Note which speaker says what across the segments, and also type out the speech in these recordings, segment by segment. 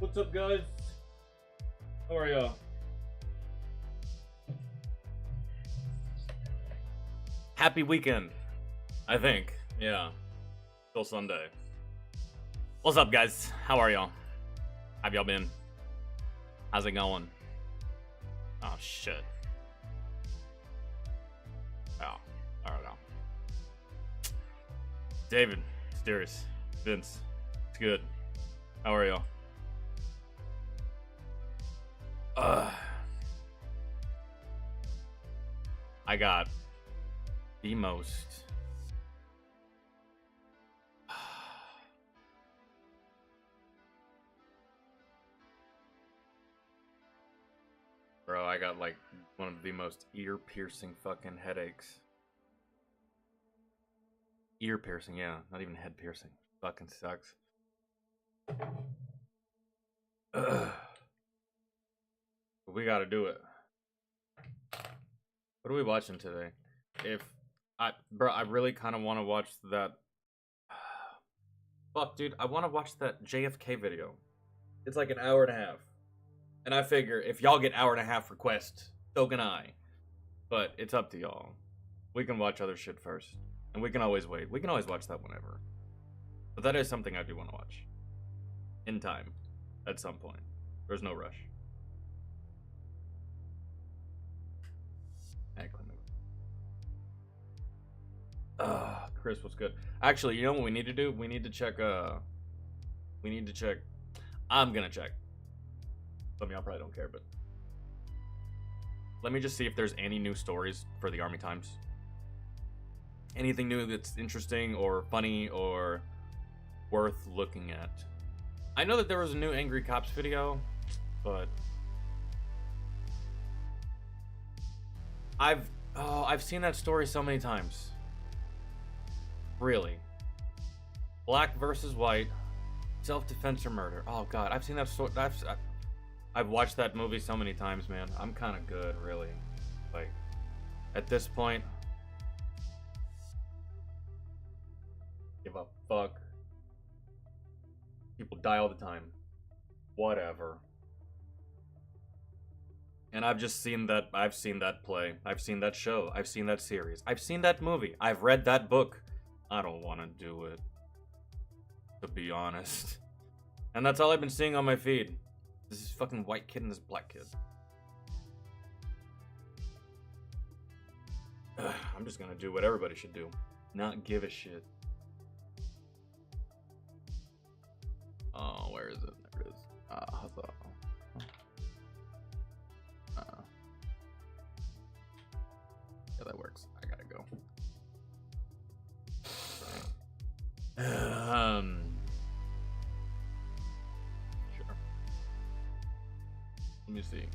Speaker 1: What's up, guys? How are y'all? Happy weekend, I think. Yeah. Till Sunday. What's up, guys? How are y'all? Have y'all been? How's it going? Oh, shit. Oh, I don't know. David, Darius, Vince, it's good. How are y'all? I got the most bro, I got like one of the most ear-piercing fucking headaches. Ear piercing, yeah, not even head piercing. Fucking sucks. Ugh. We gotta do it. What are we watching today? I really kind of want to watch that. Fuck, dude, I want to watch that JFK video. It's like an hour and a half. And I figure if y'all get hour and a half requests, so can I. But it's up to y'all. We can watch other shit first. And we can always wait. We can always watch that whenever. But that is something I do want to watch. In time. At some point. There's no rush. Chris, what's good? Actually, you know what we need to do? We need to check, I'm gonna check. Some of y'all probably don't care, but let me just see if there's any new stories for the Army Times. Anything new that's interesting or funny or worth looking at. I know that there was a new Angry Cops video, but I've seen that story so many times. Really. Black versus white, self-defense or murder. Oh god, I've seen that story. I've watched that movie so many times, man. I'm kind of good, really. Like, at this point, give a fuck. People die all the time. Whatever. And I've seen that play. I've seen that show. I've seen that series. I've seen that movie. I've read that book. I don't want to do it, to be honest. And that's all I've been seeing on my feed. This fucking white kid and this black kid. I'm just gonna do what everybody should do. Not give a shit. Oh, where is it? There it is. Huzzah. Yeah, that works. I gotta go. Sure. Let me see.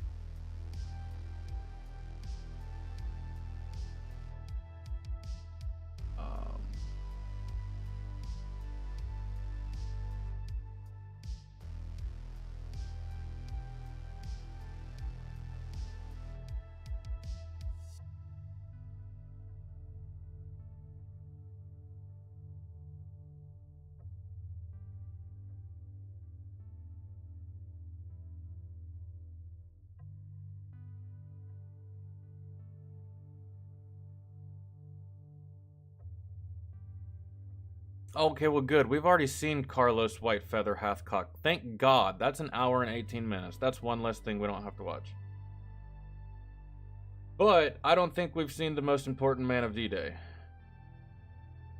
Speaker 1: Okay, well, good. We've already seen Carlos Whitefeather Hathcock. Thank God. That's an hour and 18 minutes. That's one less thing we don't have to watch. But I don't think we've seen the most important man of D-Day.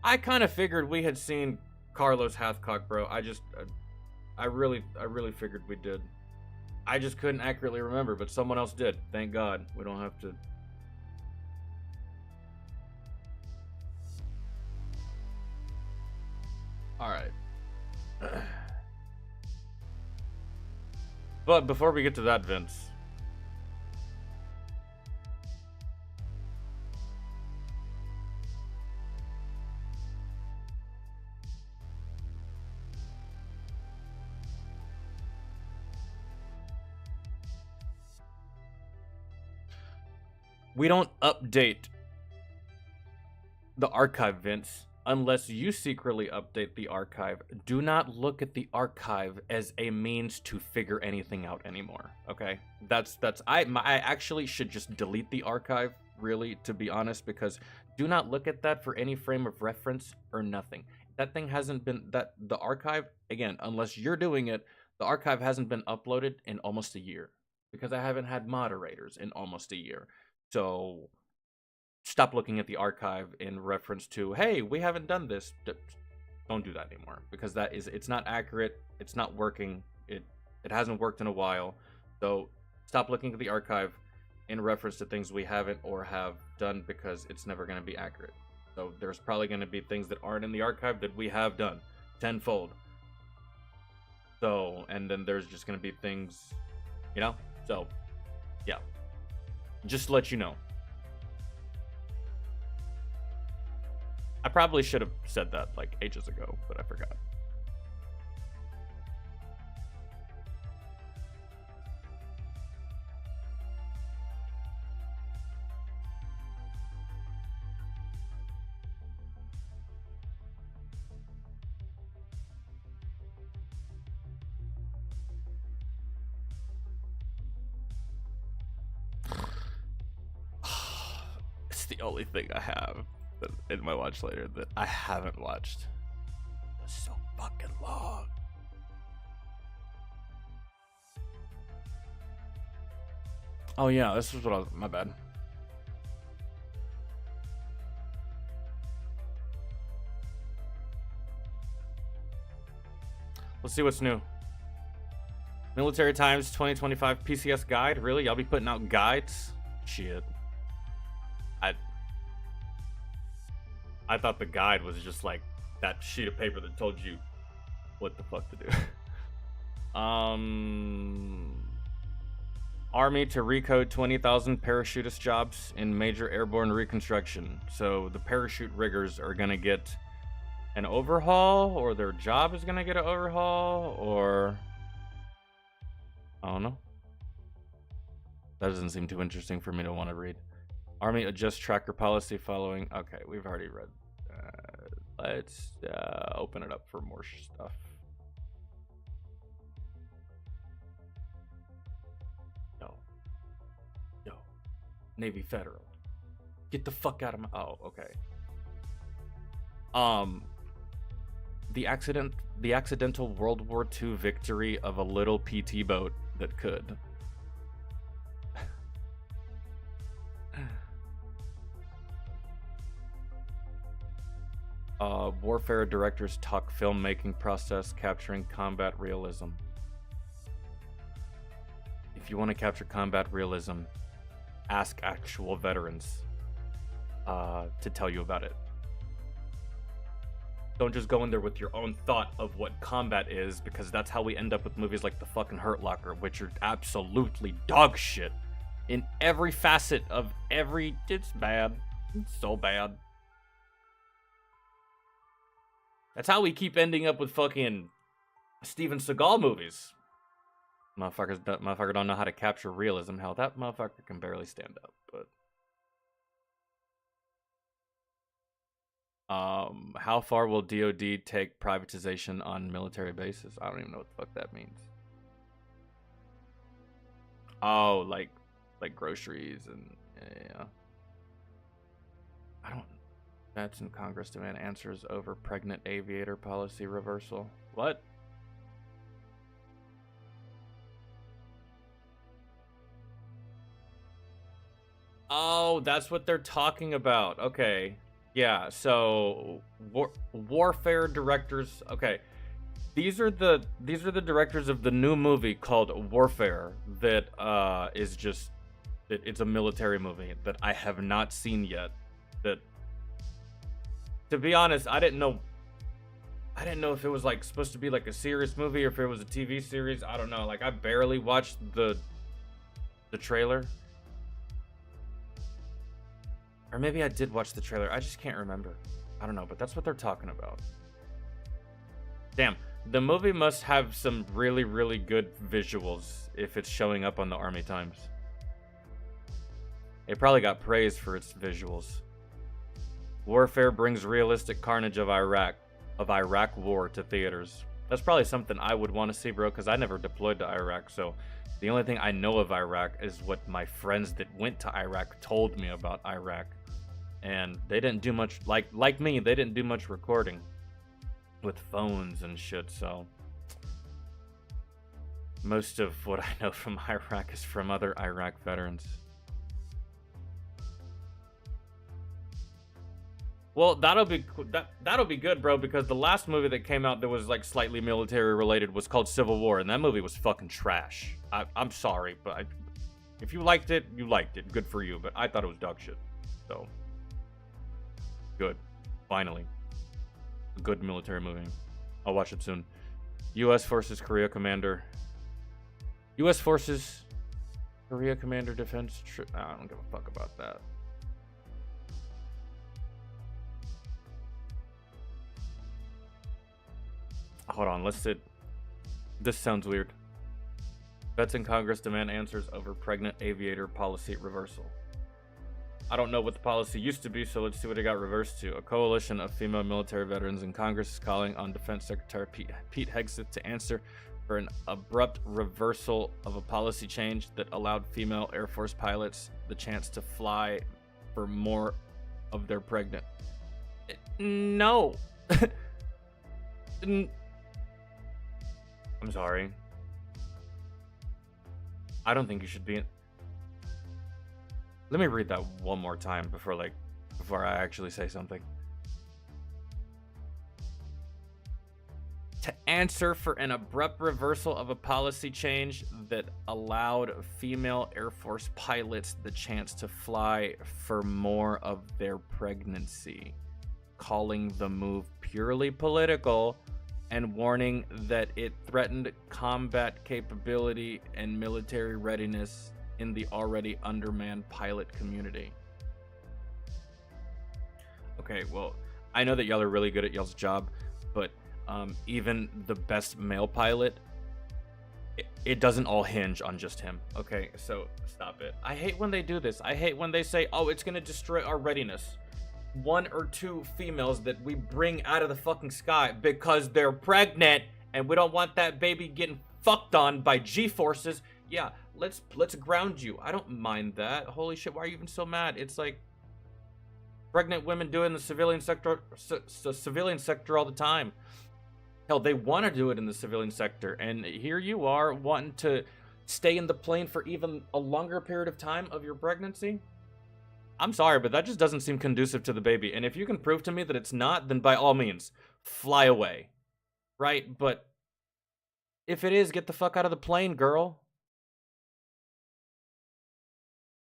Speaker 1: I kind of figured we had seen Carlos Hathcock, bro. I really figured we did. I just couldn't accurately remember, but someone else did. Thank God. We don't have to... Alright. But before we get to that, Vince... we don't update the archive, Vince. unless you secretly update the archive, do not look at the archive as a means to figure anything out anymore. Okay, I actually should just delete the archive, really, to be honest, because do not look at that for any frame of reference or nothing. That thing hasn't been the archive, again, unless you're doing it, the archive hasn't been uploaded in almost a year because I haven't had moderators in almost a year. So stop looking at the archive in reference to, hey, we haven't done this. Don't do that anymore, because it's not accurate. It's not working. It hasn't worked in a while. So stop looking at the archive in reference to things we haven't or have done, because it's never going to be accurate. So there's probably going to be things that aren't in the archive that we have done tenfold. So, and then there's just going to be things, so yeah, just to let you know. I probably should have said that like ages ago, but I forgot. It's the only thing I have in my watch later that I haven't watched. It's so fucking long. Oh yeah, this is what I was. My bad. Let's see what's new. Military Times 2025 PCS guide. Really? Y'all be putting out guides? Shit. I thought the guide was just like that sheet of paper that told you what the fuck to do. Army to recode 20,000 parachutist jobs in major airborne reconstruction. So the parachute riggers are gonna get an overhaul, or their job is gonna get an overhaul, or I don't know. That doesn't seem too interesting for me to want to read. Army adjusts tracker policy following. Okay, we've already read. Let's open it up for more stuff. Yo, Navy Federal, get the fuck out of my. Oh, okay. The accidental World War II victory of a little PT boat that could. Warfare directors talk filmmaking process capturing combat realism. If you want to capture combat realism, ask actual veterans to tell you about it. Don't just go in there with your own thought of what combat is, because that's how we end up with movies like The fucking Hurt Locker, which are absolutely dog shit in every facet of every. It's bad. It's so bad. That's how we keep ending up with fucking Steven Seagal movies. Motherfucker don't know how to capture realism. Hell, that motherfucker can barely stand up. But how far will DoD take privatization on military bases? I don't even know what the fuck that means. Oh, like groceries and yeah. I don't. Vets in Congress demand answers over pregnant aviator policy reversal. What? Oh, that's what they're talking about. Okay. Yeah, so warfare directors. Okay. These are the directors of the new movie called Warfare that is just it's a military movie that I have not seen yet. That, to be honest, I didn't know if it was like supposed to be like a serious movie or if it was a TV series. I don't know. Like, I barely watched the trailer. Or maybe I did watch the trailer. I just can't remember. I don't know, but that's what they're talking about. Damn, the movie must have some really, really good visuals if it's showing up on the Army Times. It probably got praised for its visuals. Warfare brings realistic carnage of Iraq war to theaters. That's probably something I would want to see, bro, because I never deployed to Iraq, so the only thing I know of Iraq is what my friends that went to Iraq told me about Iraq. And they didn't do much, like me, they didn't do much recording with phones and shit, so most of what I know from Iraq is from other Iraq veterans. Well, that'll be good, bro, because the last movie that came out that was like slightly military related was called Civil War, and that movie was fucking trash. I'm sorry, but if you liked it, you liked it. Good for you, but I thought it was dog shit. So, good. Finally. A good military movie. I'll watch it soon. U.S. Forces Korea Commander. U.S. Forces Korea Commander Defense. I don't give a fuck about that. Hold on, let's sit. This sounds weird. Vets in Congress demand answers over pregnant aviator policy reversal. I don't know what the policy used to be, so let's see what it got reversed to. A coalition of female military veterans in Congress is calling on Defense Secretary Pete Hegseth to answer for an abrupt reversal of a policy change that allowed female Air Force pilots the chance to fly for more of their pregnant. No. I'm sorry. I don't think you should be in... Let me read that one more time before I actually say something. To answer for an abrupt reversal of a policy change that allowed female Air Force pilots the chance to fly for more of their pregnancy, calling the move purely political and warning that it threatened combat capability and military readiness in the already undermanned pilot community. Okay, well, I know that y'all are really good at y'all's job, but even the best male pilot, it doesn't all hinge on just him. Okay, so stop it. I hate when they do this. I hate when they say, oh, it's gonna destroy our readiness. 1 or 2 females that we bring out of the fucking sky because they're pregnant and we don't want that baby getting fucked on by G-forces. Yeah, let's ground you. I don't mind that. Holy shit, why are you even so mad? It's like pregnant women do it in the civilian sector all the time. Hell, they want to do it in the civilian sector, and here you are wanting to stay in the plane for even a longer period of time of your pregnancy. I'm sorry, but that just doesn't seem conducive to the baby. And if you can prove to me that it's not, then by all means, fly away. Right? But if it is, get the fuck out of the plane, girl.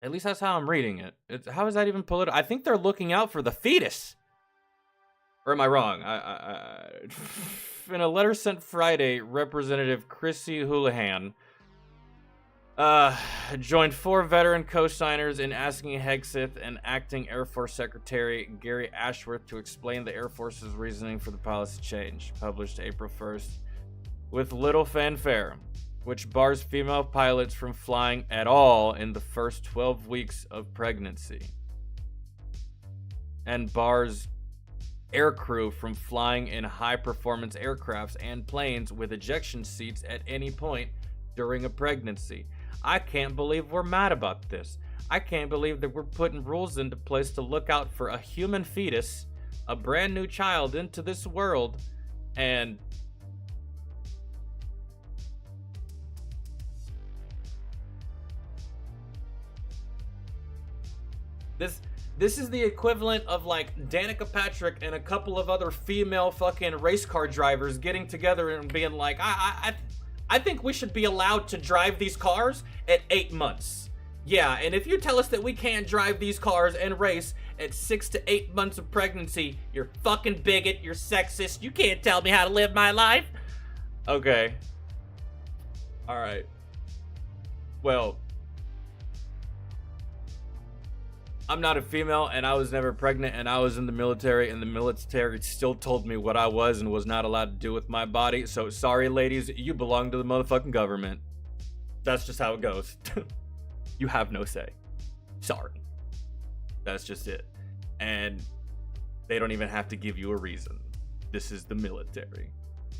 Speaker 1: At least that's how I'm reading it. How is that even political? I think they're looking out for the fetus. Or am I wrong? In a letter sent Friday, Representative Chrissy Houlihan joined 4 veteran co-signers in asking Hegseth and Acting Air Force Secretary Gary Ashworth to explain the Air Force's reasoning for the policy change, published April 1st, with little fanfare, which bars female pilots from flying at all in the first 12 weeks of pregnancy, and bars aircrew from flying in high-performance aircrafts and planes with ejection seats at any point during a pregnancy. I can't believe we're mad about this. I can't believe that we're putting rules into place to look out for a human fetus, a brand new child into this world, and this is the equivalent of like Danica Patrick and a couple of other female fucking race car drivers getting together and being like, I think we should be allowed to drive these cars at 8 months. Yeah, and if you tell us that we can't drive these cars and race at 6 to 8 months of pregnancy, you're fucking bigot, you're sexist, you can't tell me how to live my life. Okay. Alright. Well, I'm not a female, and I was never pregnant, and I was in the military, and the military still told me what I was and was not allowed to do with my body. So sorry, ladies, you belong to the motherfucking government. That's just how it goes. You have no say. Sorry. That's just it. And They don't even have to give you a reason. This is the military.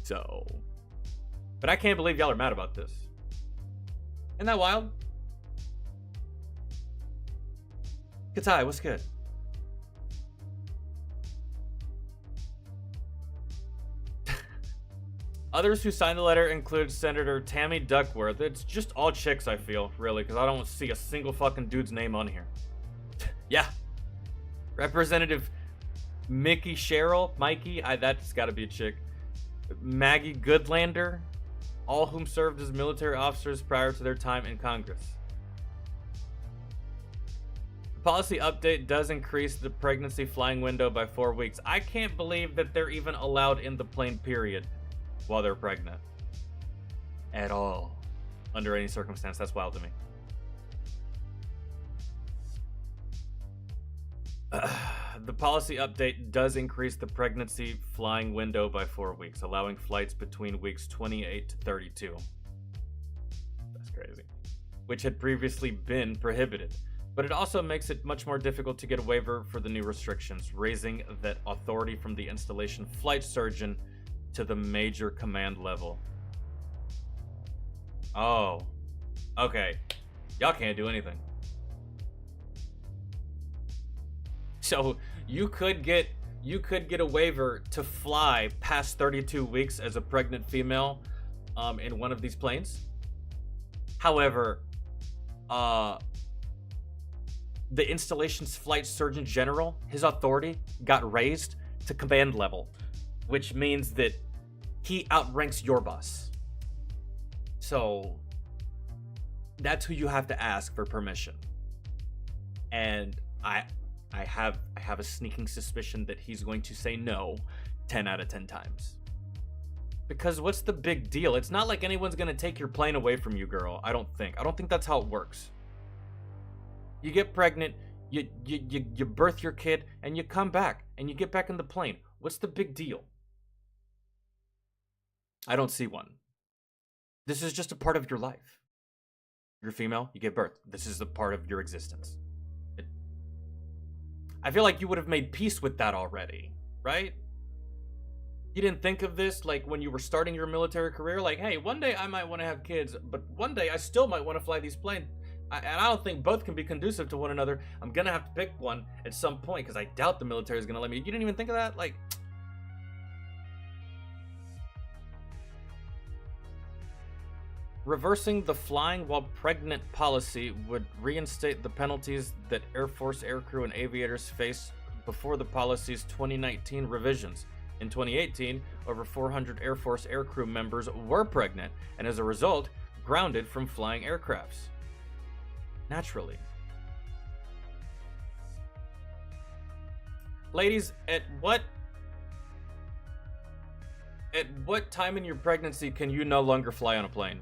Speaker 1: So, but I can't believe y'all are mad about this. Isn't that wild? Katai, what's good? Others who signed the letter include Senator Tammy Duckworth. It's just all chicks, I feel, really, because I don't see a single fucking dude's name on here. Yeah. Representative Mikey Mikey, that's gotta be a chick. Maggie Goodlander, all whom served as military officers prior to their time in Congress. The policy update does increase the pregnancy flying window by 4 weeks. I can't believe that they're even allowed in the plane, period, while they're pregnant. At all. Under any circumstance. That's wild to me. The policy update does increase the pregnancy flying window by 4 weeks, allowing flights between weeks 28 to 32. That's crazy. Which had previously been prohibited. But it also makes it much more difficult to get a waiver for the new restrictions, raising that authority from the installation flight surgeon to the major command level. Oh. Okay. Y'all can't do anything. So you could get a waiver to fly past 32 weeks as a pregnant female in one of these planes. However, the installation's flight surgeon general, his authority got raised to command level, which means that he outranks your boss. So that's who you have to ask for permission. And I have a sneaking suspicion that he's going to say no 10 out of 10 times. Because what's the big deal? It's not like anyone's going to take your plane away from you, girl. I don't think that's how it works. You get pregnant, you birth your kid, and you come back, and you get back in the plane. What's the big deal? I don't see one. This is just a part of your life. You're female, you give birth. This is a part of your existence. I feel like you would have made peace with that already, right? You didn't think of this like when you were starting your military career, like, hey, one day I might want to have kids, but one day I still might want to fly these planes. And I don't think both can be conducive to one another. I'm gonna have to pick one at some point because I doubt the military is gonna let me. You didn't even think of that? Like, reversing the flying while pregnant policy would reinstate the penalties that Air Force aircrew and aviators faced before the policy's 2019 revisions. In 2018, over 400 Air Force aircrew members were pregnant and as a result, grounded from flying aircrafts. Naturally. Ladies, at what time in your pregnancy can you no longer fly on a plane?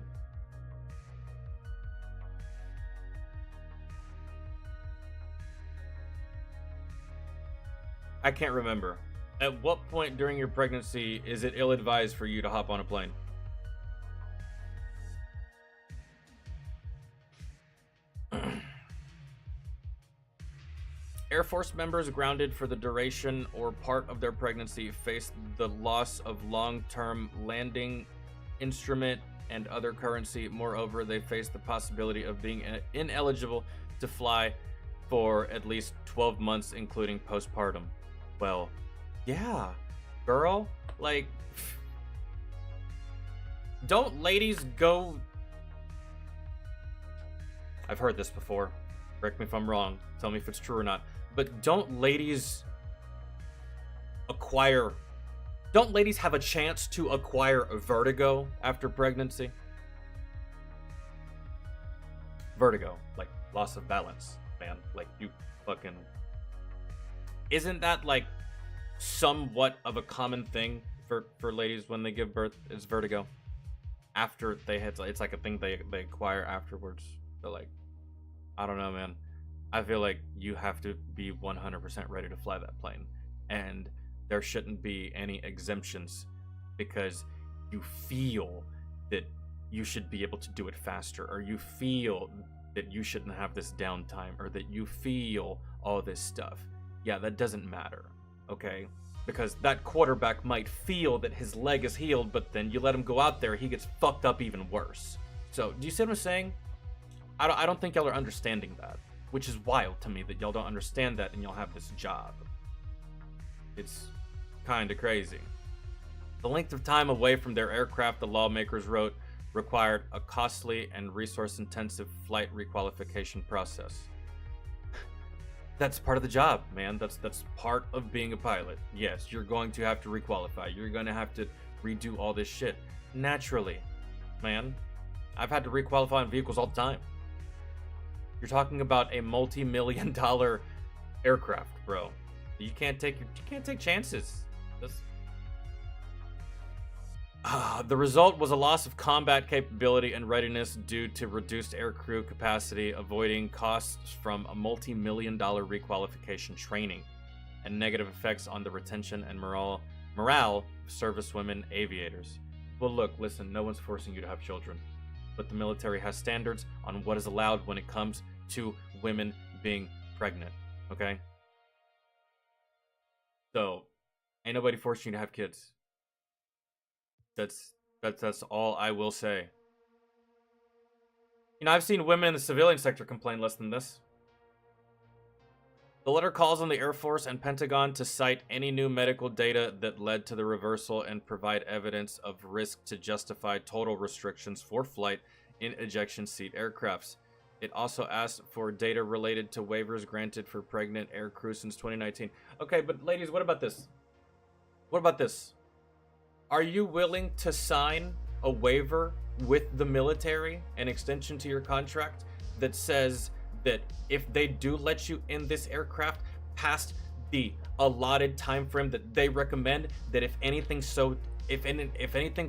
Speaker 1: I can't remember. At what point during your pregnancy is it ill-advised for you to hop on a plane? Air Force members grounded for the duration or part of their pregnancy face the loss of long-term landing instrument and other currency. Moreover, they face the possibility of being ineligible to fly for at least 12 months, including postpartum. Well, yeah, girl, like, don't ladies go... I've heard this before. Correct me if I'm wrong. Tell me if it's true or not. But don't ladies have a chance to acquire vertigo after pregnancy? Vertigo, like loss of balance, man. Like, you fucking... Isn't that like somewhat of a common thing for ladies when they give birth? Is vertigo after they had, it's like a thing they acquire afterwards. So like, I don't know, man. I feel like you have to be 100% ready to fly that plane, and there shouldn't be any exemptions because you feel that you should be able to do it faster, or you feel that you shouldn't have this downtime, or that you feel all this stuff. Yeah, that doesn't matter. okay? Because that quarterback might feel that his leg is healed, but then you let him go out there, he gets fucked up even worse. So, do you see what I'm saying? I don't think y'all are understanding that, which is wild to me that y'all don't understand that and y'all have this job. It's kind of crazy. The length of time away from their aircraft, the lawmakers wrote, required a costly and resource-intensive flight requalification process. That's part of the job, man. That's part of being a pilot. Yes, you're going to have to requalify. You're going to have to redo all this shit. Naturally, man. I've had to requalify on vehicles all the time. You're talking about a multi-million-dollar aircraft, bro. You can't take chances. The result was a loss of combat capability and readiness due to reduced aircrew capacity, avoiding costs from a multi-million-dollar requalification training, and negative effects on the retention and morale of servicewomen aviators. Well, look, listen, no one's forcing you to have children, but the military has standards on what is allowed when it comes to women being pregnant, okay? So, ain't nobody forcing you to have kids. That's all I will say. You know, I've seen women in the civilian sector complain less than this. The letter calls on the Air Force and Pentagon to cite any new medical data that led to the reversal and provide evidence of risk to justify total restrictions for flight in ejection seat aircrafts. It also asked for data related to waivers granted for pregnant air crew since 2019. Okay, but ladies, what about this? What about this? Are you willing to sign a waiver with the military, an extension to your contract that says that if they do let you in this aircraft past the allotted time frame that they recommend, that if anything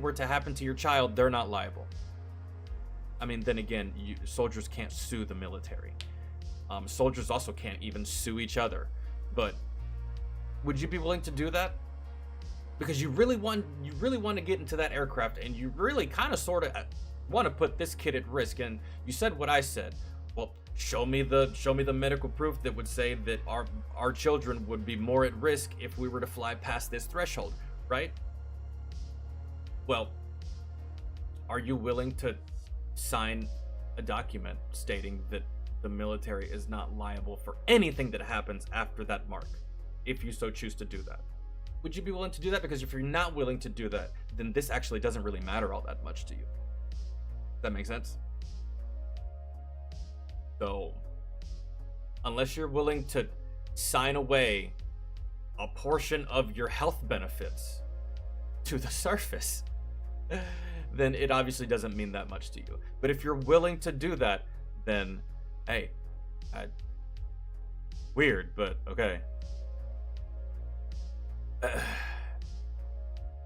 Speaker 1: were to happen to your child, they're not liable? I mean, then again, soldiers can't sue the military. Soldiers also can't even sue each other. But would you be willing to do that? Because you really want to get into that aircraft, and you really kind of sort of want to put this kid at risk. And you said what I said. Well, show me the medical proof that would say that our children would be more at risk if we were to fly past this threshold, right? Well, are you willing to sign a document stating that the military is not liable for anything that happens after that mark, if you so choose to do that? Would you be willing to do that? Because if you're not willing to do that, then this actually doesn't really matter all that much to you. Does that make sense? So, unless you're willing to sign away a portion of your health benefits to the surface, then it obviously doesn't mean that much to you. But if you're willing to do that, then, hey, weird, but okay.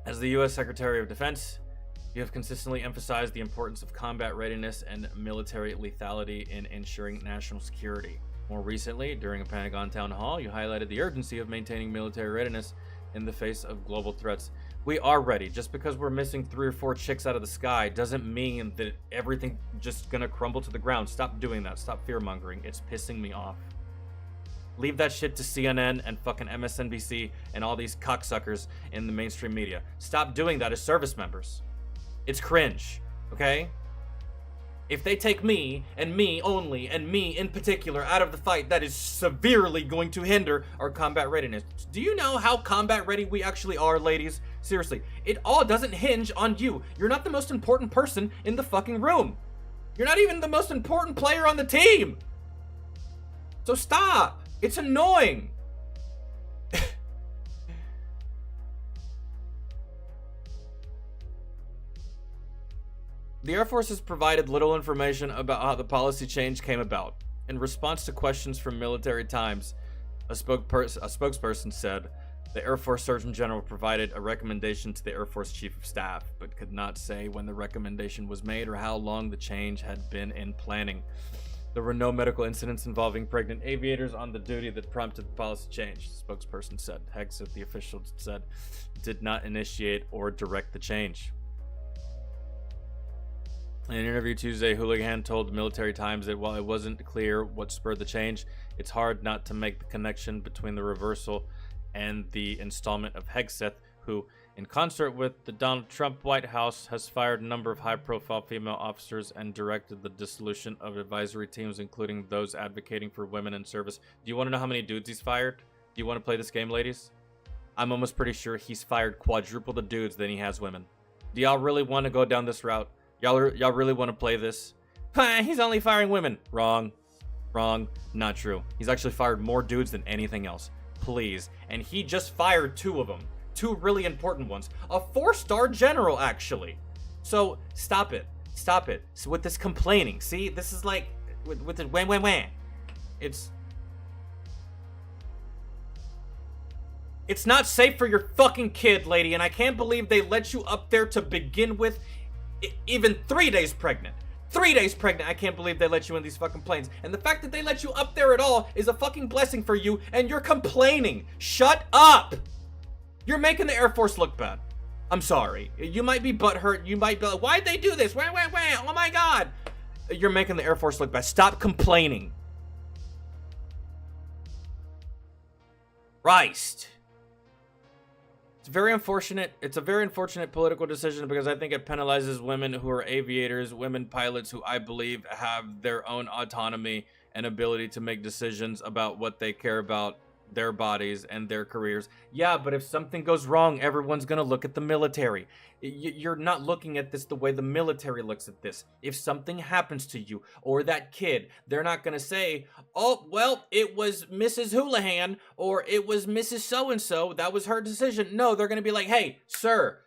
Speaker 1: As the U.S. Secretary of Defense, you have consistently emphasized the importance of combat readiness and military lethality in ensuring national security. More recently, during a Pentagon town hall, you highlighted the urgency of maintaining military readiness in the face of global threats. We are ready. Just because we're missing 3 or 4 chicks out of the sky doesn't mean that everything's just gonna crumble to the ground. Stop doing that. Stop fear-mongering. It's pissing me off. Leave that shit to CNN and fucking MSNBC and all these cocksuckers in the mainstream media. Stop doing that as service members. It's cringe, okay? If they take me, and me only, and me in particular out of the fight, that is severely going to hinder our combat readiness. Do you know how combat ready we actually are, ladies? Seriously, it all doesn't hinge on you. You're not the most important person in the fucking room. You're not even the most important player on the team. So stop. It's annoying. The Air Force has provided little information about how the policy change came about. In response to questions from Military Times, a spokesperson said, the Air Force Surgeon General provided a recommendation to the Air Force Chief of Staff, but could not say when the recommendation was made or how long the change had been in planning. There were no medical incidents involving pregnant aviators on the duty that prompted the policy change, the spokesperson said. Hegseth, the official, said, did not initiate or direct the change. In an interview Tuesday, Houlihan told Military Times that while it wasn't clear what spurred the change, it's hard not to make the connection between the reversal and the installment of Hegseth, who, in concert with the Donald Trump White House, has fired a number of high-profile female officers and directed the dissolution of advisory teams, including those advocating for women in service. Do you want to know how many dudes he's fired? Do you want to play this game, ladies? I'm almost pretty sure he's fired quadruple the dudes than he has women. Do y'all really want to go down this route? Y'all really want to play this? He's only firing women. Wrong. Not true. He's actually fired more dudes than anything else. Please. And he just fired 2 of them. 2 really important ones. A 4-star general, actually. So, stop it. Stop it. So with this complaining. See, this is like, with the wham. It's not safe for your fucking kid, lady, and I can't believe they let you up there to begin with, even 3 days pregnant. 3 days pregnant, I can't believe they let you in these fucking planes. And the fact that they let you up there at all is a fucking blessing for you, and you're complaining. Shut up! You're making the Air Force look bad. I'm sorry. You might be butthurt, you might be like, why'd they do this? Wah, oh my god! You're making the Air Force look bad. Stop complaining. Christ. It's very unfortunate. It's a very unfortunate political decision because I think it penalizes women who are aviators, women pilots who I believe have their own autonomy and ability to make decisions about what they care about, their bodies and their careers. Yeah, but if something goes wrong, everyone's gonna look at the military. You're not looking at this the way the military looks at this. If something happens to you or that kid, they're not gonna say, oh, well, it was Mrs. Houlihan or it was Mrs. So-and-so. That was her decision. No, they're gonna be like, hey, sir,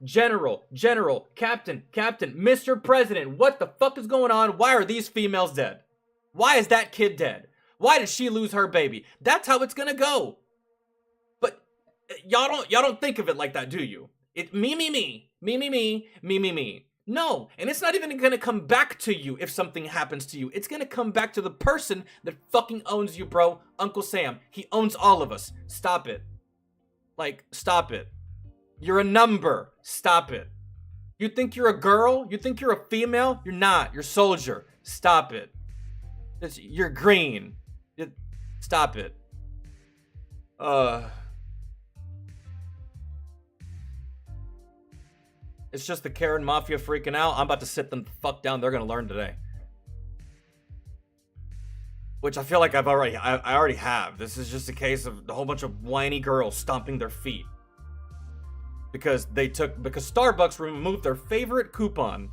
Speaker 1: general, captain, Mr. President, what the fuck is going on? Why are these females dead? Why is that kid dead? Why did she lose her baby? That's how it's gonna go. But y'all don't think of it like that, do you? It me. No, and it's not even gonna come back to you if something happens to you. It's gonna come back to the person that fucking owns you, bro. Uncle Sam. He owns all of us. Stop it. Like, stop it. You're a number. Stop it. You think you're a girl? You think you're a female? You're not. You're a soldier. Stop it. You're green. Stop it. It's just the Karen Mafia freaking out. I'm about to sit them the fuck down. They're gonna learn today. Which I feel like I already have. This is just a case of a whole bunch of whiny girls stomping their feet. Because Starbucks removed their favorite coupon.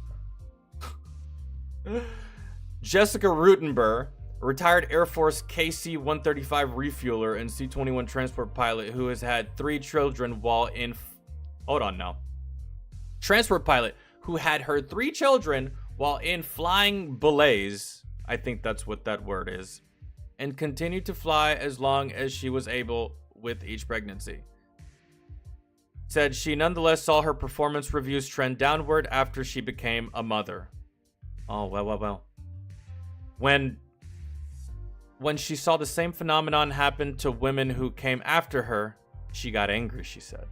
Speaker 1: Jessica Rutenberg, a retired Air Force KC-135 refueler and C-21 transport pilot who has had 3 children while in... Hold on now. Transport pilot who had her 3 children while in flying belays, I think that's what that word is, and continued to fly as long as she was able with each pregnancy. Said she nonetheless saw her performance reviews trend downward after she became a mother. Oh, well. When she saw the same phenomenon happen to women who came after her, she got angry, she said.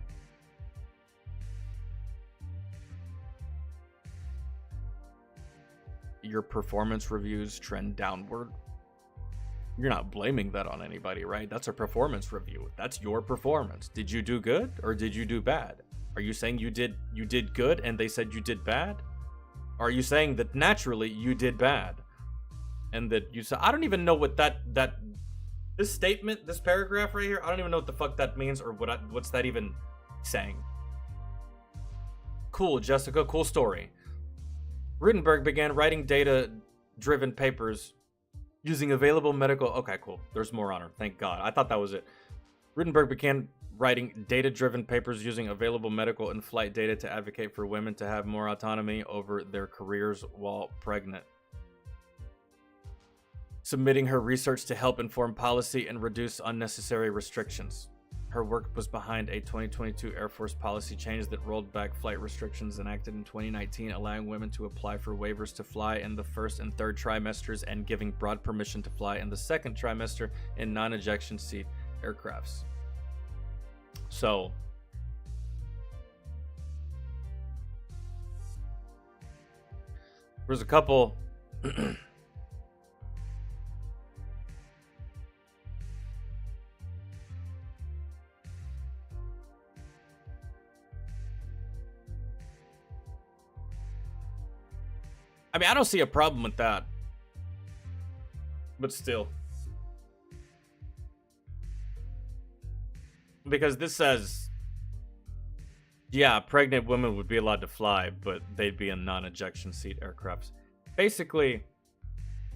Speaker 1: Your performance reviews trend downward? You're not blaming that on anybody, right? That's a performance review. That's your performance. Did you do good or did you do bad? Are you saying you did good and they said you did bad? Or are you saying that naturally you did bad? And that you said, I don't even know what this statement, this paragraph right here, I don't even know what the fuck that means or what's that even saying. Cool, Jessica, cool story. Rutenberg began writing data-driven papers using available medical... Okay, cool. There's more on her. Thank God. I thought that was it. Rutenberg began writing data-driven papers using available medical and flight data to advocate for women to have more autonomy over their careers while pregnant. Submitting her research to help inform policy and reduce unnecessary restrictions. Her work was behind a 2022 Air Force policy change that rolled back flight restrictions enacted in 2019, allowing women to apply for waivers to fly in the first and third trimesters and giving broad permission to fly in the second trimester in non-ejection seat aircrafts. So, there's a couple... I mean, I don't see a problem with that. But still. Because this says, yeah, pregnant women would be allowed to fly, but they'd be in non-ejection seat aircrafts. Basically,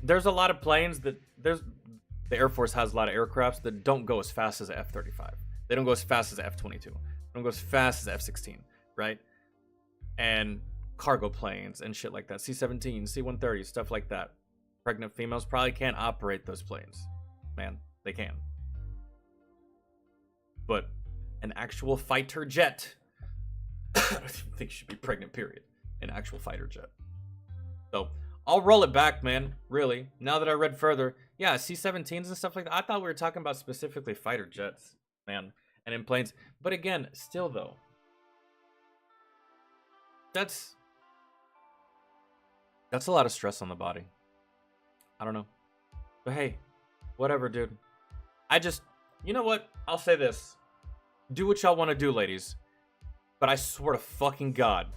Speaker 1: there's a lot of planes that the Air Force has a lot of aircrafts that don't go as fast as an F-35. They don't go as fast as an F-22. They don't go as fast as F-16, right? And cargo planes and shit like that. C-17, C-130, stuff like that. Pregnant females probably can't operate those planes. Man, they can. But an actual fighter jet, I don't think should be pregnant, period. An actual fighter jet. So, I'll roll it back, man. Really. Now that I read further, yeah, C-17s and stuff like that. I thought we were talking about specifically fighter jets, man. And in planes. But again, still though. That's a lot of stress on the body. I don't know. But hey, whatever, dude. You know what? I'll say this. Do what y'all want to do, ladies. But I swear to fucking God,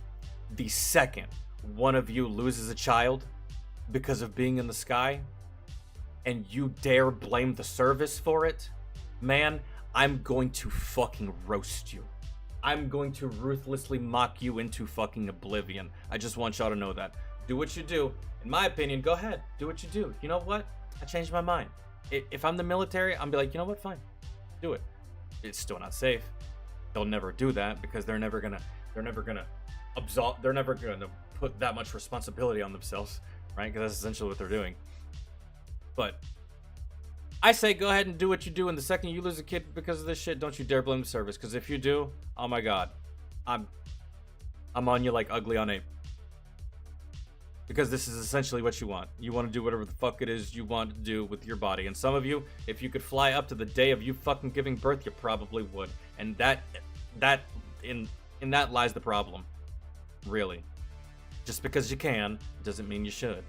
Speaker 1: the second one of you loses a child because of being in the sky, and you dare blame the service for it, man, I'm going to fucking roast you. I'm going to ruthlessly mock you into fucking oblivion. I just want y'all to know that. Do what you do. In my opinion, go ahead. Do what you do. You know what? I changed my mind. If I'm the military, I'm be like, you know what? Fine. Do it. It's still not safe. They'll never do that because they're never gonna put that much responsibility on themselves, right? Because that's essentially what they're doing. But I say go ahead and do what you do, and the second you lose a kid because of this shit, don't you dare blame the service. Because if you do, oh my God, I'm on you like ugly on ape. Because this is essentially what you want. You want to do whatever the fuck it is you want to do with your body. And some of you, if you could fly up to the day of you fucking giving birth, you probably would. And in that lies the problem. Really. Just because you can doesn't mean you should.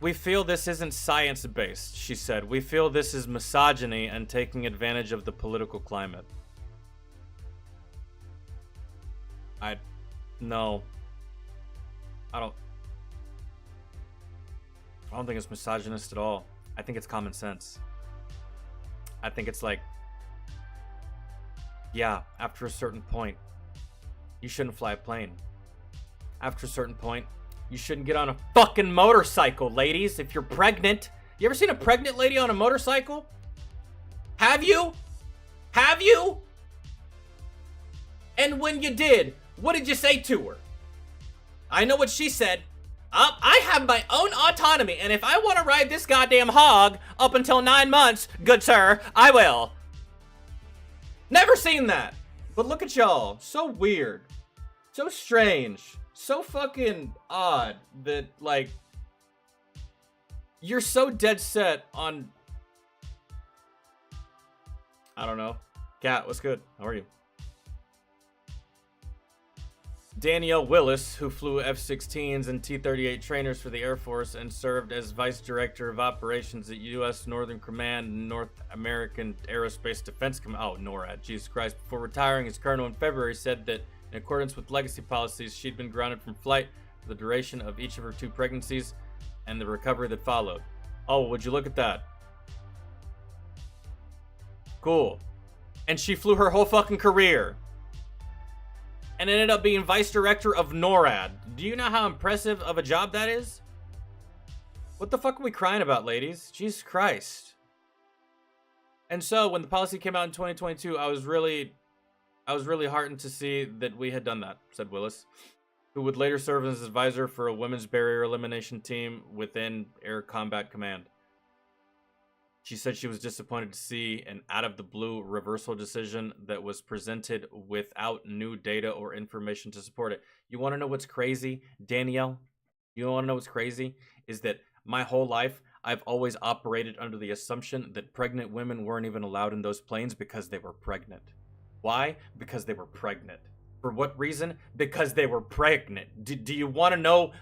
Speaker 1: We feel this isn't science-based, she said. We feel this is misogyny and taking advantage of the political climate. No. I don't think it's misogynist at all. I think it's common sense. I think it's like, yeah, after a certain point, you shouldn't fly a plane. After a certain point, you shouldn't get on a fucking motorcycle, ladies, if you're pregnant. You ever seen a pregnant lady on a motorcycle? Have you? Have you? And when you did, what did you say to her? I know what she said. I have my own autonomy, and if I want to ride this goddamn hog up until 9 months, good sir, I will. Never seen that. But look at y'all. So weird. So strange. So fucking odd that, like, you're so dead set on... I don't know. Kat, what's good? How are you? Danielle Willis, who flew F-16s and T-38 trainers for the Air Force and served as Vice Director of Operations at U.S. Northern Command and North American Aerospace Defense Command, oh, NORAD, Jesus Christ, before retiring as colonel in February, said that in accordance with legacy policies, she'd been grounded from flight for the duration of each of her 2 pregnancies and the recovery that followed. Oh, would you look at that? Cool. And she flew her whole fucking career. And ended up being vice director of NORAD. Do you know how impressive of a job that is? What the fuck are we crying about, ladies? Jesus Christ. And so, when the policy came out in 2022, I was really heartened to see that we had done that, said Willis, who would later serve as advisor for a women's barrier elimination team within Air Combat Command. She said she was disappointed to see an out-of-the-blue reversal decision that was presented without new data or information to support it. You want to know what's crazy, Danielle? You want to know what's crazy? Is that my whole life, I've always operated under the assumption that pregnant women weren't even allowed in those planes because they were pregnant. Why? Because they were pregnant. For what reason? Because they were pregnant. Do you want to know?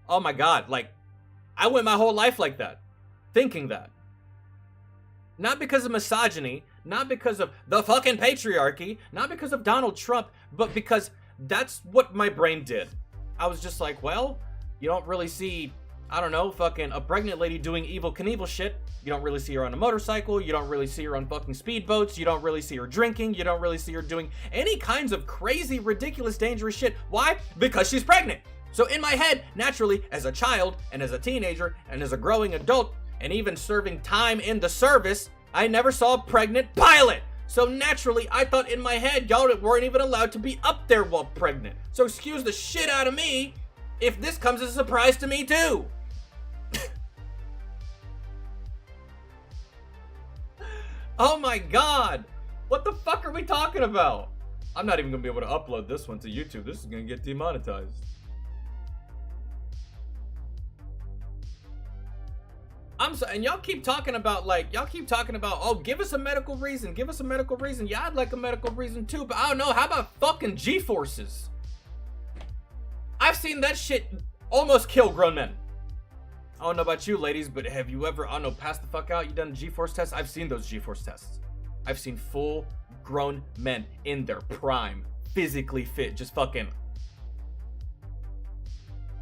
Speaker 1: Oh my God, like, I went my whole life like that, thinking that. Not because of misogyny, Not because of the fucking patriarchy, not because of Donald Trump, but because that's what my brain did. I was just like, well, you don't really see, I don't know, fucking a pregnant lady doing Evel Knievel shit. You don't really see her on a motorcycle. You don't really see her on fucking speedboats. You don't really see her drinking. You don't really see her doing any kinds of crazy, ridiculous, dangerous shit. Why? Because she's pregnant. So in my head, naturally, as a child and as a teenager and as a growing adult and even serving time in the service, I never saw a pregnant pilot. So naturally, I thought in my head, y'all weren't even allowed to be up there while pregnant. So excuse the shit out of me if this comes as a surprise to me too. Oh my god! What the fuck are we talking about? I'm not even gonna be able to upload this one to YouTube. This is gonna get demonetized. I'm sorry, and y'all keep talking about, oh, give us a medical reason. Give us a medical reason. Yeah, I'd like a medical reason too, but I don't know. How about fucking G-forces? I've seen that shit almost kill grown men. I don't know about you ladies, but have you ever, I don't know, passed the fuck out? You done a G-force test? I've seen those G-force tests. I've seen full grown men in their prime, physically fit, just fucking.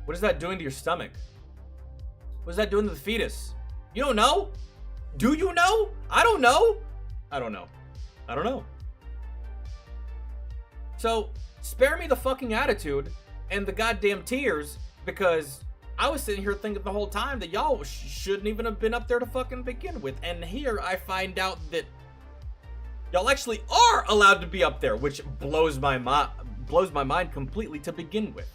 Speaker 1: What is that doing to your stomach? What is that doing to the fetus? You don't know? Do you know? I don't know. I don't know. I don't know. So, spare me the fucking attitude and the goddamn tears, because I was sitting here thinking the whole time that y'all shouldn't even have been up there to fucking begin with. And here I find out that y'all actually are allowed to be up there, which blows my mind completely to begin with.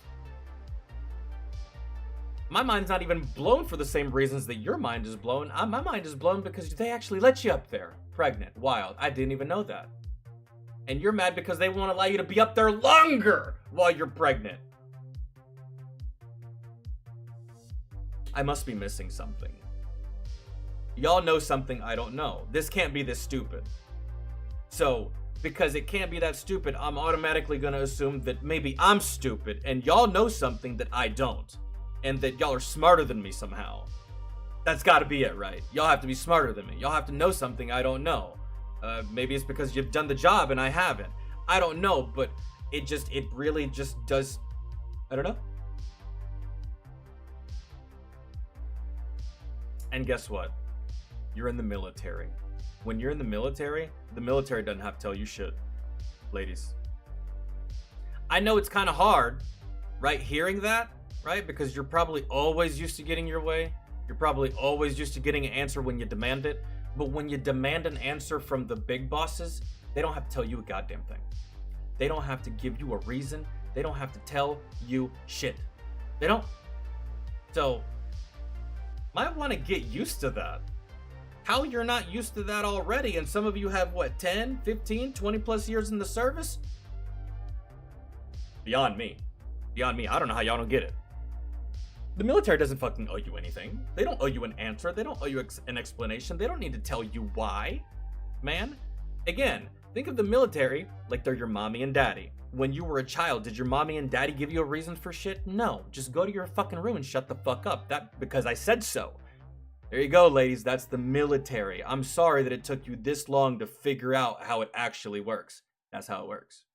Speaker 1: My mind's not even blown for the same reasons that your mind is blown. My mind is blown because they actually let you up there, pregnant, wild. I didn't even know that. And you're mad because they won't allow you to be up there longer while you're pregnant. I must be missing something. Y'all know something I don't know. This can't be this stupid. So, because it can't be that stupid, I'm automatically gonna assume that maybe I'm stupid and y'all know something that I don't. And that y'all are smarter than me somehow. That's gotta be it, right? Y'all have to be smarter than me. Y'all have to know something I don't know. Maybe it's because you've done the job and I haven't. I don't know, but it really just does, I don't know. And guess what? You're in the military. When you're in the military doesn't have to tell you shit. Ladies. I know it's kind of hard, right? Hearing that, right? Because you're probably always used to getting your way. You're probably always used to getting an answer when you demand it. But when you demand an answer from the big bosses, they don't have to tell you a goddamn thing. They don't have to give you a reason. They don't have to tell you shit. They don't. So, might want to get used to that. How you're not used to that already, and some of you have, what, 10, 15, 20 plus years in the service? Beyond me. Beyond me. I don't know how y'all don't get it. The military doesn't fucking owe you anything. They don't owe you an answer. They don't owe you an explanation. They don't need to tell you why. Man, again, think of the military like they're your mommy and daddy. When you were a child, did your mommy and daddy give you a reason for shit? No. Just go to your fucking room and shut the fuck up. That because I said so. There you go, ladies. That's the military. I'm sorry that it took you this long to figure out how it actually works. That's how it works.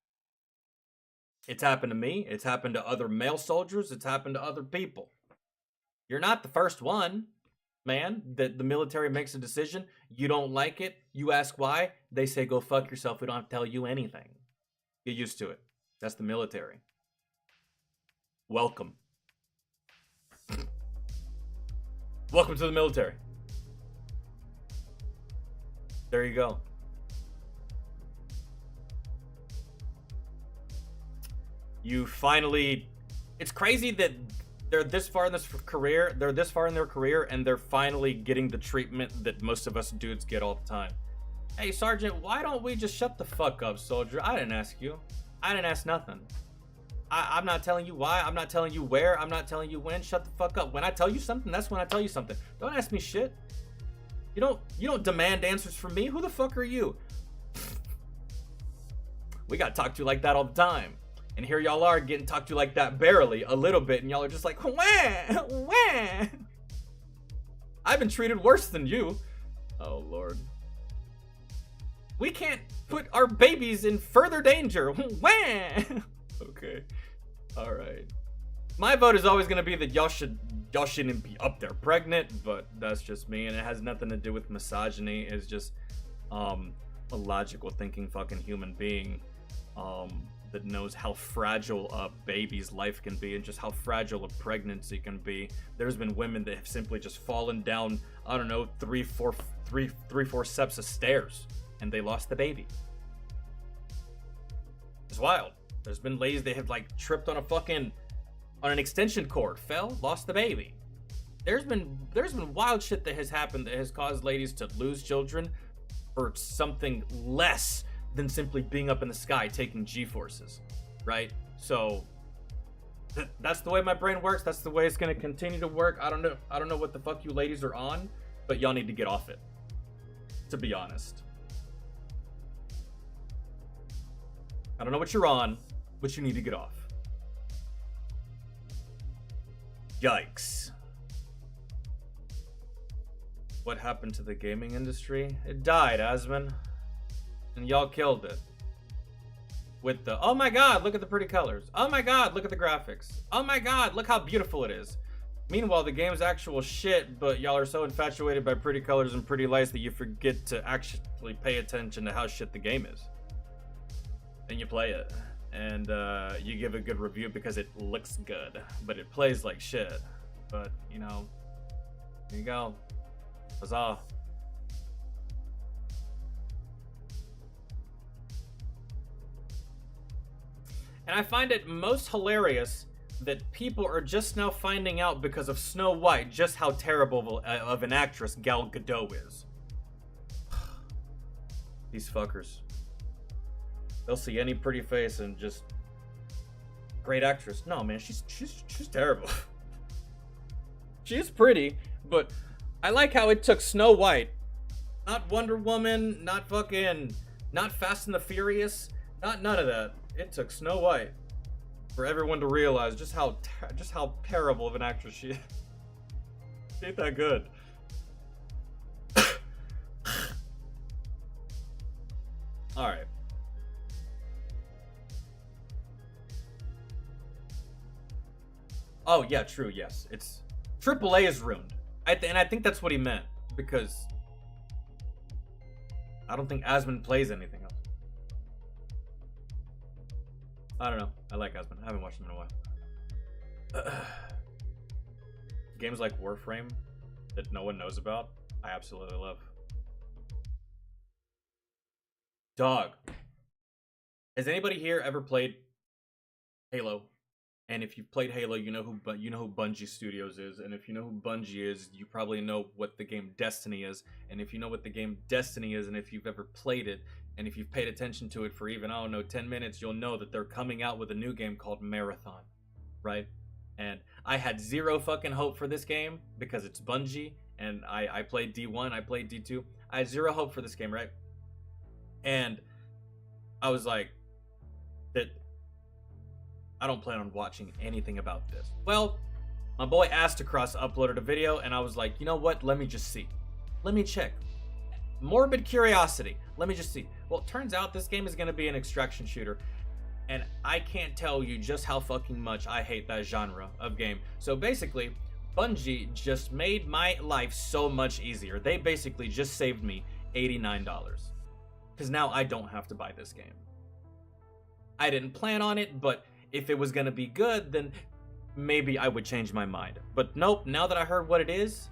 Speaker 1: It's happened to me. It's happened to other male soldiers. It's happened to other people. You're not the first one, man, that the military makes a decision. You don't like it. You ask why. They say, go fuck yourself. We don't have to tell you anything. Get used to it. That's the military. Welcome. Welcome to the military. There you go. You finally... It's crazy that they're this far in this career, they're this far in their career, and they're finally getting the treatment that most of us dudes get all the time. Hey, Sergeant, why don't we just shut the fuck up, soldier? I didn't ask you. I didn't ask nothing. I'm not telling you why. I'm not telling you where. I'm not telling you when. Shut the fuck up. When I tell you something, that's when I tell you something. Don't ask me shit. You don't demand answers from me. Who the fuck are you? We got talked to like that all the time. And here y'all are getting talked to like that barely, a little bit, and y'all are just like, wah, wah. I've been treated worse than you. Oh, Lord. We can't put our babies in further danger. Wah! Okay. All right. My vote is always gonna be that y'all shouldn't be up there pregnant, but that's just me, and it has nothing to do with misogyny. It's just a logical thinking fucking human being that knows how fragile a baby's life can be and just how fragile a pregnancy can be. There's been women that have simply just fallen down, I don't know, three, four steps of stairs, and they lost the baby. It's wild. There's been ladies that have like tripped on an extension cord, fell, lost the baby. There's been wild shit that has happened that has caused ladies to lose children for something less than simply being up in the sky taking G-forces, right? So that's the way my brain works. That's the way it's gonna continue to work. I don't know what the fuck you ladies are on, but y'all need to get off it, to be honest. I don't know what you're on, but you need to get off. Yikes. What happened to the gaming industry? It died, Asmon. And y'all killed it. With the, oh my god, look at the pretty colors. Oh my god, look at the graphics. Oh my god, look how beautiful it is. Meanwhile, the game's actual shit, but y'all are so infatuated by pretty colors and pretty lights that you forget to actually pay attention to how shit the game is. And you play it. And you give a good review because it looks good. But it plays like shit. But, you know, here you go. Huzzah. And I find it most hilarious that people are just now finding out because of Snow White just how terrible of an actress Gal Gadot is. These fuckers. They'll see any pretty face and just great actress. No, man, she's terrible. She is pretty, but I like how it took Snow White, not Wonder Woman, not Fast and the Furious, none of that. It took Snow White for everyone to realize just how terrible of an actress she is. She ain't that good. All right. Oh yeah, true. Yes, it's AAA is ruined. And I think that's what he meant, because I don't think Asmon plays anything else. I don't know. I like Asmon. I haven't watched him in a while. Games like Warframe that no one knows about, I absolutely love. Dog. Has anybody here ever played Halo? And if you've played Halo, you know who Bungie Studios is. And if you know who Bungie is, you probably know what the game Destiny is. And if you know what the game Destiny is, and if you've ever played it, and if you've paid attention to it for even, I don't know, 10 minutes, you'll know that they're coming out with a new game called Marathon, right? And I had zero fucking hope for this game because it's Bungie, and I played D1, I played D2. I had zero hope for this game, right? And I was like, that I don't plan on watching anything about this. Well, my boy Astacross uploaded a video, and I was like, you know what? Let me just see. Let me check. Morbid curiosity. Let me just see. Well, it turns out this game is going to be an extraction shooter, and I can't tell you just how fucking much I hate that genre of game. So basically, Bungie just made my life so much easier. They basically just saved me $89. Because now I don't have to buy this game. I didn't plan on it, but if it was going to be good, then maybe I would change my mind. But nope, now that I heard what it is,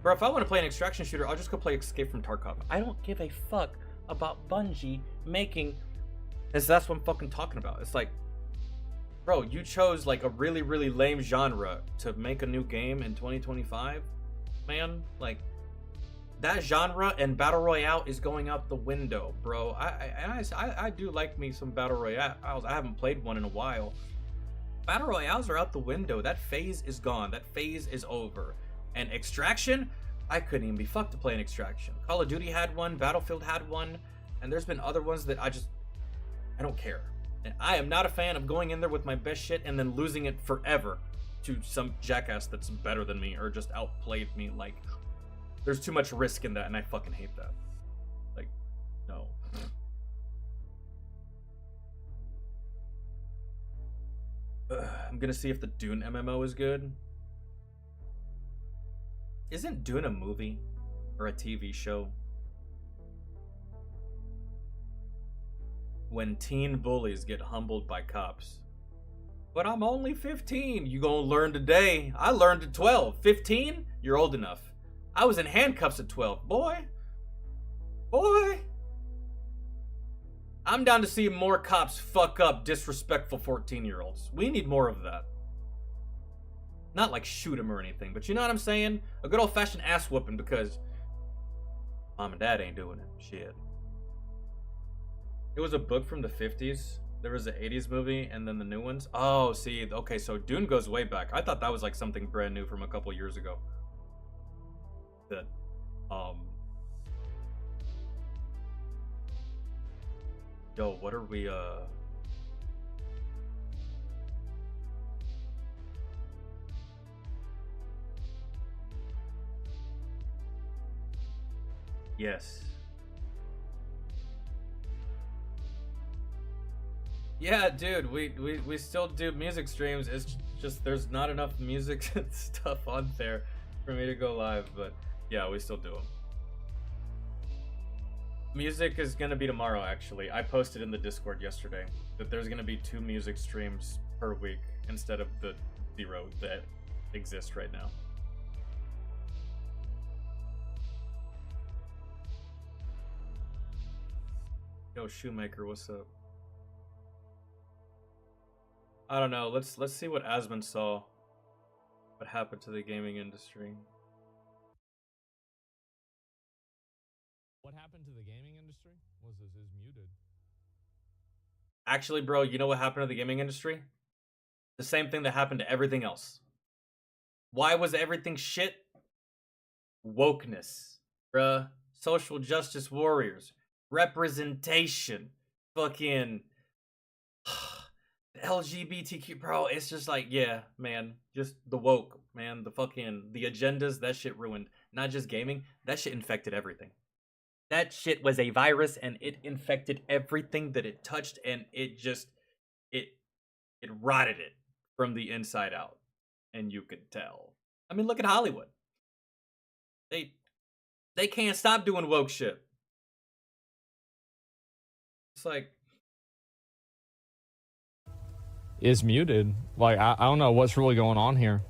Speaker 1: bro, if I want to play an extraction shooter, I'll just go play Escape from Tarkov. I don't give a fuck about Bungie making... That's what I'm fucking talking about. It's like, bro, you chose like a really, really lame genre to make a new game in 2025? Man, like, that genre and Battle Royale is going out the window, bro. I do like me some Battle Royale. I haven't played one in a while. Battle Royales are out the window. That phase is gone. That phase is over. And Extraction, I couldn't even be fucked to play an Extraction. Call of Duty had one, Battlefield had one, and there's been other ones that I don't care. And I am not a fan of going in there with my best shit and then losing it forever to some jackass that's better than me or just outplayed me. Like, there's too much risk in that, and I fucking hate that. Like, no. I'm gonna see if the Dune MMO is good. Isn't Dune a movie or a TV show? When teen bullies get humbled by cops. But I'm only 15. You gonna learn today. I learned at 12. 15? You're old enough. I was in handcuffs at 12. Boy. Boy. I'm down to see more cops fuck up disrespectful 14-year-olds. We need more of that. Not like shoot him or anything, but you know what I'm saying? A good old-fashioned ass whooping because mom and dad ain't doing it. Shit. It was a book from the 50s. There was an 80s movie and then the new ones. Oh, see, okay, so Dune goes way back. I thought that was like something brand new from a couple years ago. That, yo, what are we, yes. Yeah, dude, we still do music streams. It's just there's not enough music stuff on there for me to go live, but yeah, we still do them. Music is gonna be tomorrow, actually. I posted in the Discord yesterday that there's gonna be 2 music streams per week instead of the 0 that exist right now. Yo, Shoemaker, what's up? I don't know. Let's see what Asmund saw. What happened to the gaming industry?
Speaker 2: What happened to the gaming industry? Was this is muted?
Speaker 1: Actually, bro, you know what happened to the gaming industry? The same thing that happened to everything else. Why was everything shit? Wokeness, bruh. Social justice warriors. Representation. Fucking LGBTQ, bro. It's just like, yeah, man. Just the woke, man. The fucking, the agendas, that shit ruined. Not just gaming, that shit infected everything. That shit was a virus and it infected everything that it touched and it just, it rotted it from the inside out. And you could tell. I mean, look at Hollywood. They can't stop doing woke shit. It's like,
Speaker 2: Is muted. Like I don't know what's really going on here.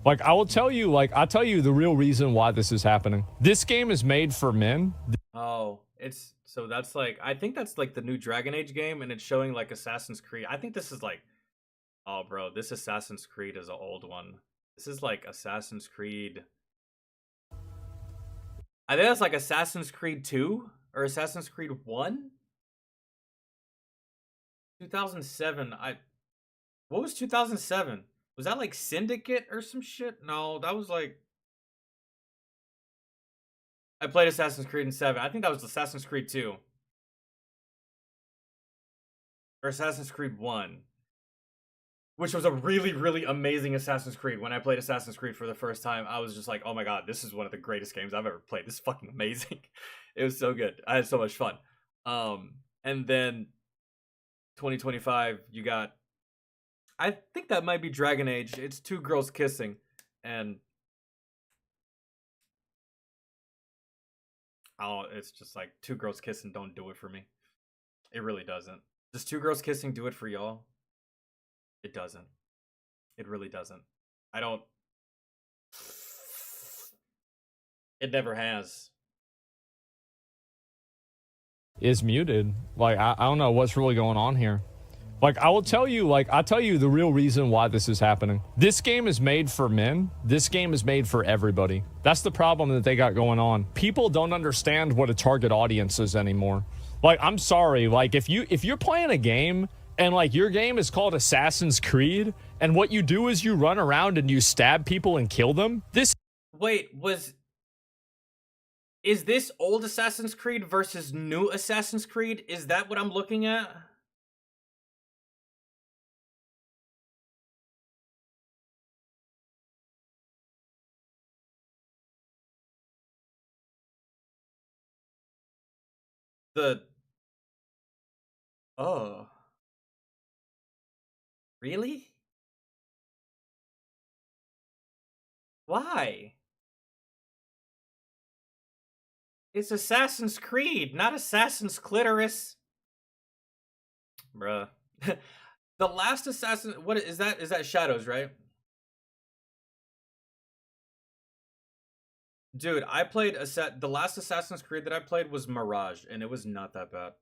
Speaker 2: Like I will tell you, like I'll tell you the real reason why this is happening. This game is made for men.
Speaker 1: oh, it's so that's like, I think that's like the new Dragon Age game and it's showing like Assassin's Creed. I think this is like, oh bro, this Assassin's Creed is an old one. This is like Assassin's Creed. I think that's like Assassin's Creed 2 or Assassin's Creed 1. 2007. What was 2007? Was that like Syndicate or some shit? No, that was like, I played Assassin's Creed in 7. I think that was Assassin's Creed 2. Or Assassin's Creed 1. Which was a really, really amazing Assassin's Creed. When I played Assassin's Creed for the first time, I was just like, oh my god, this is one of the greatest games I've ever played. This is fucking amazing. It was so good. I had so much fun. And then 2025, you got, I think that might be Dragon Age. It's 2 girls kissing. And oh, it's just like 2 girls kissing don't do it for me. It really doesn't. Does 2 girls kissing do it for y'all? It doesn't. It really doesn't. I don't. It never has.
Speaker 2: Is muted. Like I don't know what's really going on here. Like I will tell you, like I'll tell you the real reason why this is happening. This game is made for men. This game is made for everybody. That's the problem that they got going on. People don't understand what a target audience is anymore. Like I'm sorry, like if you're playing a game and like your game is called Assassin's Creed and what you do is you run around and you stab people and kill them.
Speaker 1: Wait, is this old Assassin's Creed versus new Assassin's Creed? Is that what I'm looking at? Oh. Really? Why? It's Assassin's Creed, not Assassin's Clitoris. Bruh. The last Assassin, what is that? Is that Shadows, right? Dude, I played the last Assassin's Creed that I played was Mirage, and it was not that bad.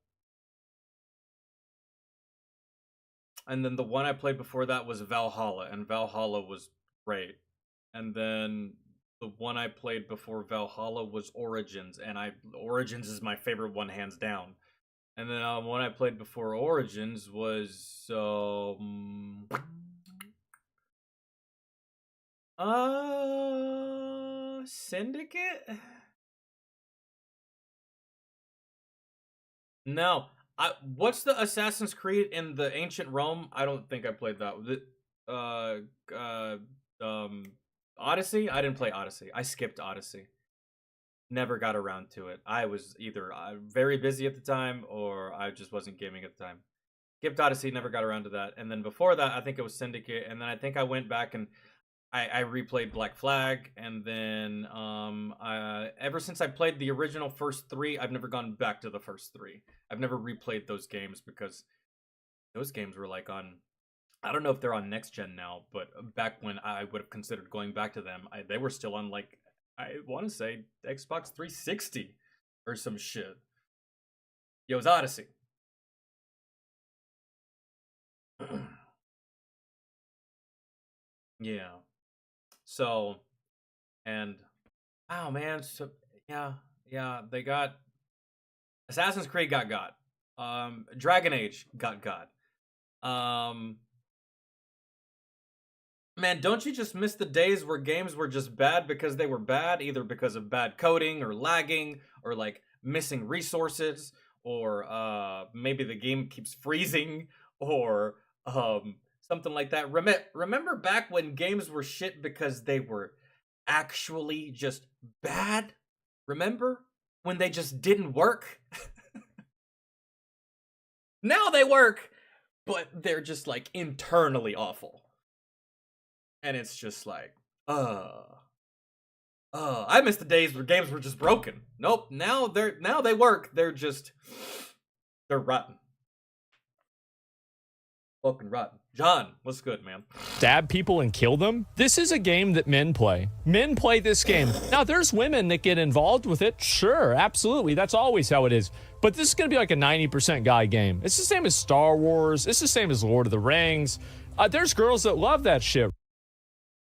Speaker 1: And then the one I played before that was Valhalla, and Valhalla was great. And then the one I played before Valhalla was Origins, and Origins is my favorite one hands down. And then one I played before Origins was Syndicate? No. What's the Assassin's Creed in the ancient Rome? I don't think I played that. Odyssey? I didn't play Odyssey. I skipped Odyssey. Never got around to it. I was either very busy at the time or I just wasn't gaming at the time. Skipped Odyssey, never got around to that. And then before that, I think it was Syndicate. And then I think I went back and I replayed Black Flag. And then ever since I played the original first three, I've never gone back to the first three. I've never replayed those games because those games were like on, I don't know if they're on next gen now, but back when I would have considered going back to them, they were still on like, I want to say Xbox 360 or some shit. Yo, it was Odyssey. Yeah. So, and oh man, so yeah, they got Assassin's Creed got. Dragon Age got. Man, don't you just miss the days where games were just bad because they were bad, either because of bad coding or lagging or like missing resources or maybe the game keeps freezing or something like that. Remember back when games were shit because they were actually just bad? Remember when they just didn't work? Now they work, but they're just like internally awful. And it's just like, I miss the days where games were just broken. Nope, now they work. They're rotten. Fucking rotten. John, what's good, man?
Speaker 2: Stab people and kill them? This is a game that men play. Men play this game. Now, there's women that get involved with it. Sure, absolutely. That's always how it is. But this is going to be like a 90% guy game. It's the same as Star Wars. It's the same as Lord of the Rings. There's girls that love that shit,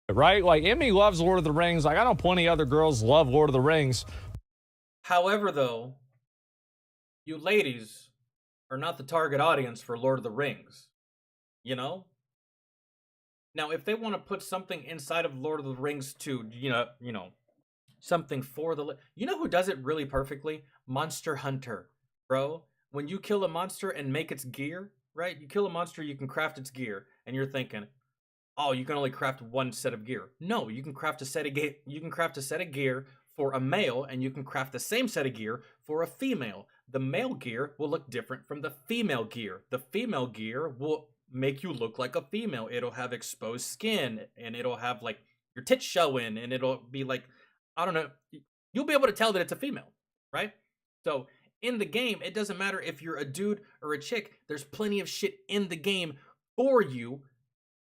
Speaker 2: right? Like, Emmy loves Lord of the Rings. Like, I know plenty other girls love Lord of the Rings.
Speaker 1: However, though, you ladies are not the target audience for Lord of the Rings. You know? Now, if they want to put something inside of Lord of the Rings to, you know, something for the... You know who does it really perfectly? Monster Hunter, bro. When you kill a monster and make its gear, right? You kill a monster, you can craft its gear, and you're thinking, oh, you can only craft one set of gear. No, you can craft a set of gear for a male, and you can craft the same set of gear for a female. The male gear will look different from the female gear. The female gear will make you look like a female. It'll have exposed skin, and it'll have like your tits showing, and it'll be like, I don't know, you'll be able to tell that it's a female, right? So in the game, it doesn't matter if you're a dude or a chick. There's plenty of shit in the game for you,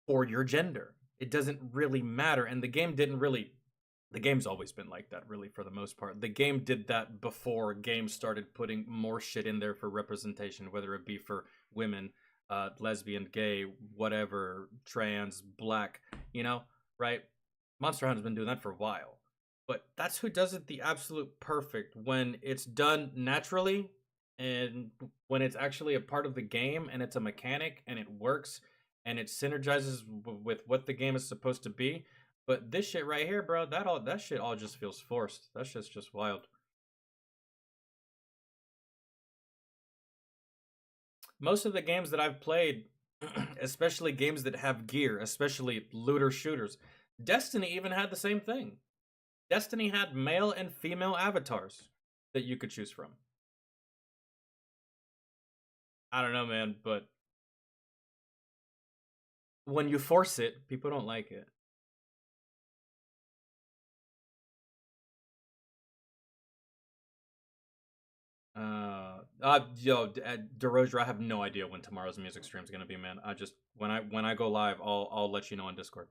Speaker 1: for your gender. It doesn't really matter. And the game's always been like that, really, for the most part. The game did that before games started putting more shit in there for representation, whether it be for women, lesbian, gay, whatever, trans, black, you know, right? Monster Hunter's been doing that for a while. But that's who does it the absolute perfect, when it's done naturally and when it's actually a part of the game and it's a mechanic and it works and it synergizes with what the game is supposed to be. But this shit right here, bro, that shit all just feels forced. That shit's just wild. Most of the games that I've played, especially games that have gear, especially looter shooters, Destiny even had the same thing. Destiny had male and female avatars that you could choose from. I don't know, man, but when you force it, people don't like it. DeRozier, I have no idea when tomorrow's music stream is gonna be, man. I just when I go live, I'll let you know on Discord.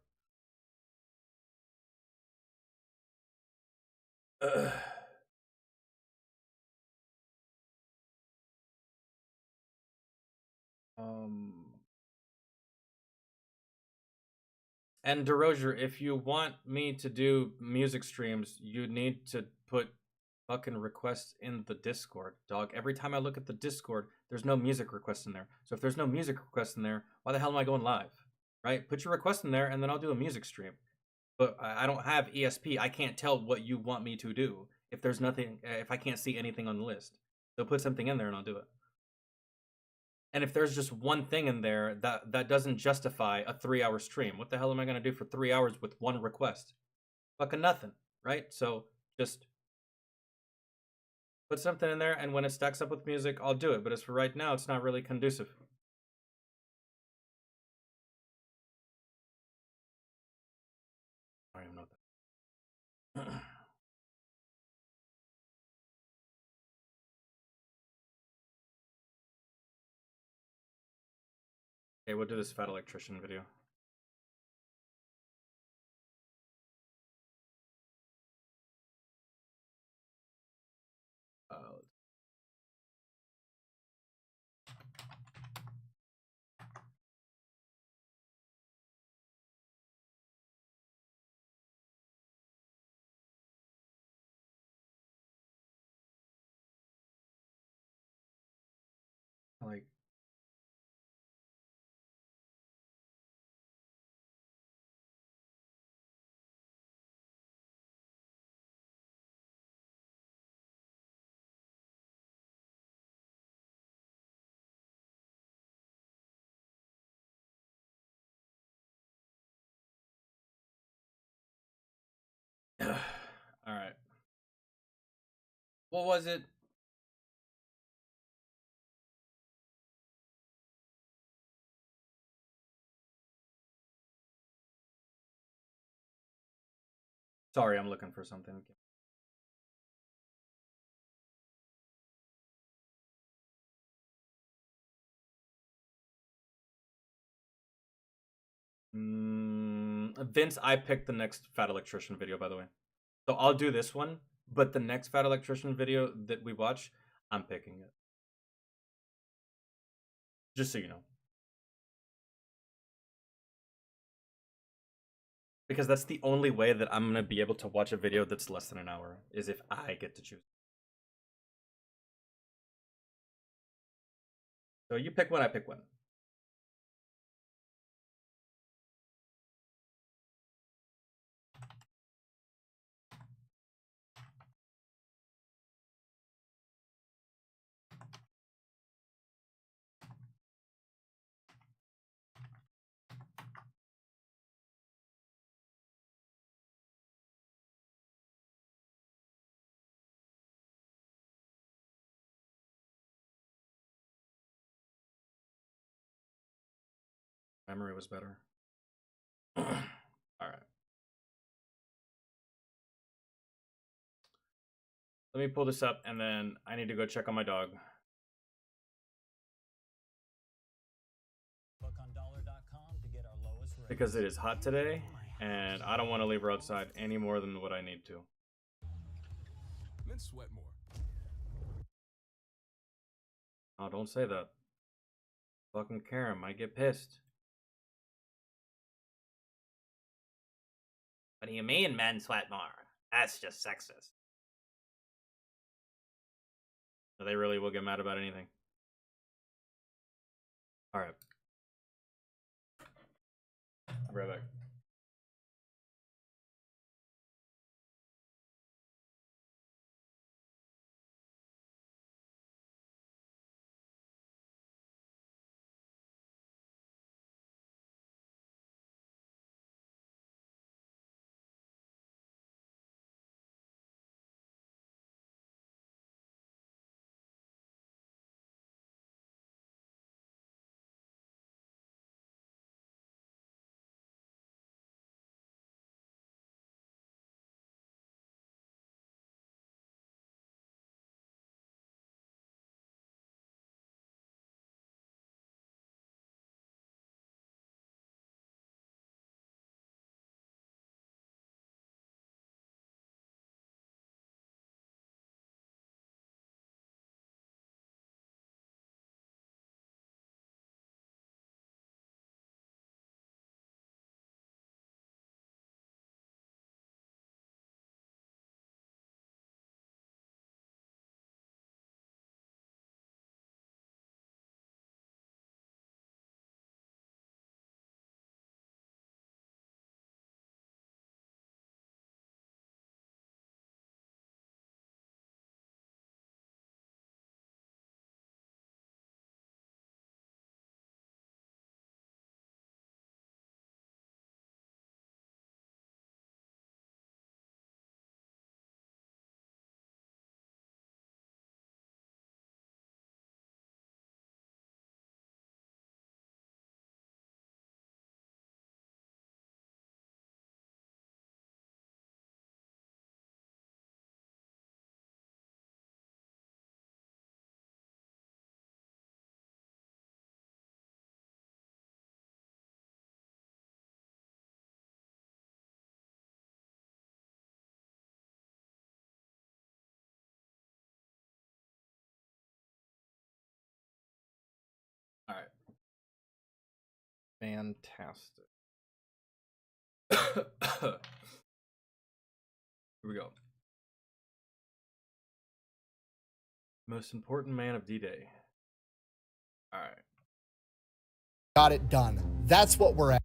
Speaker 1: Ugh. And DeRozier, if you want me to do music streams, you need to put fucking requests in the Discord, dog. Every time I look at the Discord, there's no music requests in there. So if there's no music requests in there, why the hell am I going live? Right? Put your request in there and then I'll do a music stream. But I don't have ESP. I can't tell what you want me to do if there's nothing, if I can't see anything on the list. So put something in there and I'll do it. And if there's just one thing in there that doesn't justify a 3-hour stream, what the hell am I gonna do for 3 hours with one request? Fucking nothing, right? So just put something in there, and when it stacks up with music, I'll do it. But as for right now, it's not really conducive. I don't even know that. Okay, we'll do this fat electrician video. Like, all right. What was it? Sorry, I'm looking for something. Vince, I picked the next fat electrician video, by the way. So I'll do this one, but the next fat electrician video that we watch, I'm picking it. Just so you know. Because that's the only way that I'm gonna be able to watch a video that's less than an hour, is if I get to choose. So you pick one, I pick one. Memory was better. All right. Let me pull this up, and then I need to go check on my dog. Because it is hot today, and I don't want to leave her outside any more than what I need to.
Speaker 3: Men sweat more.
Speaker 1: Oh, don't say that. Fucking Karen might get pissed. What do you mean men sweat more? That's just sexist. So they really will get mad about anything. Alright. I'll be right back. Fantastic. Here we go. Most important man of D-Day. All right.
Speaker 4: Got it done. That's what we're at.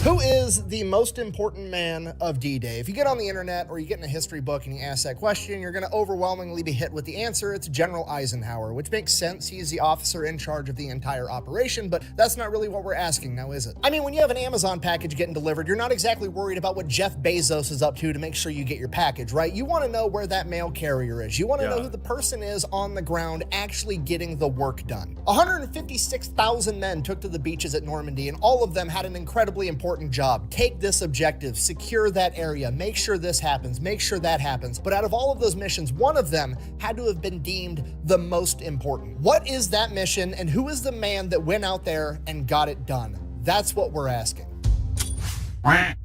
Speaker 4: Who is the most important man of D-Day? If you get on the internet or you get in a history book and you ask that question, you're going to overwhelmingly be hit with the answer. It's General Eisenhower, which makes sense. He is the officer in charge of the entire operation, but that's not really what we're asking now, is it? I mean, when you have an Amazon package getting delivered, you're not exactly worried about what Jeff Bezos is up to make sure you get your package, right? You want to know where that mail carrier is. You want to know who the person is on the ground actually getting the work done. 156,000 men took to the beaches at Normandy, and all of them had an incredibly important job. Take this objective, secure that area, make sure this happens, make sure that happens. But out of all of those missions, one of them had to have been deemed the most important. What is that mission, and who is the man that went out there and got it done? That's what we're asking.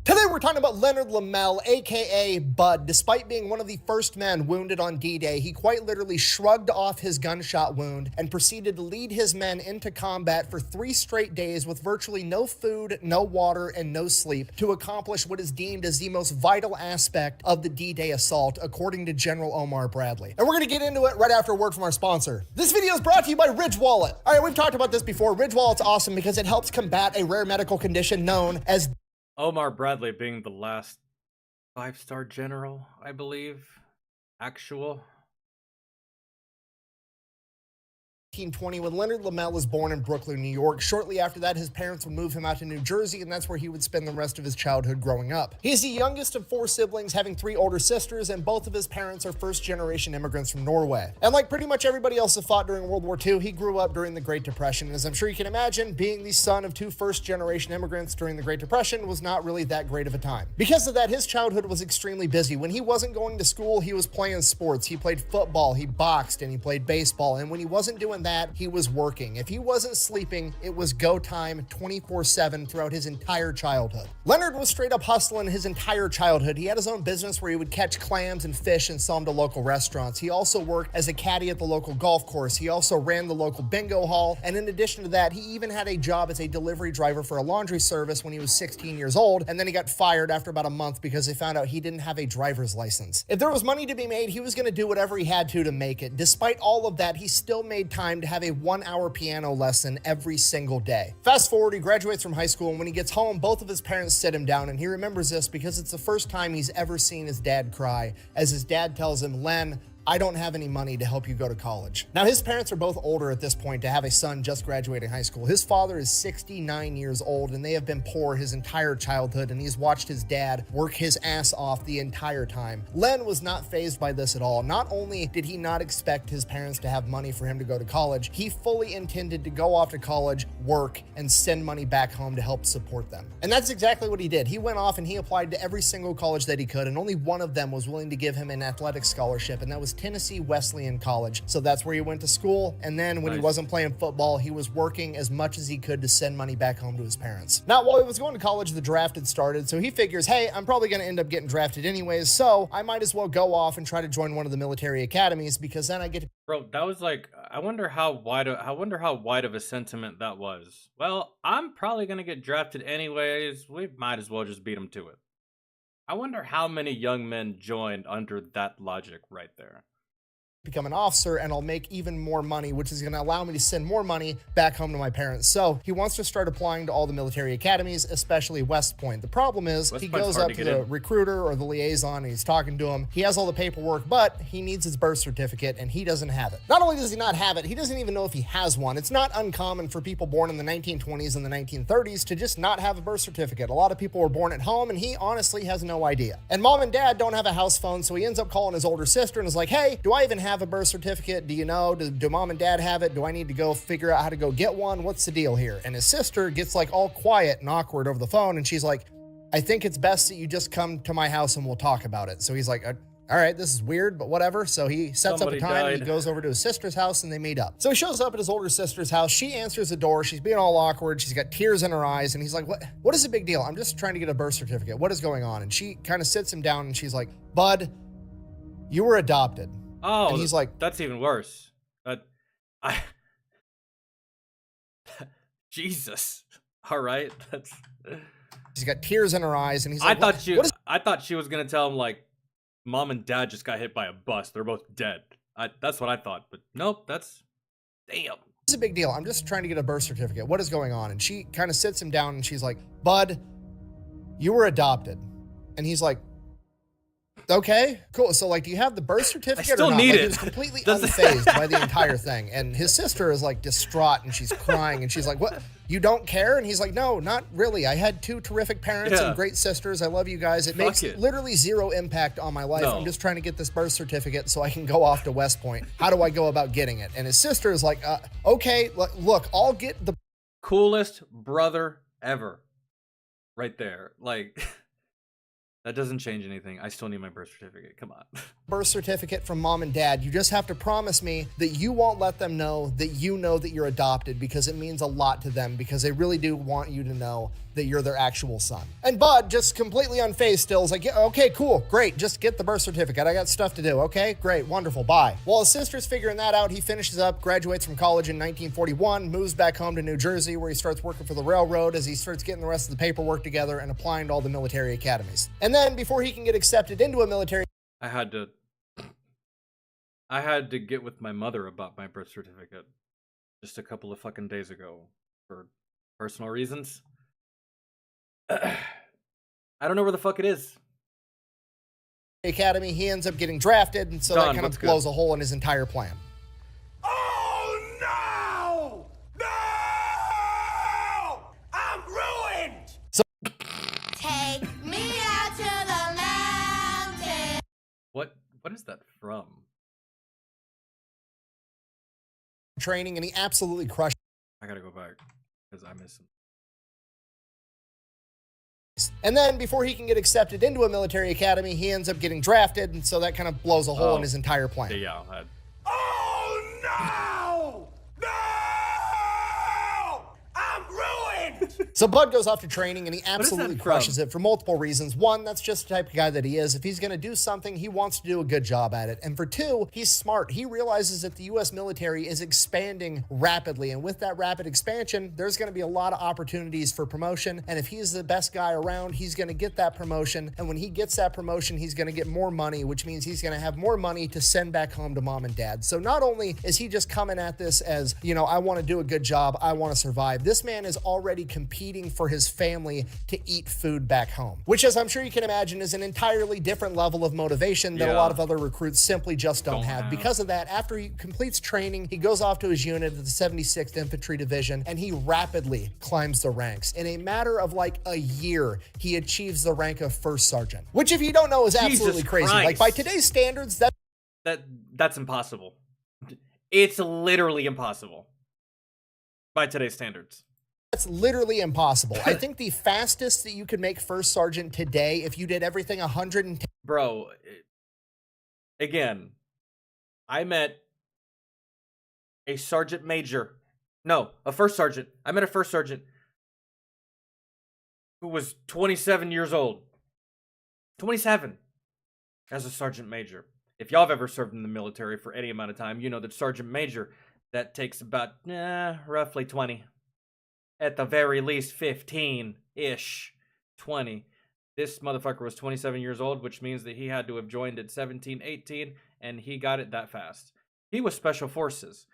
Speaker 4: Today we're talking about Leonard Lamel, aka Bud. Despite being one of the first men wounded on D-Day, he quite literally shrugged off his gunshot wound and proceeded to lead his men into combat for 3 straight days with virtually no food, no water, and no sleep to accomplish what is deemed as the most vital aspect of the D-Day assault, according to General Omar Bradley. And we're gonna get into it right after a word from our sponsor. This video is brought to you by Ridge Wallet. All right, we've talked about this before. Ridge Wallet's awesome because it helps combat a rare medical condition known as
Speaker 1: Omar Bradley being the last 5-star general, I believe. Actual.
Speaker 4: 1920 when Leonard Lamel was born in Brooklyn, New York. Shortly after that, his parents would move him out to New Jersey, and that's where he would spend the rest of his childhood growing up. He's the youngest of 4 siblings, having 3 older sisters, and both of his parents are first-generation immigrants from Norway. And like pretty much everybody else that fought during World War II, he grew up during the Great Depression. And as I'm sure you can imagine, being the son of 2 first-generation immigrants during the Great Depression was not really that great of a time. Because of that, his childhood was extremely busy. When he wasn't going to school, he was playing sports. He played football, he boxed, and he played baseball. And when he wasn't doing that, he was working. If he wasn't sleeping, it was go time 24/7 throughout his entire childhood. Leonard was straight up hustling his entire childhood. He had his own business where he would catch clams and fish and sell them to local restaurants. He also worked as a caddy at the local golf course. He also ran the local bingo hall. And in addition to that, he even had a job as a delivery driver for a laundry service when he was 16 years old. And then he got fired after about a month because they found out he didn't have a driver's license. If there was money to be made, he was going to do whatever he had to make it. Despite all of that, he still made time to have a 1-hour piano lesson every single day. Fast forward, he graduates from high school, and when he gets home, both of his parents sit him down, and he remembers this because it's the first time he's ever seen his dad cry, as his dad tells him, "Len, I don't have any money to help you go to college." Now, his parents are both older at this point to have a son just graduating high school. His father is 69 years old, and they have been poor his entire childhood, and he's watched his dad work his ass off the entire time. Len was not fazed by this at all. Not only did he not expect his parents to have money for him to go to college, he fully intended to go off to college, work, and send money back home to help support them. And that's exactly what he did. He went off and he applied to every single college that he could, and only one of them was willing to give him an athletic scholarship, and that was Tennessee Wesleyan College. So that's where he went to school, and then when he wasn't playing football, he was working as much as he could to send money back home to his parents. Now, while he was going to college, the draft had started, so he figures, hey, I'm probably going to end up getting drafted anyways, so I might as well go off and try to join one of the military academies, because then I get to...
Speaker 1: Bro, that was like, I wonder how wide of a sentiment that was. Well, I'm probably going to get drafted anyways. We might as well just beat him to it. I wonder how many young men joined under that logic right there.
Speaker 4: Become an officer, and I'll make even more money, which is going to allow me to send more money back home to my parents. So he wants to start applying to all the military academies, especially West Point. The problem is he goes up to the recruiter or the liaison, and he's talking to him. He has all the paperwork, but he needs his birth certificate, and he doesn't have it. Not only does he not have it, he doesn't even know if he has one. It's not uncommon for people born in the 1920s and the 1930s to just not have a birth certificate. A lot of people were born at home, and he honestly has no idea. And mom and dad don't have a house phone, so he ends up calling his older sister and is like, hey, do I even have a birth certificate? Do you know? Do mom and dad have it? Do I need to go figure out how to go get one? What's the deal here? And his sister gets like all quiet and awkward over the phone, and she's like, I think it's best that you just come to my house and we'll talk about it. So he's like, all right, this is weird, but whatever. So he sets up a time and he goes over to his sister's house and they meet up. So he shows up at his older sister's house. She answers the door. She's being all awkward. She's got tears in her eyes. And he's like, what is the big deal? I'm just trying to get a birth certificate. What is going on? And she kind of sits him down and she's like, Bud, you were adopted.
Speaker 1: Oh,
Speaker 4: and he's like,
Speaker 1: that's even worse. Jesus. All right. That's.
Speaker 4: She's got tears in her eyes, and he's
Speaker 1: I
Speaker 4: like,
Speaker 1: thought
Speaker 4: what is
Speaker 1: I thought she was gonna tell him like, mom and dad just got hit by a bus. They're both dead. That's what I thought, but nope. That's damn.
Speaker 4: It's a big deal. I'm just trying to get a birth certificate. What is going on? And she kind of sits him down and she's like, Bud, you were adopted. And he's like, okay, cool. So like, do you have the birth certificate
Speaker 1: still
Speaker 4: or not?
Speaker 1: need
Speaker 4: Like,
Speaker 1: it.
Speaker 4: He was completely
Speaker 1: Does it-
Speaker 4: unfazed by the entire thing. And his sister is like distraught and she's crying and she's like, what? You don't care? And he's like, no, not really. I had 2 terrific parents
Speaker 1: Yeah.
Speaker 4: and great sisters. I love you guys. It makes
Speaker 1: it.
Speaker 4: literally 0 impact on my life.
Speaker 1: No.
Speaker 4: I'm just trying to get this birth certificate so I can go off to West Point. How do I go about getting it? And his sister is like, okay, look, I'll get the
Speaker 1: Coolest brother ever. Right there. Like, that doesn't change anything. I still need my birth certificate. Come on.
Speaker 4: birth certificate from mom and dad. You just have to promise me that you won't let them know that you know that you're adopted, because it means a lot to them, because they really do want you to know that you're their actual son. And Bud, just completely unfazed still, is like, yeah, okay, cool, great, just get the birth certificate. I got stuff to do. Okay, great, wonderful, bye. While his sister's figuring that out, he finishes up, graduates from college in 1941, moves back home to New Jersey, where he starts working for the railroad as he starts getting the rest of the paperwork together and applying to all the military academies. And then before he can get accepted into a military
Speaker 1: I had to get with my mother about my birth certificate just a couple of fucking days ago for personal reasons. I don't know where the fuck it is.
Speaker 4: academy, he ends up getting drafted, and so that
Speaker 1: Don,
Speaker 4: kind
Speaker 1: what's
Speaker 4: of
Speaker 1: good?
Speaker 4: blows a hole in his entire plan.
Speaker 3: Oh no! No! I'm ruined!
Speaker 5: Take me out to the mountain.
Speaker 1: What is that from?
Speaker 4: Training, and he absolutely crushed.
Speaker 1: I gotta go back because I miss him.
Speaker 4: And then before he can get accepted into a military academy, he ends up getting drafted, and so that kind of blows a hole in his entire plan.
Speaker 1: Yeah,
Speaker 3: Oh no! No! I'm ruined!
Speaker 4: So Bud goes off to training, and he absolutely
Speaker 1: that
Speaker 4: crushes
Speaker 1: from?
Speaker 4: it for multiple reasons. One, that's just the type of guy that he is. If he's going to do something, he wants to do a good job at it. And for 2, he's smart. He realizes that the U.S. military is expanding rapidly, and with that rapid expansion, there's going to be a lot of opportunities for promotion. And if he's the best guy around, he's going to get that promotion. And when he gets that promotion, he's going to get more money, which means he's going to have more money to send back home to mom and dad. So not only is he just coming at this as, you know, I want to do a good job, I want to survive, this man is already competing for his family to eat food back home, which, as I'm sure you can imagine, is an entirely different level of motivation that a
Speaker 1: Yeah.
Speaker 4: lot of other recruits simply just don't have.
Speaker 1: have.
Speaker 4: Because of that, after he completes training, he goes off to his unit at the 76th Infantry Division, and he rapidly climbs the ranks. In a matter of like a year, he achieves the rank of first sergeant, which, if you don't know, is absolutely
Speaker 1: Jesus
Speaker 4: crazy.
Speaker 1: Christ.
Speaker 4: Like, by today's standards,
Speaker 1: That's impossible. It's literally impossible by today's standards.
Speaker 4: that's literally impossible. I think the fastest that you could make first sergeant today, if you did everything 110
Speaker 1: Bro, again, I met a sergeant major. No, a first sergeant. I met a first sergeant who was 27 years old. 27 as a sergeant major. If y'all have ever served in the military for any amount of time, you know that sergeant major, that takes about roughly 20. At the very least 15-ish. 20. This motherfucker was 27 years old, which means that he had to have joined at 17, 18, and he got it that fast. He was Special Forces.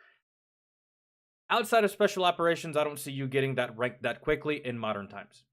Speaker 1: Outside of Special Operations, I don't see you getting that rank that quickly in modern times.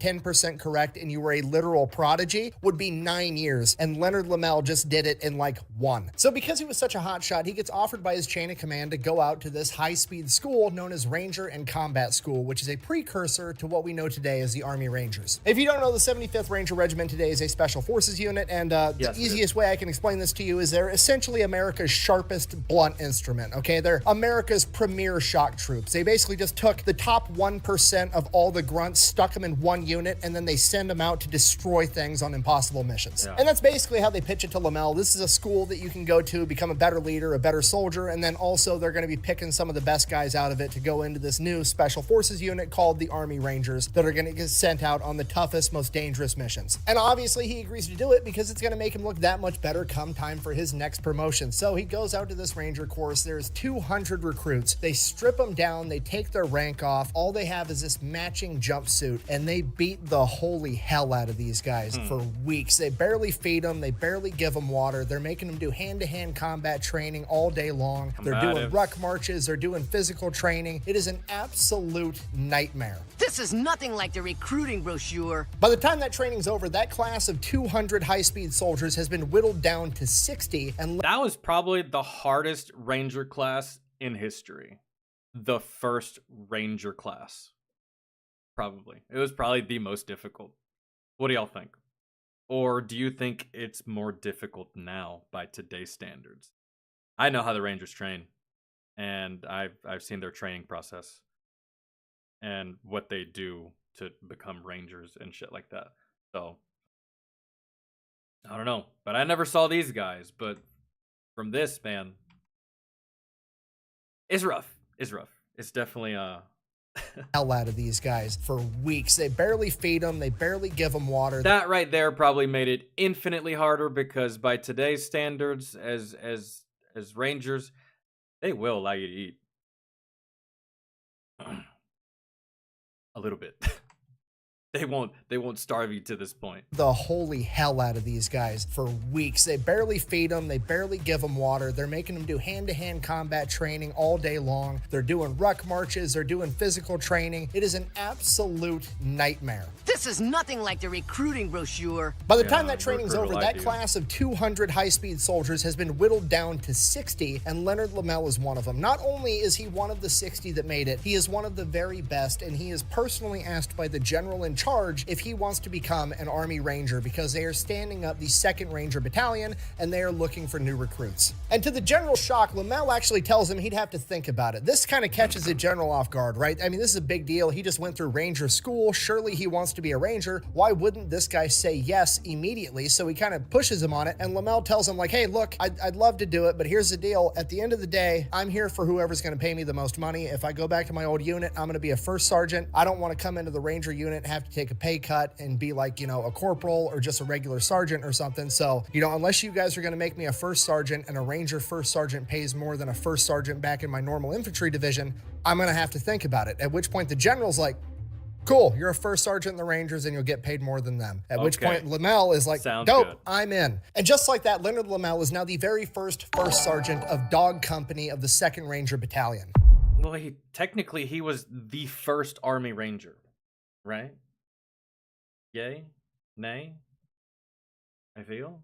Speaker 4: 10% correct and you were a literal prodigy would be 9 years, and Leonard Lamel just did it in like 1. So because he was such a hot shot, he gets offered by his chain of command to go out to this high-speed school known as Ranger and Combat School, which is a precursor to what we know today as the Army Rangers. If you don't know, the 75th Ranger Regiment today is a Special Forces unit, and
Speaker 1: Yes,
Speaker 4: the
Speaker 1: it
Speaker 4: easiest way I can explain this to you is they're essentially America's sharpest blunt instrument, okay? They're America's premier shock troops. They basically just took the top 1% of all the grunts, stuck them in one one unit and then they send them out to destroy things on impossible missions.
Speaker 1: Yeah.
Speaker 4: And that's basically how they pitch it to Lamel. This is a school that you can go to, become a better leader, a better soldier, and then also they're going to be picking some of the best guys out of it to go into this new special forces unit called the Army Rangers that are going to get sent out on the toughest, most dangerous missions. And obviously he agrees to do it because it's going to make him look that much better come time for his next promotion. So he goes out to this Ranger course. There's 200 recruits. They strip them down. They take their rank off. All they have is this matching jumpsuit, and they beat the holy hell out of these guys for weeks. They barely feed them. They barely give them water. They're making them do hand-to-hand combat training all day long. They're doing
Speaker 1: Combative.
Speaker 4: ruck marches. They're doing physical training. It is an absolute nightmare.
Speaker 6: This is nothing like the recruiting brochure.
Speaker 4: By the time that training's over, that class of 200 high-speed soldiers has been whittled down to 60, and
Speaker 1: That was probably the hardest Ranger class in history. The first Ranger class. Probably. It was probably the most difficult. What do y'all think? Or do you think it's more difficult now by today's standards? I know how the Rangers train, and I've seen their training process and what they do to become Rangers and shit like that. So I don't know, but I never saw these guys. But from this, man, it's rough. It's rough. It's definitely
Speaker 4: hell out of these guys for weeks. They barely feed them. They barely give them water.
Speaker 1: that right there probably made it infinitely harder, because by today's standards, as Rangers, they will allow you to eat a little bit. They won't starve you to this point.
Speaker 4: The holy hell out of these guys for weeks. They barely feed them. They barely give them water. They're making them do hand-to-hand combat training all day long. They're doing ruck marches. They're doing physical training. It is an absolute nightmare.
Speaker 6: This is nothing like the recruiting brochure.
Speaker 4: By the
Speaker 1: Yeah,
Speaker 4: time that training's
Speaker 1: recruiter
Speaker 4: over,
Speaker 1: lied
Speaker 4: that
Speaker 1: to you.
Speaker 4: class of 200 high-speed soldiers has been whittled down to 60, and Leonard Lamel is one of them. Not only is he one of the 60 that made it, he is one of the very best, and he is personally asked by the general in charge if he wants to become an Army Ranger, because they are standing up the 2nd Ranger Battalion, and they are looking for new recruits. And to the general's shock, Lamel actually tells him he'd have to think about it. This kind of catches the general off guard, right? I mean, this is a big deal. He just went through Ranger school. Surely he wants to be a Ranger. Why wouldn't this guy say yes immediately? So he kind of pushes him on it, and Lamel tells him like, hey, look, I'd love to do it, but here's the deal. At the end of the day, I'm here for whoever's going to pay me the most money. If I go back to my old unit, I'm going to be a first sergeant. I don't want to come into the Ranger unit and have to take a pay cut and be like, you know, a corporal or just a regular sergeant or something. So, you know, unless you guys are going to make me a first sergeant, and a Ranger first sergeant pays more than a first sergeant back in my normal infantry division, I'm going to have to think about it. At which point the general's like, cool, you're a first sergeant in the Rangers and you'll get paid more than them. At which
Speaker 1: Okay.
Speaker 4: point Lamel is like,
Speaker 1: Sounds
Speaker 4: dope,
Speaker 1: good.
Speaker 4: I'm in. And just like that, Leonard Lamel is now the very first sergeant of Dog Company of the 2nd Ranger Battalion.
Speaker 1: Well, he was the first Army Ranger, right? Yay? Nay? I feel.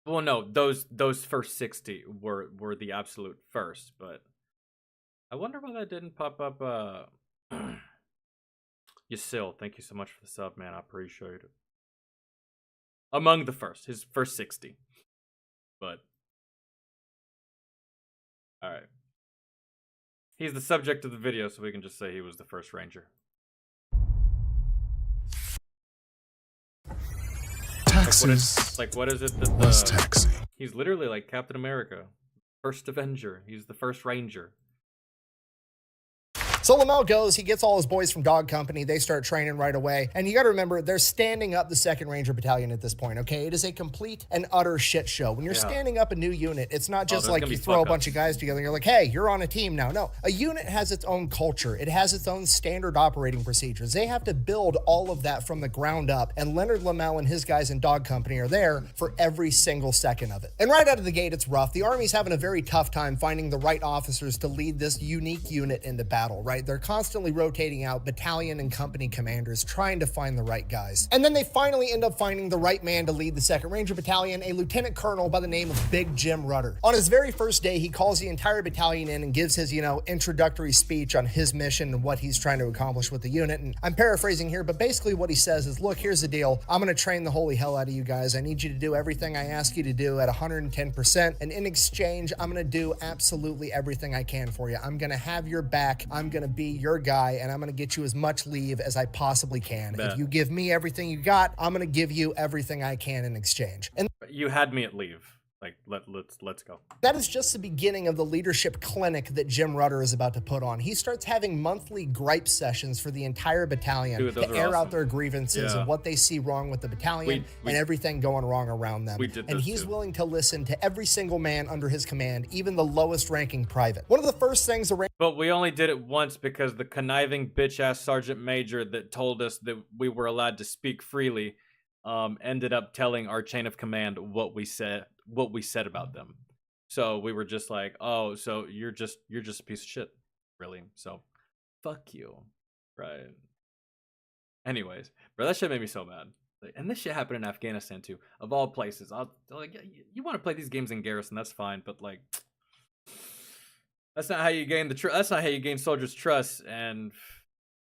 Speaker 1: Well, no, those first 60 were the absolute first, but I wonder why that didn't pop up. Yasil, thank you so much for the sub, man. I appreciate it. Among the first, his first 60, but all right. He's the subject of the video, so we can just say he was the first Ranger.
Speaker 7: Taxes.
Speaker 1: What is it that
Speaker 7: Less taxing.
Speaker 1: he's literally like Captain America, first Avenger. He's the first Ranger.
Speaker 4: So Lamel goes, he gets all his boys from Dog Company, they start training right away. And you gotta remember, they're standing up the 2nd Ranger Battalion at this point, okay? It is a complete and utter shit show. When you're
Speaker 1: Yeah.
Speaker 4: standing up a new unit, it's not just
Speaker 1: there's
Speaker 4: like
Speaker 1: gonna
Speaker 4: you
Speaker 1: be
Speaker 4: throw a
Speaker 1: fuck-ups.
Speaker 4: bunch of guys together and you're like, hey, you're on a team now. No, a unit has its own culture. It has its own standard operating procedures. They have to build all of that from the ground up. And Leonard Lamel and his guys in Dog Company are there for every single second of it. And right out of the gate, it's rough. The Army's having a very tough time finding the right officers to lead this unique unit into battle, right? They're constantly rotating out battalion and company commanders, trying to find the right guys. And then they finally end up finding the right man to lead the 2nd Ranger Battalion, a lieutenant colonel by the name of Big Jim Rudder. On his very first day, he calls the entire battalion in and gives his, introductory speech on his mission and what he's trying to accomplish with the unit. And I'm paraphrasing here, but basically what he says is, look, here's the deal. I'm going to train the holy hell out of you guys. I need you to do everything I ask you to do at 110%. And in exchange, I'm going to do absolutely everything I can for you. I'm going to have your back. I'm going going to be your guy, and I'm going to get you as much leave as I possibly can.
Speaker 1: Bet.
Speaker 4: If you give me everything you got, I'm going to give you everything I can in exchange. And
Speaker 1: You had me at leave. Like, let's go.
Speaker 4: that is just the beginning of the leadership clinic that Jim Rutter is about to put on. He starts having monthly gripe sessions for the entire battalion
Speaker 1: Dude, those
Speaker 4: to
Speaker 1: are
Speaker 4: air out
Speaker 1: awesome.
Speaker 4: their grievances
Speaker 1: Yeah.
Speaker 4: and what they see wrong with the battalion
Speaker 1: We-
Speaker 4: and everything going wrong around them.
Speaker 1: We did
Speaker 4: and
Speaker 1: this
Speaker 4: he's
Speaker 1: too.
Speaker 4: willing to listen to every single man under his command, even the lowest ranking private. One of the first things the
Speaker 1: But we only did it once because the conniving bitch-ass sergeant major that told us that we were allowed to speak freely ended up telling our chain of command what we said about them. So we were just like, oh, so you're just a piece of shit, really. So fuck you. Right. Anyways, bro, that shit made me so mad. Like, and this shit happened in Afghanistan too, of all places. Like, you want to play these games in Garrison, that's fine, but like, that's not how you gain that's not how you gain soldiers' trust. And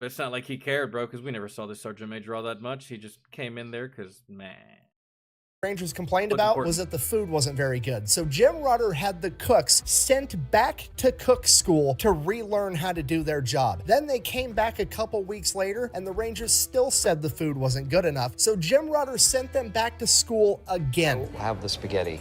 Speaker 1: it's not like he cared, bro, because we never saw the sergeant major all that much. He just came in there because, man.
Speaker 4: Rangers complained
Speaker 1: What's
Speaker 4: about
Speaker 1: important?
Speaker 4: was that the food wasn't very good. So Jim Rutter had the cooks sent back to cook school to relearn how to do their job. Then they came back a couple weeks later and the Rangers still said the food wasn't good enough. So Jim Rutter sent them back to school again.
Speaker 8: We'll have the spaghetti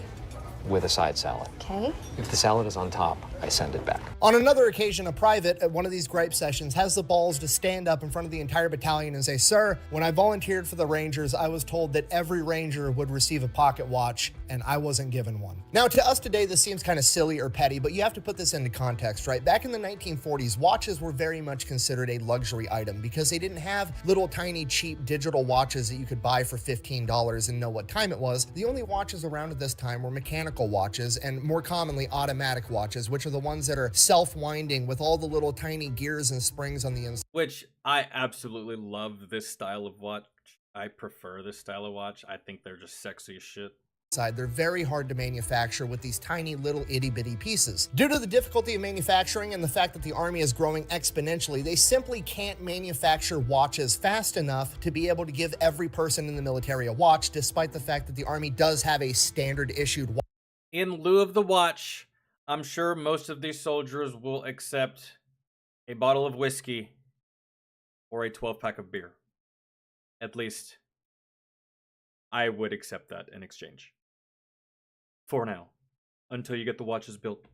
Speaker 8: with a side salad.
Speaker 5: Okay.
Speaker 8: If the salad is on top, I send it back.
Speaker 4: On another occasion, a private at one of these gripe sessions has the balls to stand up in front of the entire battalion and say, "Sir, when I volunteered for the Rangers, I was told that every Ranger would receive a pocket watch, and I wasn't given one." Now, to us today, this seems kind of silly or petty, but you have to put this into context, right? Back in the 1940s, watches were very much considered a luxury item because they didn't have little tiny cheap digital watches that you could buy for $15 and know what time it was. The only watches around at this time were mechanical watches and more commonly automatic watches, which are the ones that are self-winding with all the little tiny gears and springs on the inside.
Speaker 1: Which I absolutely love this style of watch. I prefer this style of watch. I think they're just sexy as shit.
Speaker 4: They're very hard to manufacture with these tiny little itty-bitty pieces. Due to the difficulty of manufacturing and the fact that the Army is growing exponentially, they simply can't manufacture watches fast enough to be able to give every person in the military a watch, despite the fact that the Army does have a standard issued watch.
Speaker 1: In lieu of the watch, I'm sure most of these soldiers will accept a bottle of whiskey or a 12-pack of beer. At least, I would accept that in exchange. For now. Until you get the watches built.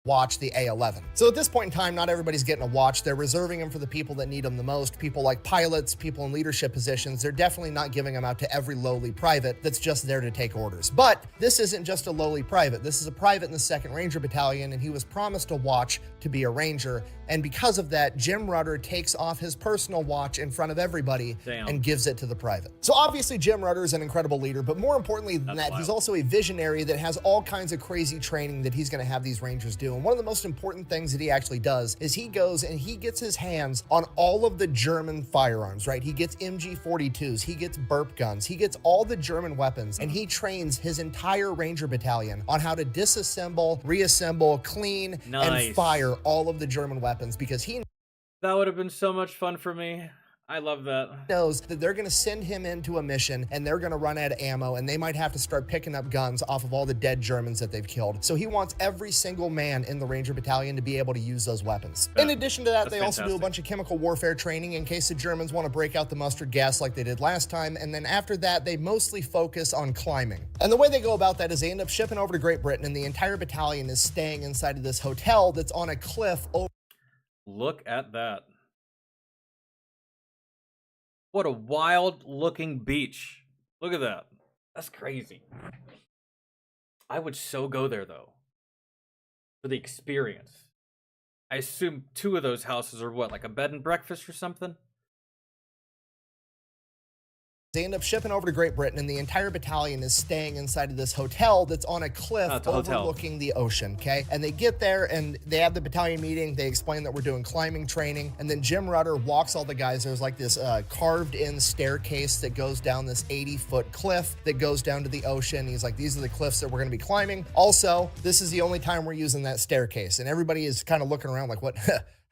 Speaker 4: Watch, the A11. So at this point in time, not everybody's getting a watch. They're reserving them for the people that need them the most. People like pilots, people in leadership positions. They're definitely not giving them out to every lowly private that's just there to take orders. But this isn't just a lowly private. This is a private in the 2nd Ranger Battalion, and he was promised a watch to be a Ranger. And because of that, Jim Rutter takes off his personal watch in front of everybody
Speaker 1: Damn.
Speaker 4: and gives it to the private. So obviously Jim Rutter is an incredible leader, but more importantly than
Speaker 1: That's
Speaker 4: that, he's
Speaker 1: wild.
Speaker 4: also a visionary that has all kinds of crazy training that he's going to have these Rangers do. And one of the most important things that he actually does is he goes and he gets his hands on all of the German firearms, right? He gets MG42s, he gets burp guns, he gets all the German weapons, and he trains his entire Ranger Battalion on how to disassemble, reassemble, clean,
Speaker 1: Nice.
Speaker 4: and fire all of the German weapons because he
Speaker 1: That would have been so much fun for me. I love that.
Speaker 4: knows that they're going to send him into a mission and they're going to run out of ammo and they might have to start picking up guns off of all the dead Germans that they've killed. So he wants every single man in the Ranger Battalion to be able to use those weapons. In addition to that,
Speaker 1: That's
Speaker 4: they also do a
Speaker 1: fantastic.
Speaker 4: bunch of chemical warfare training in case the Germans want to break out the mustard gas like they did last time. And then after that, they mostly focus on climbing. And the way they go about that is they end up shipping over to Great Britain and the entire battalion is staying inside of this hotel that's on a cliff over
Speaker 1: Look at that. What a wild looking beach. Look at that. That's crazy. I would so go there though. For the experience. I assume 2 of those houses are what, like a bed and breakfast or something?
Speaker 4: They end up shipping over to Great Britain, and the entire battalion is staying inside of this hotel that's on a cliff
Speaker 1: Oh, it's a hotel.
Speaker 4: overlooking the ocean, okay? And they get there, and they have the battalion meeting. They explain that we're doing climbing training, and then Jim Rutter walks all the guys. There's like this carved-in staircase that goes down this 80-foot cliff that goes down to the ocean. He's like, these are the cliffs that we're going to be climbing. Also, this is the only time we're using that staircase, and everybody is kind of looking around like, what?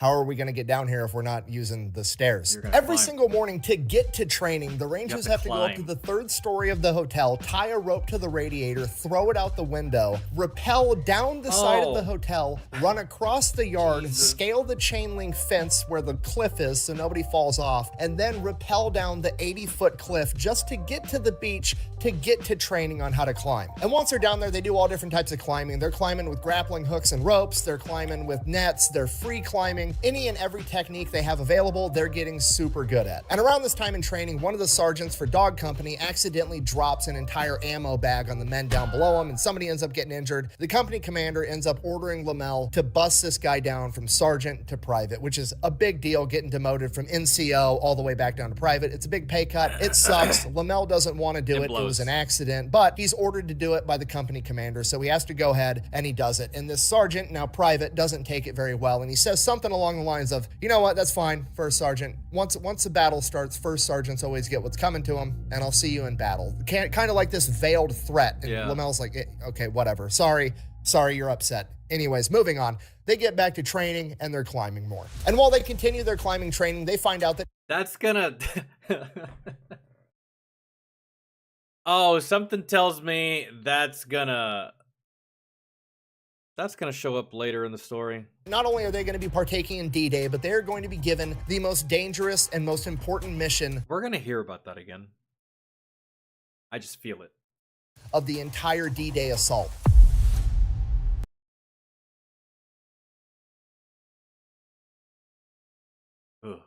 Speaker 4: how are we going to get down here if we're not using the stairs?
Speaker 1: You're gonna
Speaker 4: Every
Speaker 1: climb.
Speaker 4: single morning to get to training, the Rangers have to go up to
Speaker 1: climb.
Speaker 4: the 3rd story of the hotel, tie a rope to the radiator, throw it out the window, rappel down the side of the hotel, run across the yard, scale the chain link fence where the cliff is so nobody falls off, and then rappel down the 80-foot cliff just to get to the beach to get to training on how to climb. And once they're down there, they do all different types of climbing. They're climbing with grappling hooks and ropes, they're climbing with nets, they're free climbing. Any and every technique they have available, they're getting super good at. And around this time in training, one of the sergeants for Dog Company accidentally drops an entire ammo bag on the men down below him, and somebody ends up getting injured. The company commander ends up ordering Lamel to bust this guy down from sergeant to private, which is a big deal, getting demoted from NCO all the way back down to private. It's a big pay cut. It sucks. Lamel doesn't want to do it. It was an accident, but he's ordered to do it by the company commander, so he has to go ahead and he does it. And this sergeant, now private, doesn't take it very well, and he says something along the lines of, you know what, that's fine, first sergeant. Once the battle starts, first sergeants always get what's coming to them, and I'll see you in battle. Kind of like this veiled threat. And Lamel's like, okay, whatever. Sorry, you're upset. Anyways, moving on. They get back to training, and they're climbing more. And while they continue their climbing training, they find out that
Speaker 1: That's gonna... Oh, something tells me that's gonna show up later in the story.
Speaker 4: not only are they going to be partaking in D-Day, but they're going to be given the most dangerous and most important mission.
Speaker 1: We're gonna hear about that again. I just feel it.
Speaker 4: Of the entire D-Day assault.
Speaker 1: Ugh.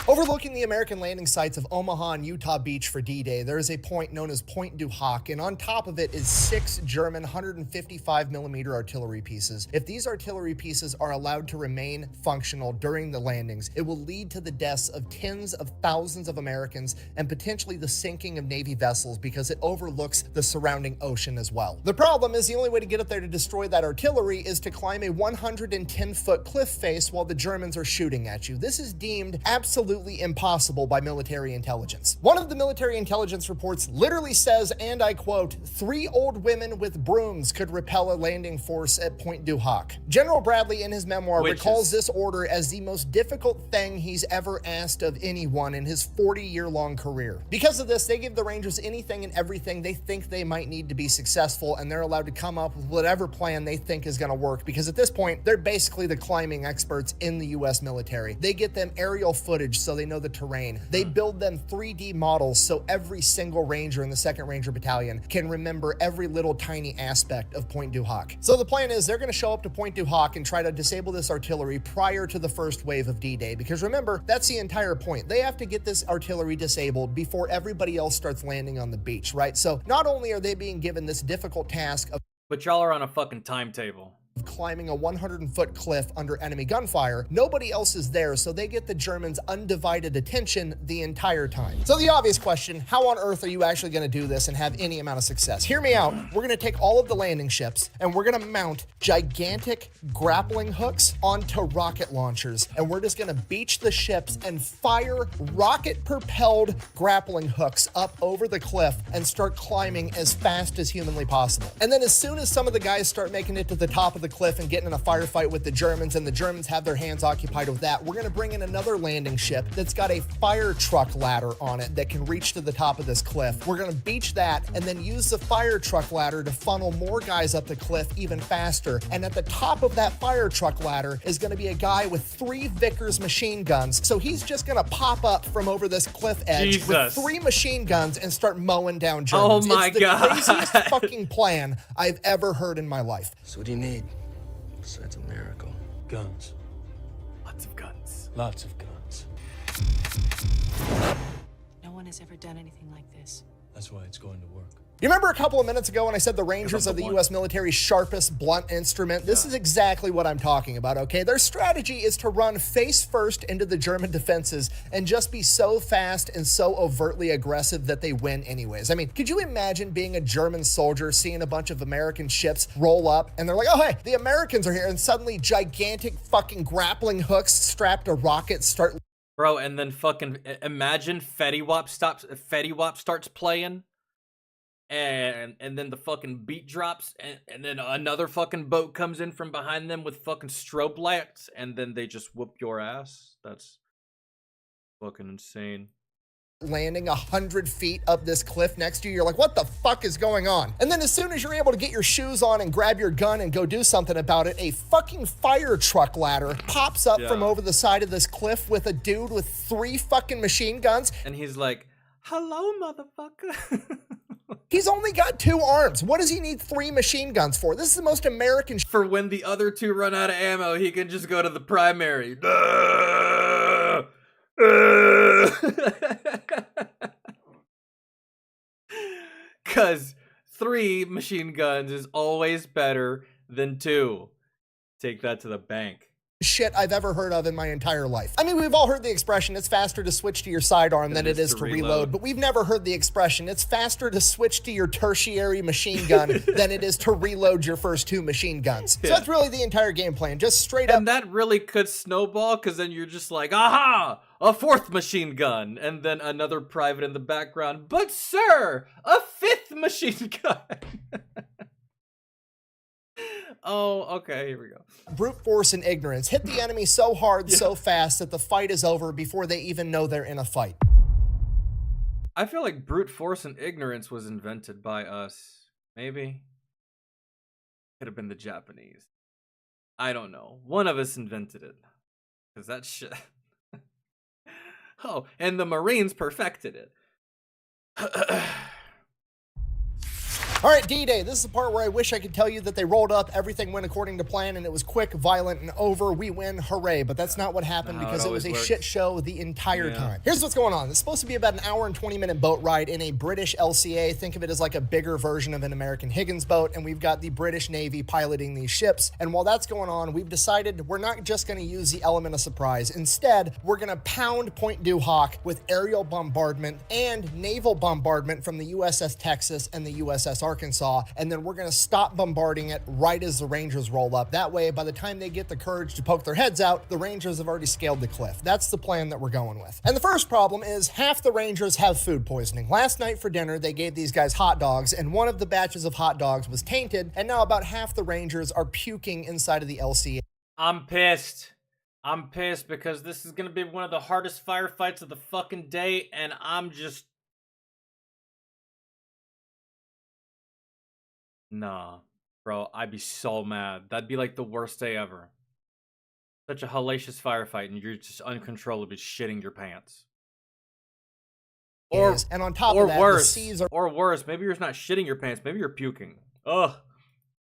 Speaker 4: Overlooking the American landing sites of Omaha and Utah Beach for D-Day, there is a point known as Point du Hoc, and on top of it is 6 German 155mm artillery pieces. If these artillery pieces are allowed to remain functional during the landings, it will lead to the deaths of tens of thousands of Americans and potentially the sinking of Navy vessels because it overlooks the surrounding ocean as well. The problem is the only way to get up there to destroy that artillery is to climb a 110-foot cliff face while the Germans are shooting at you. This is deemed absolutely impossible by military intelligence. One of the military intelligence reports literally says, and I quote, 3 old women with brooms could repel a landing force at Point du Hoc. General Bradley, in his memoir, recalls this order as the most difficult thing he's ever asked of anyone in his 40-year-long career. Because of this, they give the Rangers anything and everything they think they might need to be successful, and they're allowed to come up with whatever plan they think is going to work, because at this point, they're basically the climbing experts in the U.S. military. They get them aerial footage so they know the terrain. They build them 3D models so every single Ranger in the 2nd Ranger Battalion can remember every little tiny aspect of Point du Hoc. So the plan is they're going to show up to Point du Hoc and try to disable this artillery prior to the first wave of D-Day, because remember, that's the entire point. They have to get this artillery disabled before everybody else starts landing on the beach, right? So not only are they being given this difficult task of
Speaker 1: But y'all are on a fucking timetable.
Speaker 4: climbing a 100-foot cliff under enemy gunfire, nobody else is there, so they get the Germans' undivided attention the entire time. So the obvious question, how on earth are you actually going to do this and have any amount of success? Hear me out. We're going to take all of the landing ships and we're going to mount gigantic grappling hooks onto rocket launchers, and we're just going to beach the ships and fire rocket-propelled grappling hooks up over the cliff and start climbing as fast as humanly possible. And then as soon as some of the guys start making it to the top of the cliff and getting in a firefight with the Germans, and the Germans have their hands occupied with that, we're going to bring in another landing ship that's got a fire truck ladder on it that can reach to the top of this cliff. We're going to beach that and then use the fire truck ladder to funnel more guys up the cliff even faster. And at the top of that fire truck ladder is going to be a guy with 3 Vickers machine guns. So he's just going to pop up from over this cliff edge with 3 machine guns and start mowing down Germans.
Speaker 1: Oh my
Speaker 4: it's the
Speaker 1: God.
Speaker 4: craziest fucking plan I've ever heard in my life.
Speaker 9: So what do you need besides a miracle?
Speaker 3: Guns.
Speaker 1: Lots of guns.
Speaker 3: Lots of guns.
Speaker 10: No one has ever done anything like this.
Speaker 3: That's why it's going to work.
Speaker 4: You remember a couple of minutes ago when I said the Rangers are the U.S. military's sharpest blunt instrument? This is exactly what I'm talking about, okay? Their strategy is to run face first into the German defenses and just be so fast and so overtly aggressive that they win anyways. I mean, could you imagine being a German soldier, seeing a bunch of American ships roll up, and they're like, oh, hey, the Americans are here, and suddenly gigantic fucking grappling hooks strapped to rockets start...
Speaker 1: Bro, and then fucking imagine Fetty Wap starts playing. and then the fucking beat drops, and then another fucking boat comes in from behind them with fucking strobe lights, and then they just whoop your ass. That's fucking insane.
Speaker 4: Landing 100 feet up this cliff next to you, you're like, what the fuck is going on? And then as soon as you're able to get your shoes on and grab your gun and go do something about it, a fucking fire truck ladder pops up from over the side of this cliff with a dude with 3 fucking machine guns.
Speaker 1: And he's like, hello, motherfucker.
Speaker 4: He's only got 2 arms. What does he need 3 machine guns for? This is the most American
Speaker 1: for when the other 2 run out of ammo, he can just go to the primary. Cause 3 machine guns is always better than 2. Take that to the bank.
Speaker 4: Shit I've ever heard of in my entire life. I mean, we've all heard the expression, it's faster to switch to your sidearm than it is to reload, but we've never heard the expression, it's faster to switch to your tertiary machine gun than it is to reload your first 2 machine guns. So that's really the entire game plan, just straight up.
Speaker 1: And that really could snowball, because then you're just like, aha, a 4th machine gun, and then another private in the background, but sir, a 5th machine gun. Oh, okay, here we go.
Speaker 4: Brute force and ignorance. Hit the enemy so hard, so fast that the fight is over before they even know they're in a fight.
Speaker 1: I feel like brute force and ignorance was invented by us. Maybe. Could have been the Japanese. I don't know. One of us invented it. Because that shit... Oh, and the Marines perfected it.
Speaker 4: All right, D-Day, this is the part where I wish I could tell you that they rolled up, everything went according to plan, and it was quick, violent, and over. We win, hooray. But that's not what happened because it was a shit show the entire time. Here's what's going on. It's supposed to be about an hour and 20-minute boat ride in a British LCA. Think of it as like a bigger version of an American Higgins boat, and we've got the British Navy piloting these ships. And while that's going on, we've decided we're not just going to use the element of surprise. Instead, we're going to pound Point Du Hoc with aerial bombardment and naval bombardment from the USS Texas and the USS Arkansas, and then we're going to stop bombarding it right as the Rangers roll up. That way, by the time they get the courage to poke their heads out, the Rangers have already scaled the cliff. That's the plan that we're going with. And the first problem is half the Rangers have food poisoning. Last night for dinner, they gave these guys hot dogs, and one of the batches of hot dogs was tainted, and now about half the Rangers are puking inside of the LCA.
Speaker 1: I'm pissed. I'm pissed because this is going to be one of the hardest firefights of the fucking day, and I'm just... Nah, bro, I'd be so mad. That'd be like the worst day ever. Such a hellacious firefight, and you're just uncontrollably shitting your pants. Or
Speaker 4: and on top of that,
Speaker 1: worse,
Speaker 4: the seas are
Speaker 1: worse. Maybe you're not shitting your pants. Maybe you're puking. Ugh.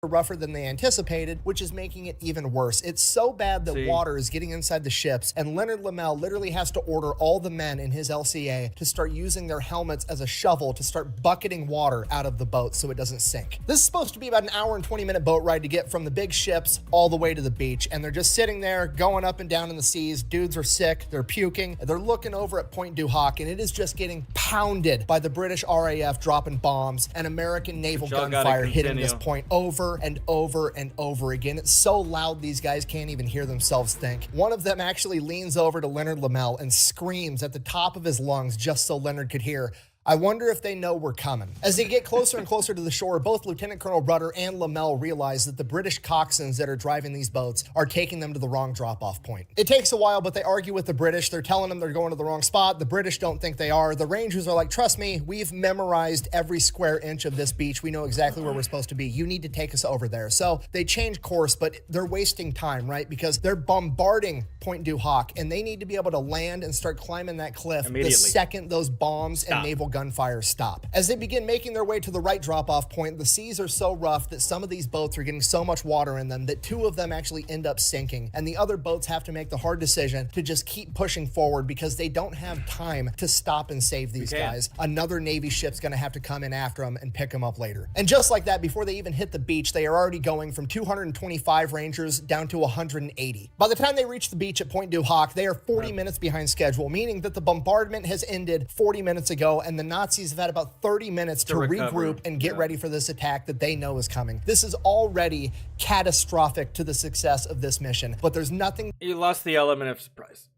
Speaker 4: Rougher than they anticipated, which is making it even worse. It's so bad that water is getting inside the ships, and Leonard Lamel literally has to order all the men in his LCA to start using their helmets as a shovel to start bucketing water out of the boat so it doesn't sink. This is supposed to be about an hour and 20-minute boat ride to get from the big ships all the way to the beach, and they're just sitting there going up and down in the seas. Dudes are sick, they're puking, they're looking over at Point Du Hoc, and it is just getting pounded by the British RAF dropping bombs and American naval gunfire hitting this point over and over and over again. It's so loud these guys can't even hear themselves think. One of them actually leans over to Leonard Lamel and screams at the top of his lungs just so Leonard could hear, "I wonder if they know we're coming." As they get closer and closer to the shore, both Lieutenant Colonel Rudder and Lamel realize that the British coxswains that are driving these boats are taking them to the wrong drop-off point. It takes a while, but they argue with the British. They're telling them they're going to the wrong spot. The British don't think they are. The Rangers are like, trust me, we've memorized every square inch of this beach. We know exactly where we're supposed to be. You need to take us over there. So they change course, but they're wasting time, right? Because they're bombarding Point Du Hoc, and they need to be able to land and start climbing that cliff the second those bombs and naval gunfire stop. As they begin making their way to the right drop-off point, the seas are so rough that some of these boats are getting so much water in them that 2 of them actually end up sinking, and the other boats have to make the hard decision to just keep pushing forward because they don't have time to stop and save these guys. Another Navy ship's gonna have to come in after them and pick them up later. And just like that, before they even hit the beach, they are already going from 225 Rangers down to 180. By the time they reach the beach at Point Du Hoc, they are 40 minutes behind schedule, meaning that the bombardment has ended 40 minutes ago, and the Nazis have had about 30 minutes to regroup and get ready for this attack that they know is coming. This is already catastrophic to the success of this mission, but there's nothing.
Speaker 1: You lost the element of surprise.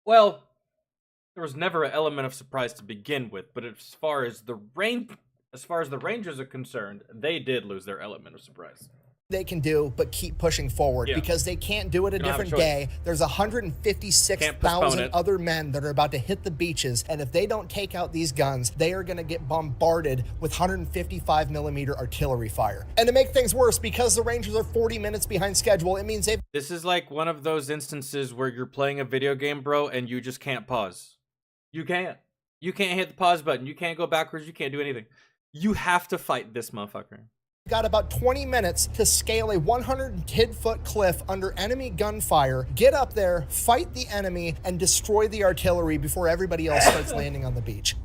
Speaker 1: Well, there was never an element of surprise to begin with. But as far as the Rangers are concerned, they did lose their element of surprise.
Speaker 4: They can do but keep pushing forward because they can't do it a different day. There's 156,000 other men that are about to hit the beaches, and if they don't take out these guns, they are going to get bombarded with 155 millimeter artillery fire. And to make things worse, because the Rangers are 40 minutes behind schedule, it means
Speaker 1: this is like one of those instances where you're playing a video game, bro, and you just can't pause. You can't hit the pause button. You can't go backwards. You can't do anything. You have to fight this motherfucker.
Speaker 4: Got about 20 minutes to scale a 110-foot cliff under enemy gunfire, get up there, fight the enemy, and destroy the artillery before everybody else starts landing on the beach.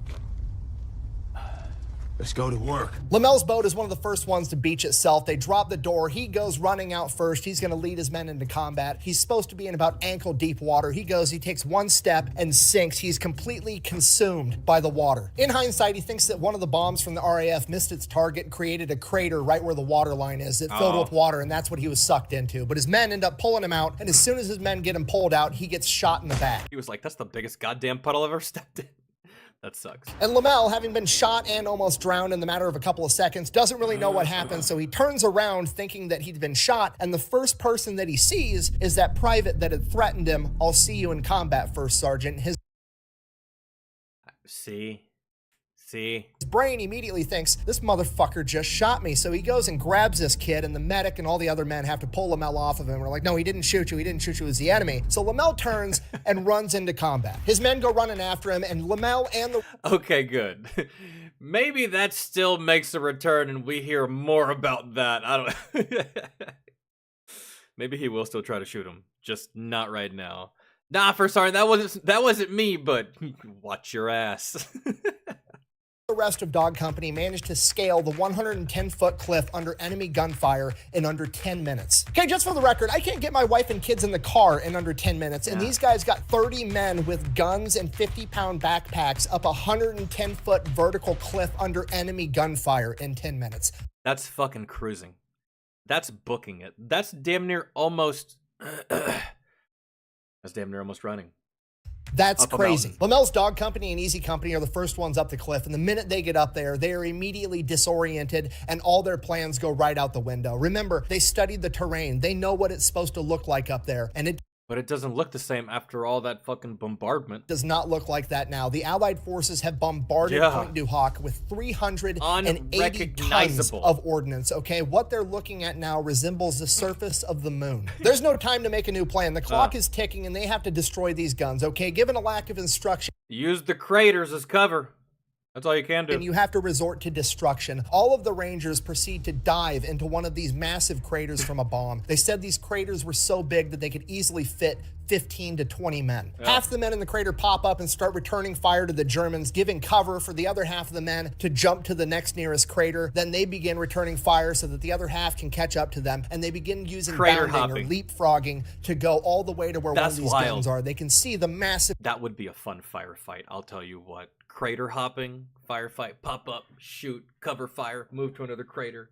Speaker 7: Let's go to work.
Speaker 4: Lamel's boat is one of the first ones to beach itself. They drop the door. He goes running out first. He's going to lead his men into combat. He's supposed to be in about ankle deep water. He takes one step and sinks. He's completely consumed by the water. In hindsight, he thinks that one of the bombs from the RAF missed its target and created a crater right where the water line is. It filled with water, and that's what he was sucked into. But his men end up pulling him out, and as soon as his men get him pulled out, he gets shot in the back.
Speaker 1: He was like, that's the biggest goddamn puddle I've ever stepped in. That sucks.
Speaker 4: And Lamel, having been shot and almost drowned in the matter of a couple of seconds, doesn't really know what happened, so he turns around thinking that he'd been shot, and the first person that he sees is that private that had threatened him. I'll see you in combat, First Sergeant. His brain immediately thinks, this motherfucker just shot me. So he goes and grabs this kid, and the medic and all the other men have to pull Lamel off of him. We're like, no, he didn't shoot you. He didn't shoot you. It was the enemy. So Lamel turns and runs into combat. His men go running after him, and Lamel and the...
Speaker 1: Okay, good. Maybe that still makes a return, and we hear more about that. I don't... Maybe he will still try to shoot him. Just not right now. Nah, First Sergeant, that wasn't me, but watch your ass.
Speaker 4: The rest of Dog Company managed to scale the 110-foot cliff under enemy gunfire in under 10 minutes. Okay, just for the record, I can't get my wife and kids in the car in under 10 minutes, and these guys got 30 men with guns and 50-pound backpacks up a 110-foot vertical cliff under enemy gunfire in 10 minutes.
Speaker 1: That's fucking cruising. That's booking it. That's damn near almost... That's damn near almost running.
Speaker 4: That's crazy. Lamel's Dog Company and Easy Company are the first ones up the cliff, and the minute they get up there, they are immediately disoriented, and all their plans go right out the window. Remember, they studied the terrain. They know what it's supposed to look like up there, and it
Speaker 1: But it doesn't look the same after all that fucking bombardment.
Speaker 4: does not look like that now. The Allied forces have bombarded Point du Hoc with 380 tons of ordnance, okay? What they're looking at now resembles the surface of the moon. There's no time to make a new plan. The clock is ticking, and they have to destroy these guns, okay? Given a lack of instruction,
Speaker 1: use the craters as cover. That's all you can do.
Speaker 4: And you have to resort to destruction. All of the Rangers proceed to dive into one of these massive craters from a bomb. They said these craters were so big that they could easily fit 15 to 20 men. Half the men in the crater pop up and start returning fire to the Germans, giving cover for the other half of the men to jump to the next nearest crater. Then they begin returning fire so that the other half can catch up to them, and they begin using bounding or leapfrogging to go all the way to where one of these guns are. They can see the massive...
Speaker 1: That would be a fun firefight, I'll tell you what. Crater hopping, firefight, pop up, shoot, cover fire, move to another crater,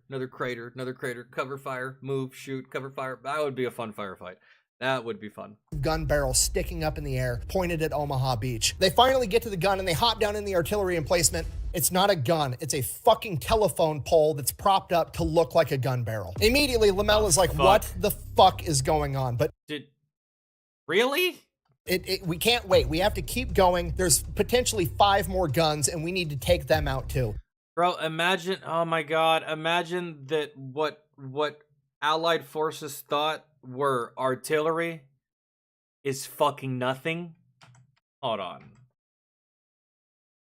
Speaker 1: cover fire, move, shoot, cover fire. That would be a fun firefight. That would be fun.
Speaker 4: Gun barrel sticking up in the air, pointed at Omaha Beach. They finally get to the gun and they hop down in the artillery emplacement. It's not a gun. It's a fucking telephone pole that's propped up to look like a gun barrel. Immediately, Lamel is like, what the fuck is going on? But
Speaker 1: really?
Speaker 4: We can't wait. We have to keep going. There's potentially 5 more guns, and we need to take them out too.
Speaker 1: Bro, imagine, oh my god, imagine that what Allied forces thought were artillery is fucking nothing. Hold on.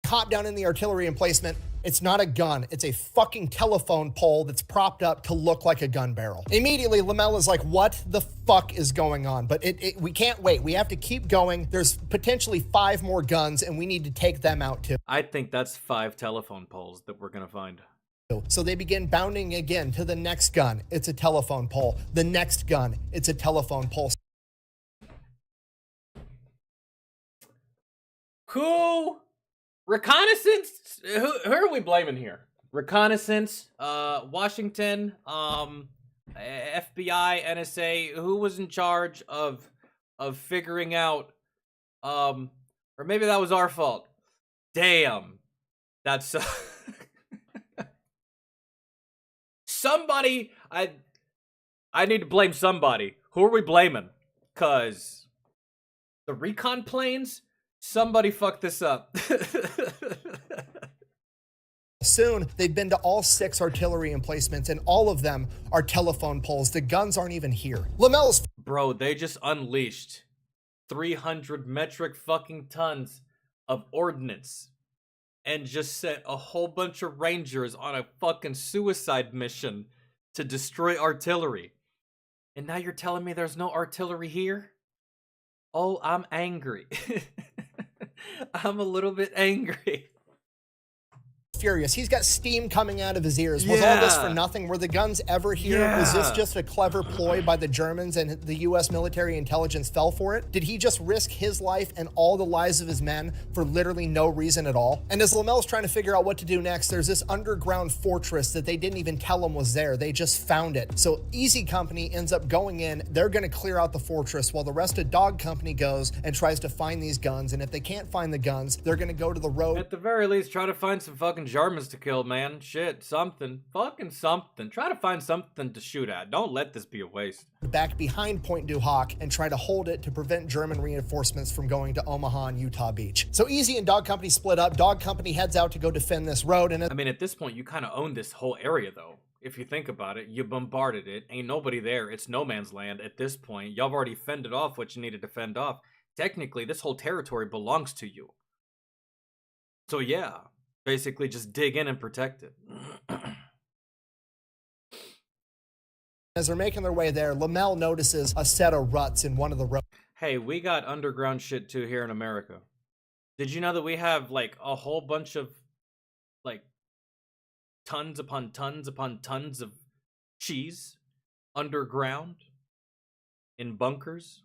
Speaker 4: Hop down in the artillery emplacement. It's not a gun. It's a fucking telephone pole that's propped up to look like a gun barrel. Immediately, Lamel is like, what the fuck is going on? But we can't wait. We have to keep going. There's potentially 5 more guns, and we need to take them out too.
Speaker 1: I think that's 5 telephone poles that we're gonna find.
Speaker 4: So they begin bounding again to the next gun. It's a telephone pole. The next gun. It's a telephone pole.
Speaker 1: Reconnaissance? Who are we blaming here? Reconnaissance, Washington, FBI, NSA. Who was in charge of figuring out, or Or maybe that was our fault. Damn. That's so... Somebody, I need to blame somebody. Who are we blaming? Cause the recon planes, somebody fucked this up.
Speaker 4: Soon, they've been to all 6 artillery emplacements, and all of them are telephone poles. The guns aren't even here. Lamel's...
Speaker 1: Bro, they just unleashed 300 metric fucking tons of ordnance and just sent a whole bunch of rangers on a fucking suicide mission to destroy artillery. And now you're telling me there's no artillery here? Oh, I'm angry. I'm a little bit angry.
Speaker 4: Furious. He's got steam coming out of his ears. Was all this for nothing? Were the guns ever here? Was this just a clever ploy by the Germans and the US military intelligence fell for it? Did he just risk his life and all the lives of his men for literally no reason at all? And as Lamel's trying to figure out what to do next, there's this underground fortress that they didn't even tell him was there. They just found it. So Easy Company ends up going in. They're going to clear out the fortress while the rest of Dog Company goes and tries to find these guns. And if they can't find the guns, they're going to go to the road.
Speaker 1: At the very least, try to find some fucking Germans to kill, man. Shit, something. Fucking something. Try to find something to shoot at. Don't let this be a waste.
Speaker 4: Back behind Point du Hoc and try to hold it to prevent German reinforcements from going to Omaha and Utah Beach. So Easy and Dog Company split up. Dog Company heads out to go defend this road. And
Speaker 1: I mean, at this point, you kind of own this whole area, though. If you think about it, you bombarded it. Ain't nobody there. It's no man's land at this point. Y'all have already fended off what you needed to fend off. Technically, this whole territory belongs to you. So yeah. Basically, just dig in and protect it.
Speaker 4: As they're making their way there, Lamel notices a set of ruts in one of the roads.
Speaker 1: Hey, we got underground shit too here in America. Did you know that we have like a whole bunch of like tons upon tons upon tons of cheese underground in bunkers?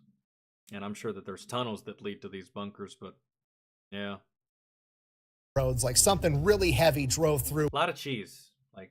Speaker 1: And I'm sure that there's tunnels that lead to these bunkers, but yeah.
Speaker 4: Roads, like something really heavy drove through.
Speaker 1: A lot of cheese, like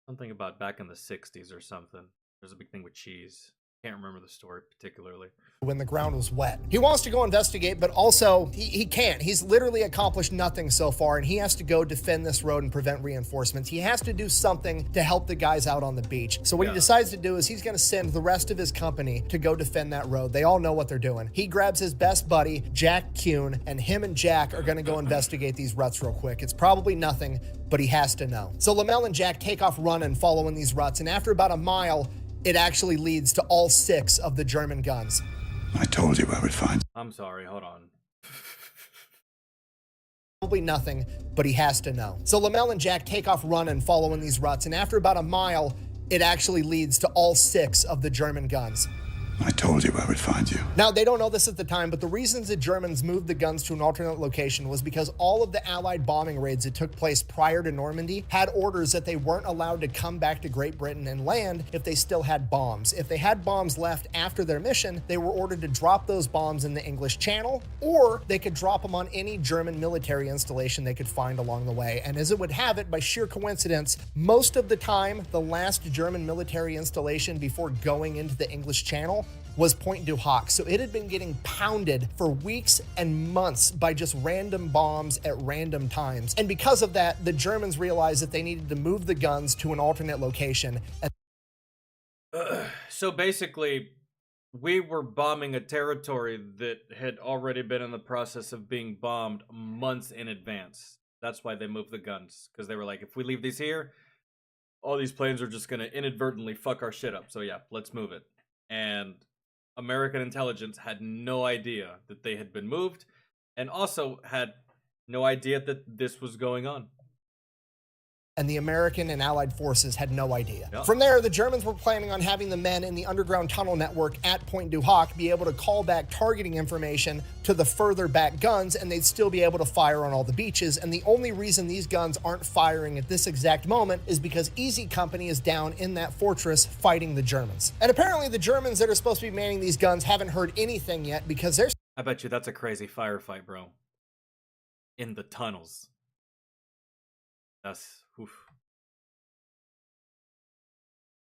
Speaker 1: something about back in the 60s or something. There's a big thing with cheese. Can't remember the story particularly.
Speaker 4: When the ground was wet. He wants to go investigate, but also he can't. He's literally accomplished nothing so far, and he has to go defend this road and prevent reinforcements. He has to do something to help the guys out on the beach. So what he decides to do is he's going to send the rest of his company to go defend that road. They all know what they're doing. He grabs his best buddy, Jack Kuhn, and him and Jack are going to go investigate these ruts real quick. It's probably nothing, but he has to know. So Lamel and Jack take off running, following these ruts, and after about a mile, it actually leads to all 6 of the German guns.
Speaker 7: I told you I would find.
Speaker 1: I'm sorry, hold on.
Speaker 4: Probably nothing, but he has to know. So Lamel and Jack take off running, following these ruts, and after about a mile, it actually leads to all 6 of the German guns.
Speaker 7: I told you I would find you.
Speaker 4: Now, they don't know this at the time, but the reasons the Germans moved the guns to an alternate location was because all of the Allied bombing raids that took place prior to Normandy had orders that they weren't allowed to come back to Great Britain and land if they still had bombs. If they had bombs left after their mission, they were ordered to drop those bombs in the English Channel, or they could drop them on any German military installation they could find along the way. And as it would have it, by sheer coincidence, most of the time, the last German military installation before going into the English Channel was Point du Hoc. So it had been getting pounded for weeks and months by just random bombs at random times. And because of that, the Germans realized that they needed to move the guns to an alternate location.
Speaker 1: So basically, we were bombing a territory that had already been in the process of being bombed months in advance. That's why they moved the guns. Because they were like, if we leave these here, all these planes are just going to inadvertently fuck our shit up. So yeah, let's move it. And American intelligence had no idea that they had been moved, and also had no idea that this was going on.
Speaker 4: And the American and Allied forces had no idea.
Speaker 1: Yep.
Speaker 4: From there, the Germans were planning on having the men in the underground tunnel network at Point du Hoc be able to call back targeting information to the further back guns, and they'd still be able to fire on all the beaches. And the only reason these guns aren't firing at this exact moment is because Easy Company is down in that fortress fighting the Germans. And apparently the Germans that are supposed to be manning these guns haven't heard anything yet, because they're...
Speaker 1: I bet you that's a crazy firefight, bro. In the tunnels. That's... Oof.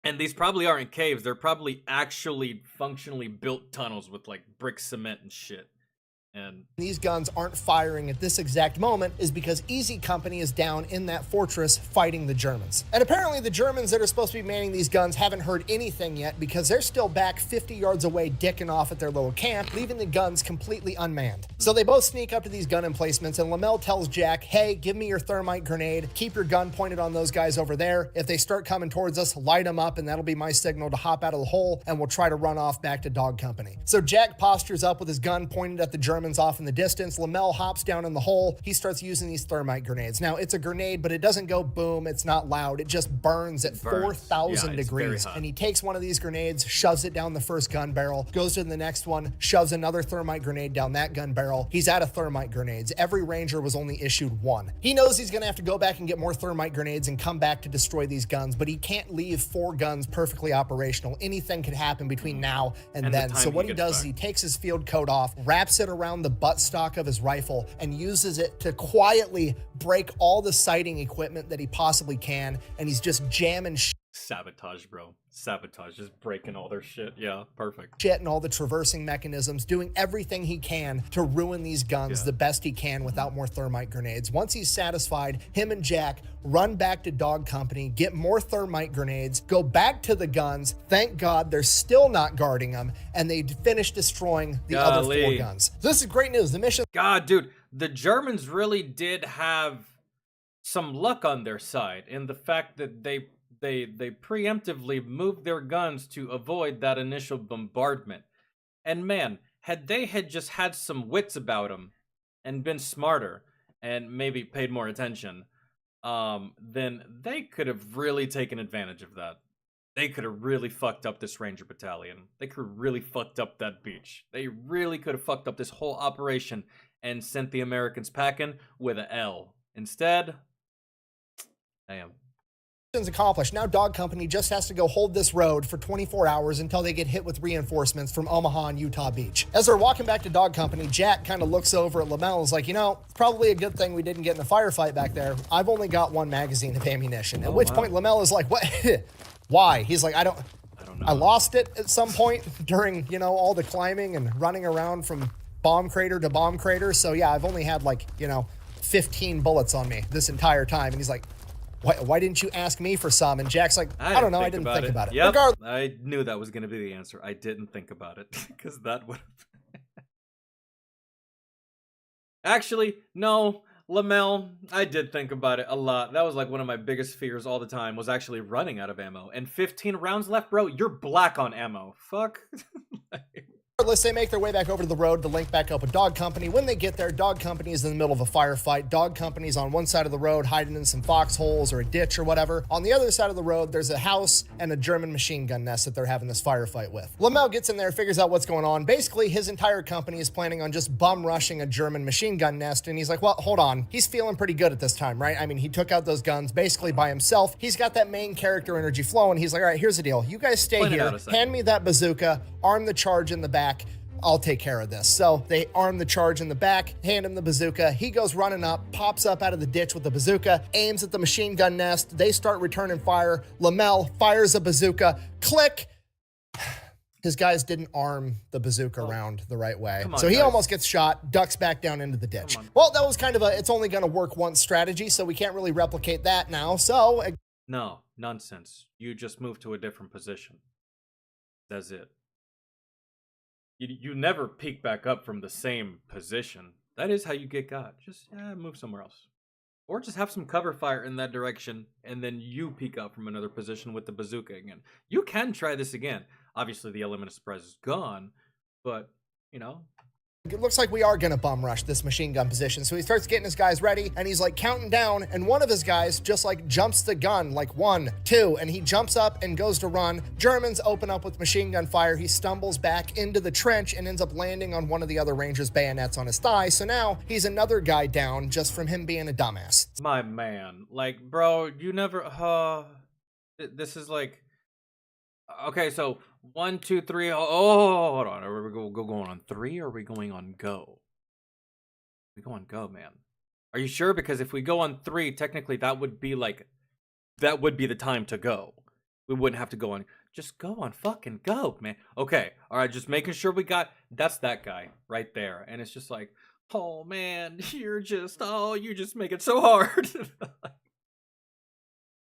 Speaker 1: And these probably aren't caves. They're probably actually functionally built tunnels with like brick cement and shit. And
Speaker 4: these guns aren't firing at this exact moment is because Easy Company is down in that fortress fighting the Germans. And apparently the Germans that are supposed to be manning these guns haven't heard anything yet because they're still back 50 yards away dicking off at their little camp, leaving the guns completely unmanned. So they both sneak up to these gun emplacements and Lamel tells Jack, hey, give me your thermite grenade, keep your gun pointed on those guys over there. If they start coming towards us, light them up and that'll be my signal to hop out of the hole and we'll try to run off back to Dog Company. So Jack postures up with his gun pointed at the Germans off in the distance. Lamel hops down in the hole. He starts using these thermite grenades. Now, it's a grenade, but it doesn't go boom. It's not loud. It just burns at 4,000 degrees. And he takes one of these grenades, shoves it down the first gun barrel, goes to the next one, shoves another thermite grenade down that gun barrel. He's out of thermite grenades. Every ranger was only issued one. He knows he's going to have to go back and get more thermite grenades and come back to destroy these guns, but he can't leave 4 guns perfectly operational. Anything could happen between now and then. So what he does is he takes his field coat off, wraps it around the buttstock of his rifle, and uses it to quietly break all the sighting equipment that he possibly can, and he's just jamming
Speaker 1: sabotage, bro. Sabotage, just breaking all their shit. Yeah, perfect.
Speaker 4: Shit and all the traversing mechanisms, doing everything he can to ruin these guns the best he can without more thermite grenades. Once he's satisfied, him and Jack run back to Dog Company, get more thermite grenades, go back to the guns. Thank God they're still not guarding them, and they finish destroying the other 4 guns. So this is great news. The mission.
Speaker 1: God, dude, the Germans really did have some luck on their side in the fact that they preemptively moved their guns to avoid that initial bombardment. And man, had they just had some wits about them and been smarter and maybe paid more attention, then they could have really taken advantage of that. They could have really fucked up this Ranger Battalion. They could have really fucked up that beach. They really could have fucked up this whole operation and sent the Americans packing with a L. Instead, damn.
Speaker 4: Accomplished. Now Dog Company just has to go hold this road for 24 hours until they get hit with reinforcements from Omaha and Utah Beach. As they're walking back to Dog Company, Jack kind of looks over at Lamel and is like, you know, it's probably a good thing we didn't get in a firefight back there. I've only got 1 magazine of ammunition. At which point Lamel is like, what? Why? He's like, I don't know. I lost it at some point during, you know, all the climbing and running around from bomb crater to bomb crater. So yeah, I've only had like, you know, 15 bullets on me this entire time. And he's like, why didn't you ask me for some? And Jack's like, I don't know. I didn't think about it.
Speaker 1: Yep. I knew that was going to be the answer. I didn't think about it because that would have... Actually, no, Lamel, I did think about it a lot. That was like one of my biggest fears all the time, was actually running out of ammo. And 15 rounds left, bro. You're black on ammo. Fuck.
Speaker 4: Regardless, they make their way back over to the road to link back up with Dog Company. When they get there, Dog Company is in the middle of a firefight. Dog Company's on one side of the road, hiding in some foxholes or a ditch or whatever. On the other side of the road, there's a house and a German machine gun nest that they're having this firefight with. Lamel gets in there, figures out what's going on. Basically, his entire company is planning on just bum rushing a German machine gun nest, and he's like, well, hold on. He's feeling pretty good at this time, right? I mean, he took out those guns basically by himself. He's got that main character energy flowing. He's like, all right, here's the deal. You guys stay here, hand me that bazooka, arm the charge in the back. I'll take care of this. So they arm the charge in the back, hand him the bazooka. He goes running up, pops up out of the ditch with the bazooka, aims at the machine gun nest. They start returning fire. Lamel fires a bazooka. Click. His guys didn't arm the bazooka round the right way. So he almost gets shot, ducks back down into the ditch. Well, that was kind of it's only going to work once strategy, so we can't really replicate that now. So
Speaker 1: no, nonsense. You just move to a different position. That's it. You never peek back up from the same position. That is how you get got. Just move somewhere else. Or just have some cover fire in that direction, and then you peek out from another position with the bazooka again. You can try this again. Obviously, the element of surprise is gone, but, you know...
Speaker 4: It looks like we are going to bum rush this machine gun position. So he starts getting his guys ready, and he's like counting down, and one of his guys just like jumps the gun, like 1, 2, and he jumps up and goes to run. Germans open up with machine gun fire. He stumbles back into the trench and ends up landing on one of the other Rangers' bayonets on his thigh. So now he's another guy down just from him being a dumbass.
Speaker 1: My man, like, bro, you never, this is like, okay, so 1, 2, 3. Oh, hold on. Are we going on 3 or are we going on go? We go on go, man. Are you sure? Because if we go on 3, technically that would be the time to go. We wouldn't have to go on. Just go on fucking go, man. Okay, all right, just making sure we got. That's that guy right there, and it's just like, oh man, you just make it so hard.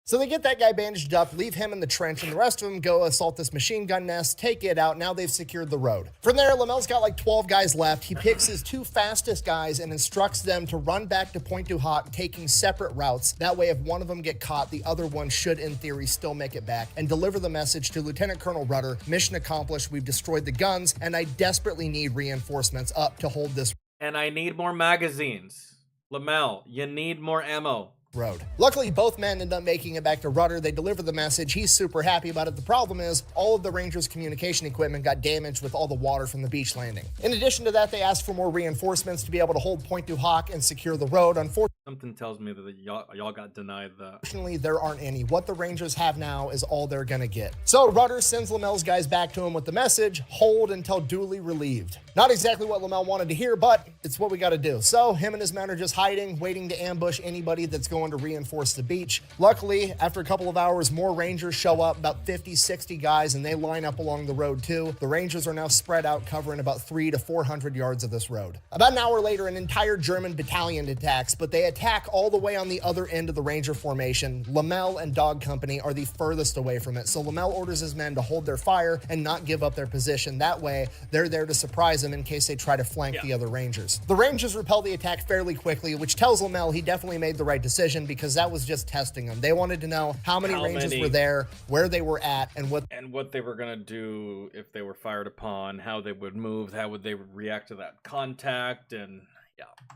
Speaker 4: So they get that guy bandaged up, leave him in the trench, and the rest of them go assault this machine gun nest, take it out. Now they've secured the road. From there, Lamel's got like 12 guys left. He picks his 2 fastest guys and instructs them to run back to Pointe du Hoc, taking separate routes. That way, if one of them get caught, the other one should, in theory, still make it back and deliver the message to Lieutenant Colonel Rudder. Mission accomplished. We've destroyed the guns, and I desperately need reinforcements up to hold this.
Speaker 1: And I need more magazines. Lamel, you need more ammo.
Speaker 4: Road. Luckily, both men end up making it back to Rudder. They deliver the message. He's super happy about it. The problem is all of the Rangers' communication equipment got damaged with all the water from the beach landing. In addition to that, they asked for more reinforcements to be able to hold Pointe du Hoc and secure the road. Unfortunately,
Speaker 1: something tells me that y'all got denied that.
Speaker 4: Unfortunately, there aren't any. What the Rangers have now is all they're gonna get. So Rudder sends Lamel's guys back to him with the message, hold until duly relieved. Not exactly what Lamel wanted to hear, but it's what we gotta do. So him and his men are just hiding, waiting to ambush anybody that's going to reinforce the beach. Luckily, after a couple of hours, more Rangers show up, about 50, 60 guys, and they line up along the road too. The Rangers are now spread out, covering about 300 to 400 yards of this road. About an hour later, an entire German battalion attacks, but they attack all the way on the other end of the Ranger formation. Lamel and Dog Company are the furthest away from it, so Lamel orders his men to hold their fire and not give up their position. That way, they're there to surprise them in case they try to flank the other Rangers. The Rangers repel the attack fairly quickly, which tells Lamel he definitely made the right decision because that was just testing them. They wanted to know how many Rangers were there, where they were at, and what
Speaker 1: they were gonna do if they were fired upon, how they would move, how would they react to that contact, and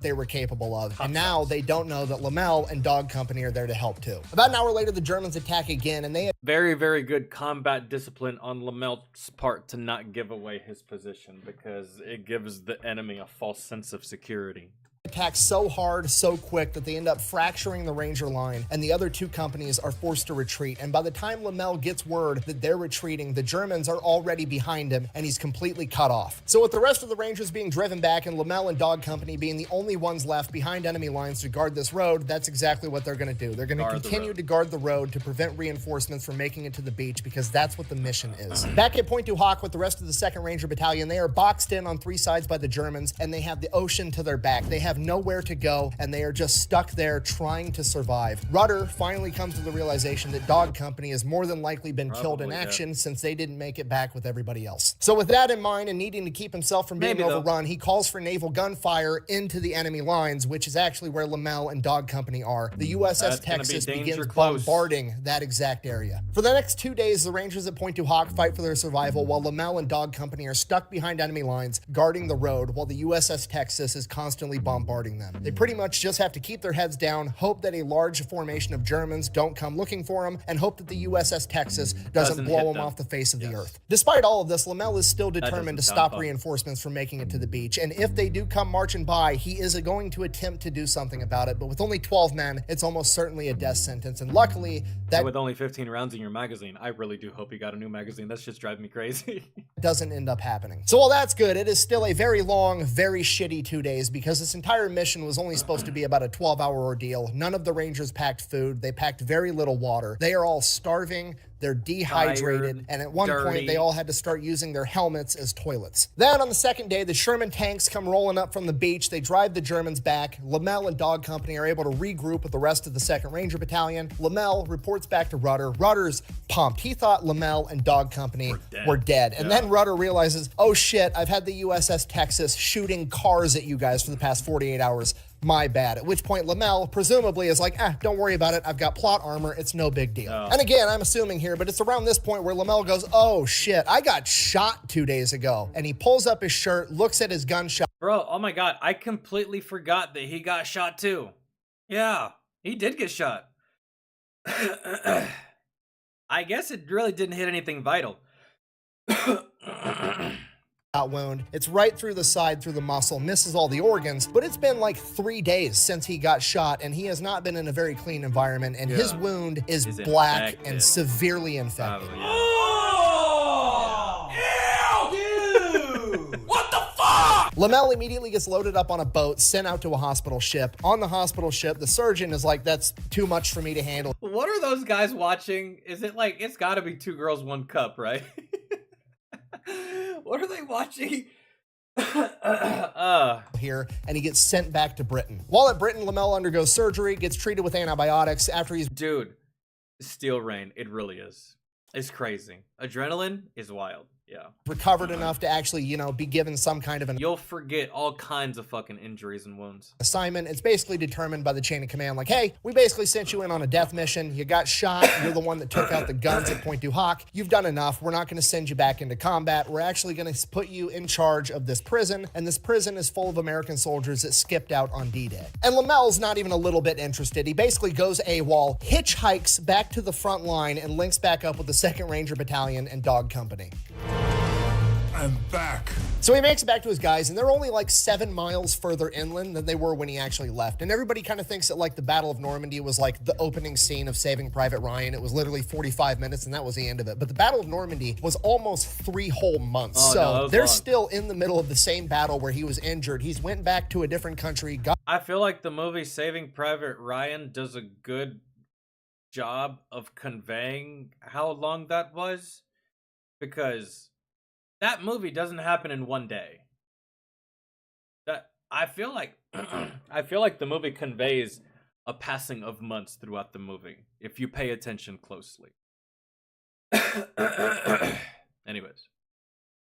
Speaker 4: they were capable of. And now they don't know that Lamel and Dog Company are there to help too. About an hour later, the Germans attack again, and they
Speaker 1: very, very good combat discipline on Lamel's part to not give away his position because it gives the enemy a false sense of security.
Speaker 4: Attack so hard, so quick that they end up fracturing the Ranger line, and the other 2 companies are forced to retreat. And by the time Lamel gets word that they're retreating, the Germans are already behind him, and he's completely cut off. So with the rest of the Rangers being driven back and Lamel and Dog Company being the only ones left behind enemy lines to guard this road, that's exactly what they're going to do. They're going to continue to guard the road to prevent reinforcements from making it to the beach because that's what the mission is. Back at Pointe du Hoc with the rest of the 2nd Ranger Battalion, they are boxed in on 3 sides by the Germans, and they have the ocean to their back. They have nowhere to go, and they are just stuck there trying to survive. Rudder finally comes to the realization that Dog Company has more than likely been killed in action since they didn't make it back with everybody else. So with that in mind and needing to keep himself from being overrun, he calls for naval gunfire into the enemy lines, which is actually where Lamel and Dog Company are. The USS Texas begins bombarding that exact area. For the next 2 days, the Rangers at Pointe du Hoc fight for their survival while Lamel and Dog Company are stuck behind enemy lines, guarding the road while the USS Texas is constantly bombarding them. They pretty much just have to keep their heads down, hope that a large formation of Germans don't come looking for them, and hope that the USS Texas doesn't blow them off the face of the earth. Despite all of this, Lamel is still determined to stop reinforcements from making it to the beach, and if they do come marching by, he is going to attempt to do something about it, but with only 12 men, it's almost certainly a death sentence, and luckily, that
Speaker 1: with only 15 rounds in your magazine, I really do hope you got a new magazine. That's just driving me crazy.
Speaker 4: doesn't end up happening. So while that's good, it is still a very long, very shitty 2 days because this entire mission was only supposed to be about a 12-hour ordeal. None of the Rangers packed food. They packed very little water. They are all starving. They're dehydrated, and at one point, they all had to start using their helmets as toilets. Then on the 2nd day, the Sherman tanks come rolling up from the beach. They drive the Germans back. Lamel and Dog Company are able to regroup with the rest of the 2nd Ranger Battalion. Lamel reports back to Rudder. Rudder's pumped. He thought Lamel and Dog Company were dead. And then Rudder realizes, oh shit, I've had the USS Texas shooting cars at you guys for the past 48 hours. My bad. At which point Lamel presumably is like, don't worry about it. I've got plot armor. It's no big deal. And again, I'm assuming here, but it's around this point where Lamel goes, oh shit, I got shot 2 days ago. And he pulls up his shirt, looks at his gunshot.
Speaker 1: Bro, oh my God, I completely forgot that he got shot too. Yeah, he did get shot. I guess it really didn't hit anything vital.
Speaker 4: Wound. It's right through the side, through the muscle, misses all the organs, but it's been like 3 days since he got shot, and he has not been in a very clean environment, and his wound is black and severely infected. Lamel immediately gets loaded up on a boat, sent out to a hospital ship. On the hospital ship, the surgeon is like, that's too much for me to handle.
Speaker 1: What what are those guys watching? Is it like, it's gotta be Two Girls, One Cup, right? What are they watching?
Speaker 4: Here, and he gets sent back to Britain. While at Britain, Lamel undergoes surgery, gets treated with antibiotics after he's...
Speaker 1: Dude, Steel Rain, it really is. It's crazy. Adrenaline is wild. Yeah.
Speaker 4: recovered enough to actually, you know, be given some kind of an
Speaker 1: You'll forget all kinds of fucking injuries and wounds.
Speaker 4: assignment. It's basically determined by the chain of command, like, hey, we basically sent you in on a death mission. You got shot. You're the one that took out the guns at Pointe du Hoc. You've done enough. We're not going to send you back into combat. We're actually going to put you in charge of this prison, and this prison is full of American soldiers that skipped out on D-Day. And Lamel's not even a little bit interested. He basically goes AWOL, hitchhikes back to the front line, and links back up with the 2nd Ranger Battalion and Dog Company.
Speaker 7: I'm back.
Speaker 4: So he makes it back to his guys, and they're only like 7 miles further inland than they were when he actually left. And everybody kind of thinks that like the Battle of Normandy was like the opening scene of Saving Private Ryan. It was literally 45 minutes, and that was the end of it. But the Battle of Normandy was almost 3 whole months.
Speaker 1: Oh,
Speaker 4: so
Speaker 1: no,
Speaker 4: they're
Speaker 1: long.
Speaker 4: still in the middle of the same battle where he was injured. He's went back to a different country, got
Speaker 1: I feel like the movie Saving Private Ryan does a good job of conveying how long that was, because that movie doesn't happen in one day. That I feel like I feel like the movie conveys a passing of months throughout the movie if you pay attention closely. Anyways.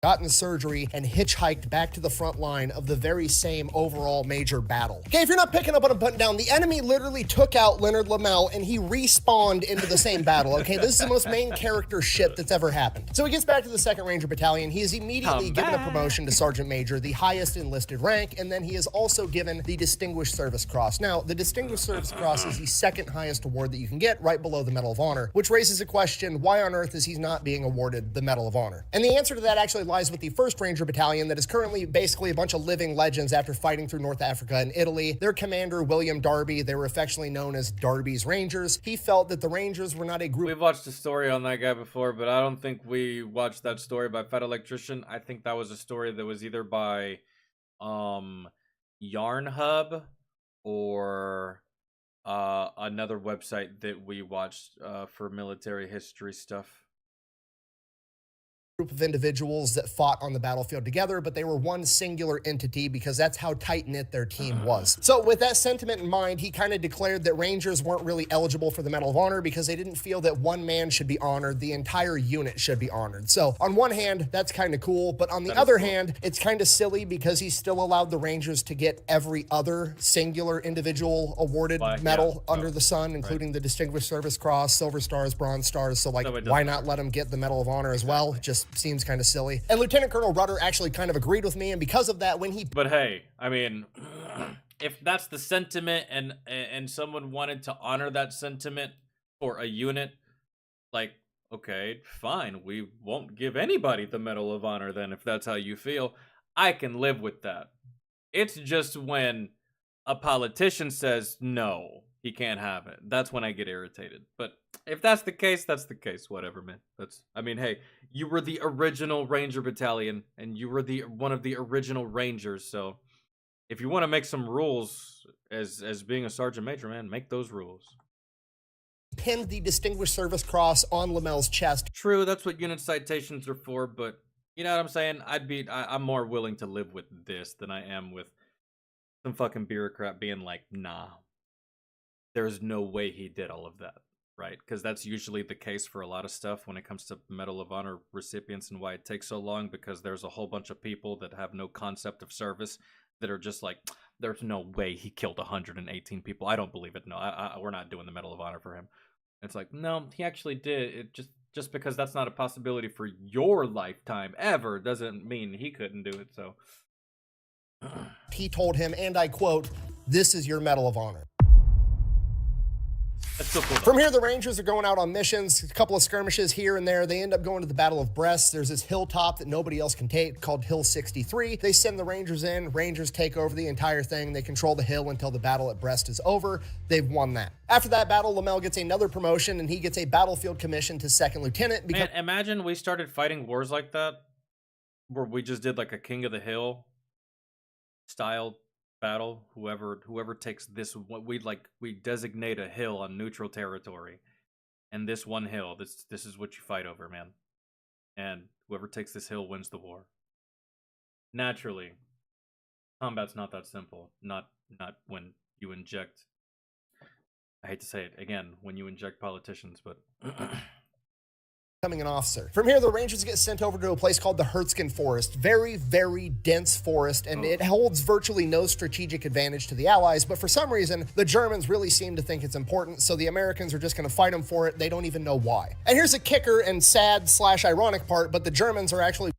Speaker 4: gotten surgery and hitchhiked back to the front line of the very same overall major battle. Okay, if you're not picking up on a button down, the enemy literally took out Leonard Lamel and he respawned into the same battle. Okay, this is the most main character shit that's ever happened. So he gets back to the 2nd Ranger Battalion. He is immediately given a promotion to Sergeant Major, the highest enlisted rank, and then he is also given the Distinguished Service Cross. Now, the Distinguished Service Cross is the 2nd highest award that you can get, right below the Medal of Honor, which raises a question, why on earth is he not being awarded the Medal of Honor? And the answer to that actually lies with the 1st Ranger Battalion that is currently basically a bunch of living legends after fighting through North Africa and Italy. Their commander, William Darby, they were affectionately known as Darby's Rangers. He felt that the Rangers were not a group.
Speaker 1: We've watched a story on that guy before, but I don't think we watched that story by Fat Electrician. I think that was a story that was either by Yarn Hub or another website that we watched for military history stuff.
Speaker 4: Group of individuals that fought on the battlefield together, but they were one singular entity because that's how tight-knit their team was. So with that sentiment in mind, he kind of declared that Rangers weren't really eligible for the Medal of Honor because they didn't feel that one man should be honored, the entire unit should be honored. So on one hand, that's kind of cool, but on the other hand, it's kind of silly because he still allowed the Rangers to get every other singular individual awarded medal under the sun, including the Distinguished Service Cross, Silver Stars, Bronze Stars. So like, why not let him get the Medal of Honor as well? Just seems kind of silly. And Lieutenant Colonel Rudder actually kind of agreed with me, and because of that, when he...
Speaker 1: But hey, I mean, if that's the sentiment and someone wanted to honor that sentiment for a unit, like, okay, fine, we won't give anybody the Medal of Honor then if that's how you feel. I can live with that. It's just when a politician says no, he can't have it. That's when I get irritated. But if that's the case, that's the case. Whatever, man. I mean, hey, you were the original Ranger Battalion, and you were one of the original Rangers. So, if you want to make some rules as being a Sergeant Major, man, make those rules.
Speaker 4: Pinned the Distinguished Service Cross on Lamel's chest.
Speaker 1: True, that's what unit citations are for. But you know what I'm saying? I'm more willing to live with this than I am with some fucking bureaucrat being like, nah. There's no way he did all of that, right? Because that's usually the case for a lot of stuff when it comes to Medal of Honor recipients and why it takes so long, because there's a whole bunch of people that have no concept of service that are just like, there's no way he killed 118 people. I don't believe it. No, we're not doing the Medal of Honor for him. It's like, no, he actually did. It just because that's not a possibility for your lifetime ever doesn't mean he couldn't do it, so.
Speaker 4: He told him, and I quote, "This is your Medal of Honor." From here, the Rangers are going out on missions, a couple of skirmishes here and there. They end up going to the Battle of Brest. There's this hilltop that nobody else can take called Hill 63. They send the Rangers in. Rangers take over the entire thing. They control the hill until the battle at Brest is over. They've won that. After that battle, Lamel gets another promotion, and he gets a battlefield commission to 2nd Lieutenant.
Speaker 1: Man, imagine we started fighting wars like that, where we just did like a King of the Hill style battle. Whoever takes this, we designate a hill on neutral territory, and this one hill. This is what you fight over, man. And whoever takes this hill wins the war. Naturally, combat's not that simple. Not when you inject. I hate to say it again, when you inject politicians, but
Speaker 4: becoming an officer. From here, the Rangers get sent over to a place called the Hertzgen Forest. Very, very dense forest, and it holds virtually no strategic advantage to the Allies, but for some reason, the Germans really seem to think it's important, so the Americans are just going to fight them for it. They don't even know why. And here's a kicker and sad/ironic part, but the Germans are actually...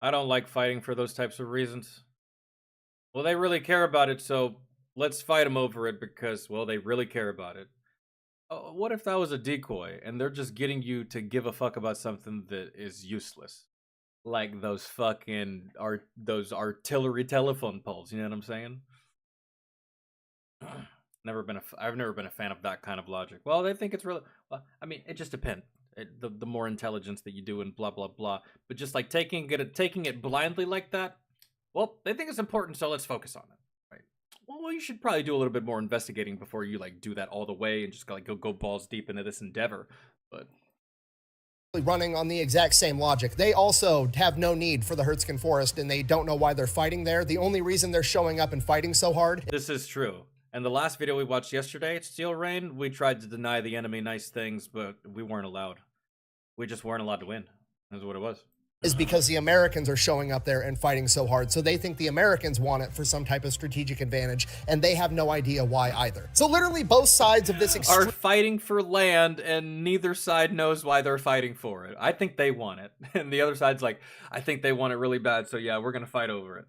Speaker 1: I don't like fighting for those types of reasons. Well, they really care about it, so let's fight them over it because, well, they really care about it. What if that was a decoy and they're just getting you to give a fuck about something that is useless? Like those fucking those artillery telephone poles, you know what I'm saying? I've never been a fan of that kind of logic. Well, they think it's really, well, I mean, it just depends. The more intelligence that you do and blah blah blah. But just like taking it blindly like that, well, they think it's important, so let's focus on it. Well, you should probably do a little bit more investigating before you like do that all the way and just like go balls deep into this endeavor. But
Speaker 4: running on the exact same logic. They also have no need for the Hertzgen Forest, and they don't know why they're fighting there. The only reason they're showing up and fighting so hard.
Speaker 1: This is true. And the last video we watched yesterday at Steel Rain, we tried to deny the enemy nice things, but we weren't allowed. We just weren't allowed to win. That's what it was.
Speaker 4: Is because the Americans are showing up there and fighting so hard. So they think the Americans want it for some type of strategic advantage, and they have no idea why either. So literally both sides of this
Speaker 1: are fighting for land, and neither side knows why they're fighting for it. I think they want it. And the other side's like, I think they want it really bad, so yeah, we're going to fight over it.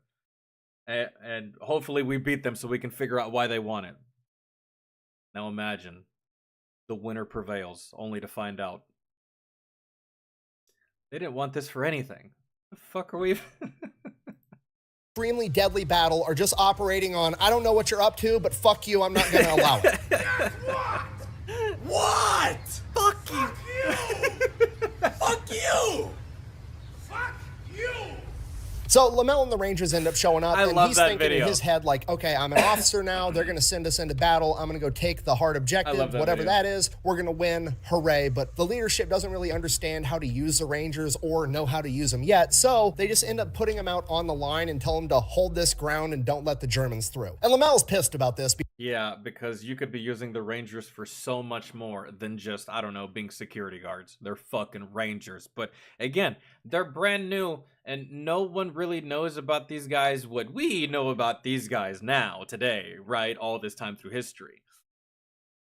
Speaker 1: And hopefully we beat them so we can figure out why they want it. Now imagine the winner prevails, only to find out they didn't want this for anything. The fuck are we?
Speaker 4: Extremely deadly battle are just operating on, I don't know what you're up to, but fuck you, I'm not going to allow it.
Speaker 1: What? Fuck you.
Speaker 7: Fuck you! Fuck you!
Speaker 4: So Lamel and the Rangers end up showing up, and he's thinking
Speaker 1: video.
Speaker 4: in his head, like, okay, I'm an officer now. They're going to send us into battle. I'm going to go take the hard objective, whatever that is. We're going to win. Hooray. But the leadership doesn't really understand how to use the Rangers or know how to use them yet. So they just end up putting them out on the line and tell them to hold this ground and don't let the Germans through. And Lamel's pissed about this.
Speaker 1: Yeah, because you could be using the Rangers for so much more than just, I don't know, being security guards. They're fucking Rangers. But again, they're brand new, and no one really knows about these guys what we know about these guys now, today, right? All this time through history.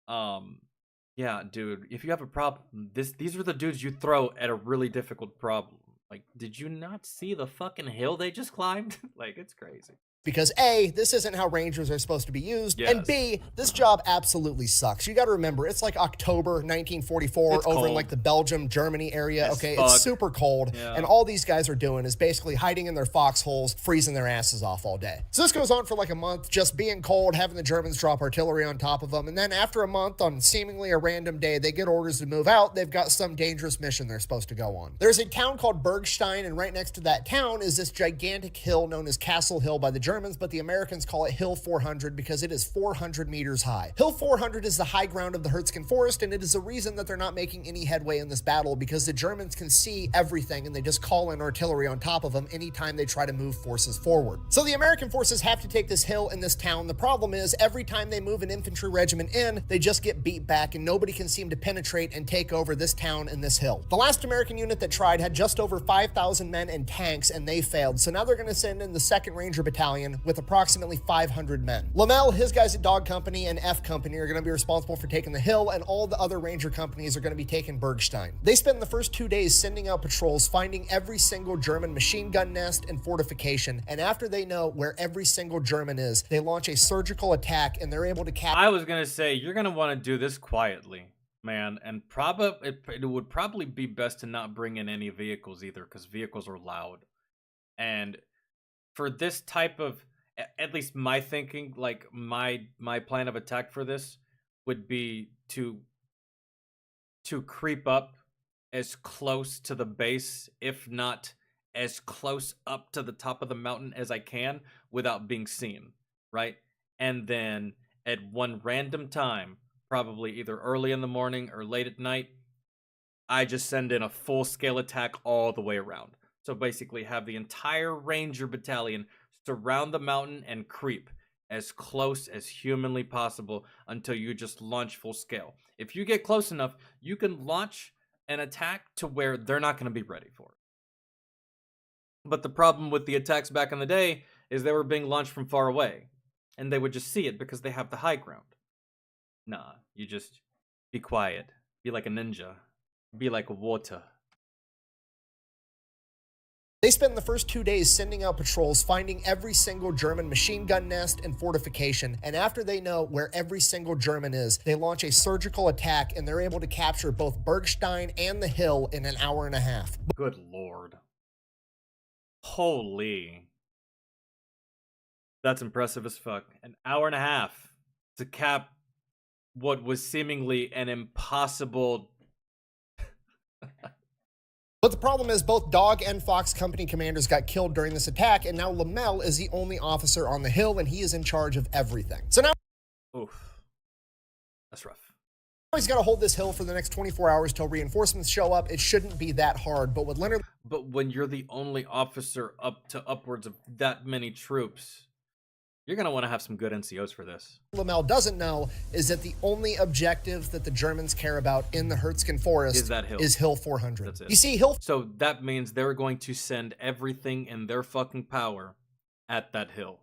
Speaker 1: Yeah, dude, if you have a problem, these are the dudes you throw at a really difficult problem. Like, did you not see the fucking hill they just climbed? Like, it's crazy.
Speaker 4: Because A, this isn't how Rangers are supposed to be used, and B, this job absolutely sucks. You got to remember, it's like October 1944
Speaker 1: it's
Speaker 4: over
Speaker 1: cold.
Speaker 4: in like the Belgium, Germany area,
Speaker 1: As
Speaker 4: okay?
Speaker 1: fuck.
Speaker 4: It's super cold, and all these guys are doing is basically hiding in their foxholes, freezing their asses off all day. So this goes on for like a month, just being cold, having the Germans drop artillery on top of them, and then after a month, on seemingly a random day, they get orders to move out. They've got some dangerous mission they're supposed to go on. There's a town called Bergstein, and right next to that town is this gigantic hill known as Castle Hill by the Germans, but the Americans call it Hill 400 because it is 400 meters high. Hill 400 is the high ground of the Hertzgen Forest, and it is the reason that they're not making any headway in this battle because the Germans can see everything and they just call in artillery on top of them anytime they try to move forces forward. So the American forces have to take this hill in this town. The problem is every time they move an infantry regiment in, they just get beat back and nobody can seem to penetrate and take over this town and this hill. The last American unit that tried had just over 5,000 men and tanks, and they failed. So now they're going to send in the 2nd Ranger Battalion with approximately 500 men. Lamel, his guys at Dog Company and F Company are going to be responsible for taking the hill, and all the other Ranger companies are going to be taking Bergstein. They spend the first 2 days sending out patrols, finding every single German machine gun nest and fortification, and after they know where every single German is, they launch a surgical attack, and they're able to capture...
Speaker 1: I was going to say, you're going to want to do this quietly, man, and it would probably be best to not bring in any vehicles either, because vehicles are loud. And for this type of, at least my thinking, like my plan of attack for this would be to creep up as close to the base, if not as close up to the top of the mountain as I can without being seen, right? And then at one random time, probably either early in the morning or late at night, I just send in a full-scale attack all the way around. So basically have the entire Ranger battalion surround the mountain and creep as close as humanly possible until you just launch full scale. If you get close enough, you can launch an attack to where they're not going to be ready for it. But the problem with the attacks back in the day is they were being launched from far away, and they would just see it because they have the high ground. Nah, you just be quiet. Be like a ninja. Be like water.
Speaker 4: They spend the first 2 days sending out patrols, finding every single German machine gun nest and fortification, and after they know where every single German is, they launch a surgical attack, and they're able to capture both Bergstein and the hill in an hour and a half.
Speaker 1: Good lord. Holy. That's impressive as fuck. An hour and a half to cap what was seemingly an impossible...
Speaker 4: But the problem is both Dog and Fox company commanders got killed during this attack, and now Lamel is the only officer on the hill, and he is in charge of everything. So now
Speaker 1: Oof. That's rough.
Speaker 4: he's got to hold this hill for the next 24 hours till reinforcements show up. It shouldn't be that hard, but with Leonard
Speaker 1: But when you're the only officer up to upwards of that many troops, you're going to want to have some good NCOs for this.
Speaker 4: Lamel doesn't know is that the only objective that the Germans care about in the Herzkin Forest
Speaker 1: Is that hill.
Speaker 4: is Hill 400.
Speaker 1: That's it.
Speaker 4: You see, Hill
Speaker 1: So that means they're going to send everything in their fucking power at that hill.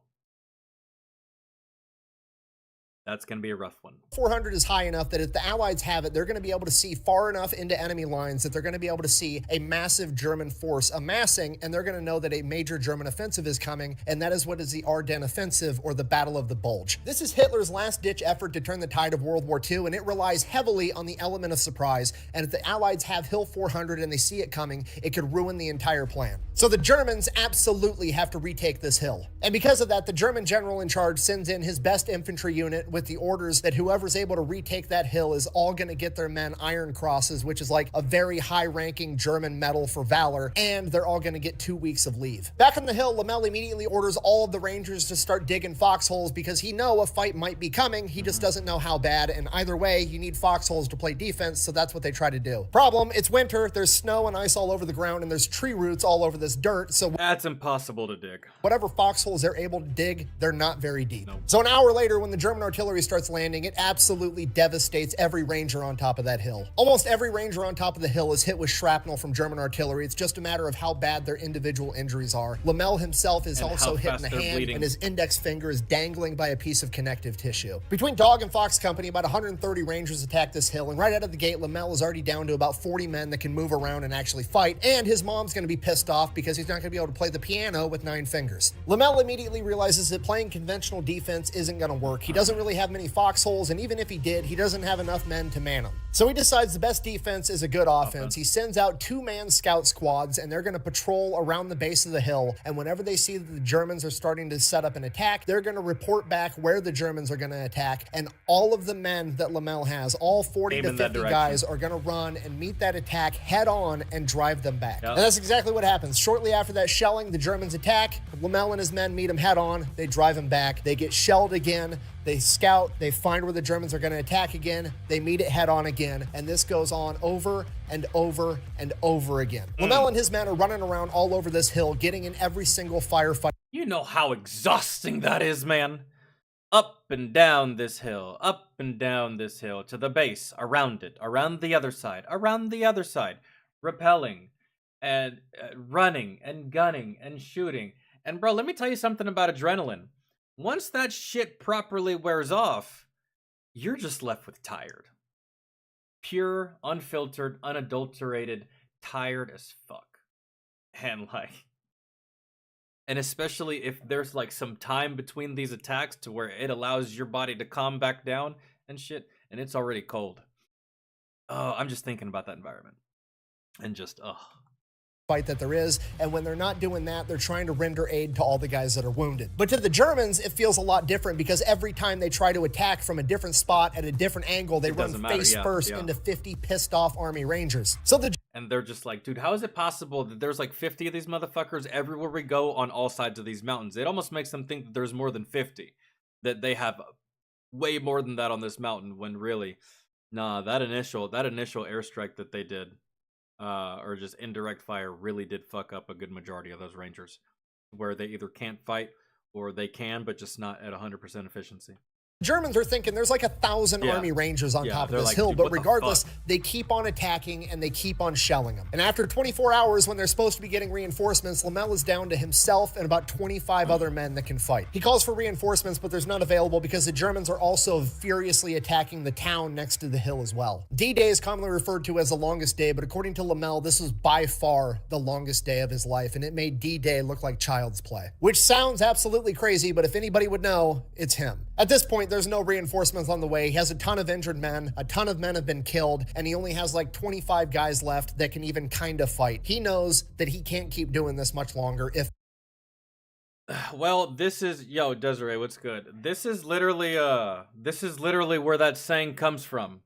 Speaker 1: That's going to be a rough one.
Speaker 4: 400 is high enough that if the Allies have it, they're going to be able to see far enough into enemy lines that they're going to be able to see a massive German force amassing, and they're going to know that a major German offensive is coming, and that is what is the Ardennes Offensive, or the Battle of the Bulge. This is Hitler's last-ditch effort to turn the tide of World War II, and it relies heavily on the element of surprise, and if the Allies have Hill 400 and they see it coming, it could ruin the entire plan. So the Germans absolutely have to retake this hill. And because of that, the German general in charge sends in his best infantry unit with the orders that whoever's able to retake that hill is all going to get their men Iron Crosses, which is like a very high-ranking German medal for valor, and they're all going to get 2 weeks of leave. Back on the hill, Lamel immediately orders all of the Rangers to start digging foxholes because he knows a fight might be coming, he just doesn't know how bad, and either way, you need foxholes to play defense, so that's what they try to do. Problem, it's winter, there's snow and ice all over the ground, and there's tree roots all over this dirt, so
Speaker 1: That's impossible to dig.
Speaker 4: whatever foxholes they're able to dig, they're not very deep.
Speaker 1: Nope.
Speaker 4: So an hour later, when the German artillery starts landing, it absolutely devastates every Ranger on top of that hill. Almost every Ranger on top of the hill is hit with shrapnel from German artillery. It's just a matter of how bad their individual injuries are. Lamel himself is
Speaker 1: And
Speaker 4: also
Speaker 1: how
Speaker 4: hit in
Speaker 1: fast
Speaker 4: the
Speaker 1: they're
Speaker 4: hand,
Speaker 1: bleeding.
Speaker 4: and his index finger is dangling by a piece of connective tissue. Between Dog and Fox Company, about 130 Rangers attack this hill, and right out of the gate, Lamel is already down to about 40 men that can move around and actually fight, and his mom's going to be pissed off because he's not going to be able to play the piano with 9 fingers. Lamel immediately realizes that playing conventional defense isn't going to work. He doesn't really have many foxholes, and even if he did, he doesn't have enough men to man them. So he decides the best defense is a good offense. He sends out 2-man scout squads, and they're going to patrol around the base of the hill, and whenever they see that the Germans are starting to set up an attack, they're going to report back where the Germans are going to attack, and all of the men that Lamel has, all 40
Speaker 1: Aim
Speaker 4: to
Speaker 1: in that
Speaker 4: 50
Speaker 1: direction.
Speaker 4: guys, are going to run and meet that attack head on and drive them back.
Speaker 1: Yep.
Speaker 4: And that's exactly what happens. Shortly after that shelling, the Germans attack. Lamel and his men meet him head on. They drive him back. They get shelled again. They scout, they find where the Germans are going to attack again, they meet it head on again, and this goes on over and over and over again. Lamel and his men are running around all over this hill, getting in every single firefight.
Speaker 1: You know how exhausting that is, man. Up and down this hill, up and down this hill, to the base, around it, around the other side, repelling, and running, and gunning, and shooting. And bro, let me tell you something about adrenaline. Once that shit properly wears off, you're just left with tired. Pure, unfiltered, unadulterated, tired as fuck. And especially if there's like some time between these attacks to where it allows your body to calm back down and shit, and it's already cold. Oh, I'm just thinking about that environment. And just,
Speaker 4: fight that there is, and when they're not doing that, they're trying to render aid to all the guys that are wounded. But to the Germans, it feels a lot different because every time they try to attack from a different spot at a different angle, they run face first into 50 pissed off Army Rangers. So
Speaker 1: and they're just like, dude, how is it possible that there's like 50 of these motherfuckers everywhere we go on all sides of these mountains? It almost makes them think that there's more than 50, that they have way more than that on this mountain, when really, nah, that initial airstrike that they did or just indirect fire really did fuck up a good majority of those Rangers, where they either can't fight or they can, but just not at 100% efficiency.
Speaker 4: Germans are thinking there's like 1,000
Speaker 1: Yeah.
Speaker 4: army rangers on
Speaker 1: Yeah,
Speaker 4: top of
Speaker 1: they're
Speaker 4: this
Speaker 1: like,
Speaker 4: hill,
Speaker 1: "Dude,
Speaker 4: but
Speaker 1: what the
Speaker 4: regardless,
Speaker 1: fuck?"
Speaker 4: they keep on attacking and they keep on shelling them. And after 24 hours, when they're supposed to be getting reinforcements, Lamel is down to himself and about 25 other men that can fight. He calls for reinforcements, but there's none available because the Germans are also furiously attacking the town next to the hill as well. D-Day is commonly referred to as the longest day, but according to Lamel, this was by far the longest day of his life, and it made D-Day look like child's play. Which sounds absolutely crazy, but if anybody would know, it's him. At this point, there's no reinforcements on the way. He has a ton of injured men, a ton of men have been killed, and he only has like 25 guys left that can even kind of fight. He knows that he can't keep doing this much longer. If
Speaker 1: Well, this is Desiree, what's good? This is literally where that saying comes from.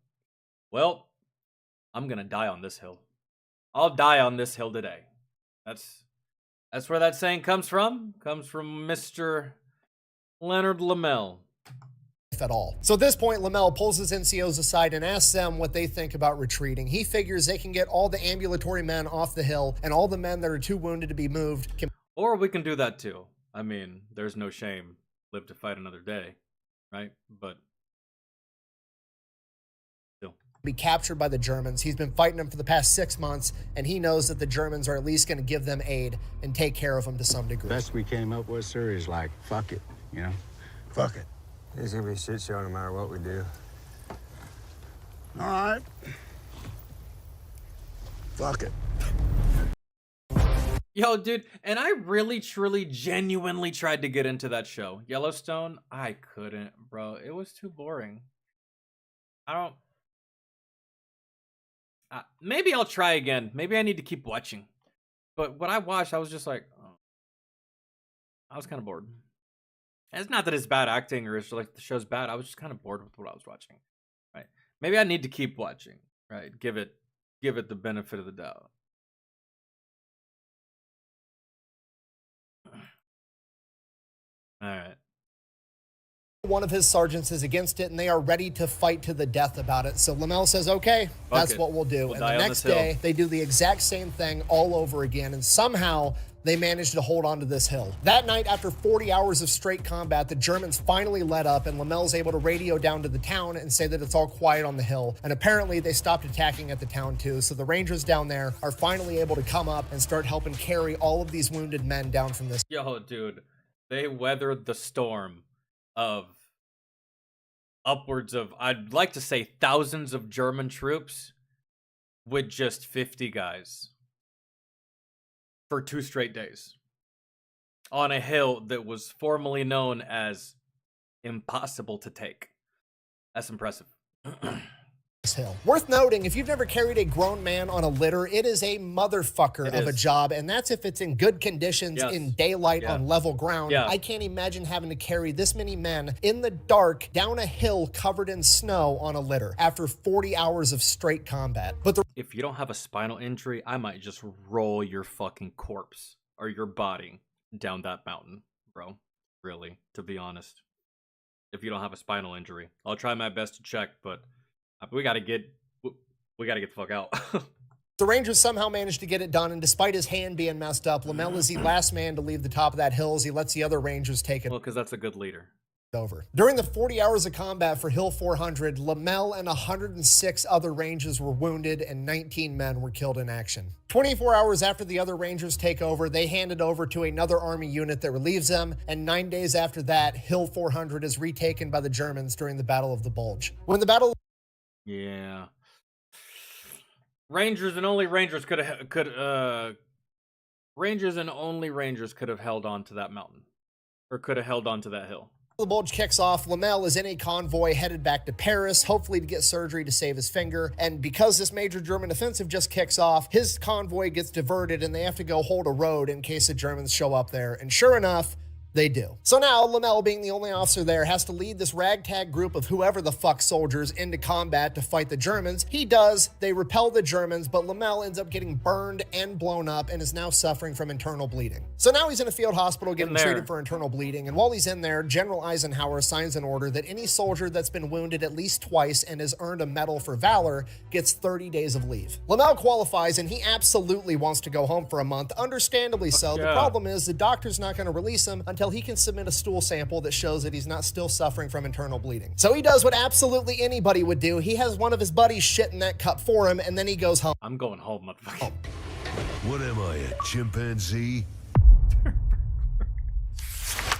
Speaker 1: Well, I'm gonna die on this hill. I'll die on this hill today. That's where that saying comes from. Comes from Mr. Leonard Lamel.
Speaker 4: at all. So at this point, Lamel pulls his NCOs aside and asks them what they think about retreating. He figures they can get all the ambulatory men off the hill, and all the men that are too wounded to be moved can
Speaker 1: Or we can do that too. I mean, there's no shame. Live to fight another day, right? But still.
Speaker 4: be captured by the Germans. He's been fighting them for the past 6 months, and he knows that the Germans are at least going to give them aid and take care of them to some degree.
Speaker 11: Best we came up with, sir, is like, fuck it, you know? Fuck it.
Speaker 12: It's gonna be a shit show no matter what we do.
Speaker 11: All right. Fuck it.
Speaker 1: Yo, dude, and I really, truly, genuinely tried to get into that show. Yellowstone, I couldn't, bro. It was too boring. Maybe I'll try again. Maybe I need to keep watching. But what I watched, I was just like, oh. I was kind of bored. And it's not that it's bad acting or it's like the show's bad. I was just kind of bored with what I was watching, right? Maybe I need to keep watching, right? Give it the benefit of the doubt. All right.
Speaker 4: One of his sergeants is against it, and they are ready to fight to the death about it. So Lamel says, okay, that's what we'll do. And the next day, they do the exact same thing all over again, and somehow they managed to hold on to this hill. That night, after 40 hours of straight combat, the Germans finally let up, and Lamel's able to radio down to the town and say that it's all quiet on the hill. And apparently, they stopped attacking at the town too. So the Rangers down there are finally able to come up and start helping carry all of these wounded men down from this.
Speaker 1: Yo, dude, they weathered the storm of upwards of, I'd like to say, thousands of German troops with just 50 guys for 2 straight days on a hill that was formerly known as impossible to take. That's impressive.
Speaker 4: Hill. Worth noting, if you've never carried a grown man on a litter, it is a motherfucker of a job, and that's if it's in good conditions, in daylight, on level ground. I can't imagine having to carry this many men in the dark down a hill covered in snow on a litter after 40 hours of straight combat. But
Speaker 1: if you don't have a spinal injury, I might just roll your fucking corpse or your body down that mountain, bro. Really, to be honest. If you don't have a spinal injury, I'll try my best to check, but we gotta get the fuck out.
Speaker 4: The Rangers somehow managed to get it done, and despite his hand being messed up, Lamel is the last man to leave the top of that hill as he lets the other Rangers take it.
Speaker 1: Well, because that's a good leader.
Speaker 4: Over. During the 40 hours of combat for Hill 400, Lamel and 106 other Rangers were wounded and 19 men were killed in action. 24 hours after the other Rangers take over, they hand it over to another army unit that relieves them, and 9 days after that, Hill 400 is retaken by the Germans during the Battle of the Bulge. When the battle...
Speaker 1: Yeah. Rangers and only Rangers could have held on to that mountain, or could have held on to that hill.
Speaker 4: The Bulge kicks off. Lamel is in a convoy headed back to Paris, hopefully to get surgery to save his finger. And because this major German offensive just kicks off, his convoy gets diverted and they have to go hold a road in case the Germans show up there. And sure enough, They do. So now, Lamel, being the only officer there, has to lead this ragtag group of whoever the fuck soldiers into combat to fight the Germans. He does. They repel the Germans, but Lamel ends up getting burned and blown up and is now suffering from internal bleeding. So now he's in a field hospital getting treated for internal bleeding, and while he's in there, General Eisenhower signs an order that any soldier that's been wounded at least twice and has earned a medal for valor gets 30 days of leave. Lamel qualifies, and he absolutely wants to go home for a month, understandably so. The problem is the doctor's not going to release him until he can submit a stool sample that shows that he's not still suffering from internal bleeding. So he does what absolutely anybody would do. He has one of his buddies shit in that cup for him, and then he goes home.
Speaker 1: I'm going home, motherfucker.
Speaker 13: What am I, a chimpanzee?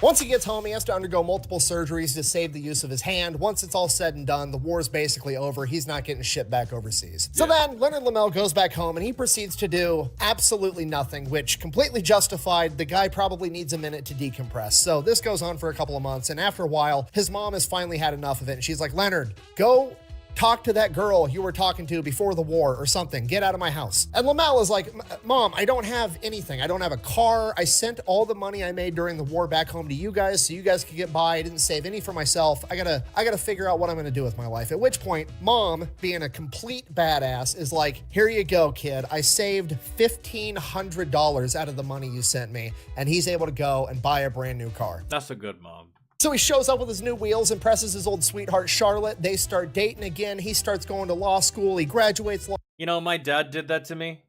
Speaker 4: Once he gets home, he has to undergo multiple surgeries to save the use of his hand. Once it's all said and done, the war's basically over. He's not getting shit back overseas. So then Leonard Lamel goes back home and he proceeds to do absolutely nothing, which completely justified. The guy probably needs a minute to decompress. So this goes on for a couple of months, and after a while, his mom has finally had enough of it. And she's like, Leonard, go talk to that girl you were talking to before the war or something. Get out of my house. And Lamel is like, Mom, I don't have anything. I don't have a car. I sent all the money I made during the war back home to you guys so you guys could get by. I didn't save any for myself. I gotta figure out what I'm gonna do with my life. At which point, Mom, being a complete badass, is like, here you go, kid. I saved $1,500 out of the money you sent me. And he's able to go and buy a brand new car.
Speaker 1: That's a good mom.
Speaker 4: So he shows up with his new wheels, impresses his old sweetheart, Charlotte. They start dating again. He starts going to law school. He graduates law.
Speaker 1: You know, my dad did that to me.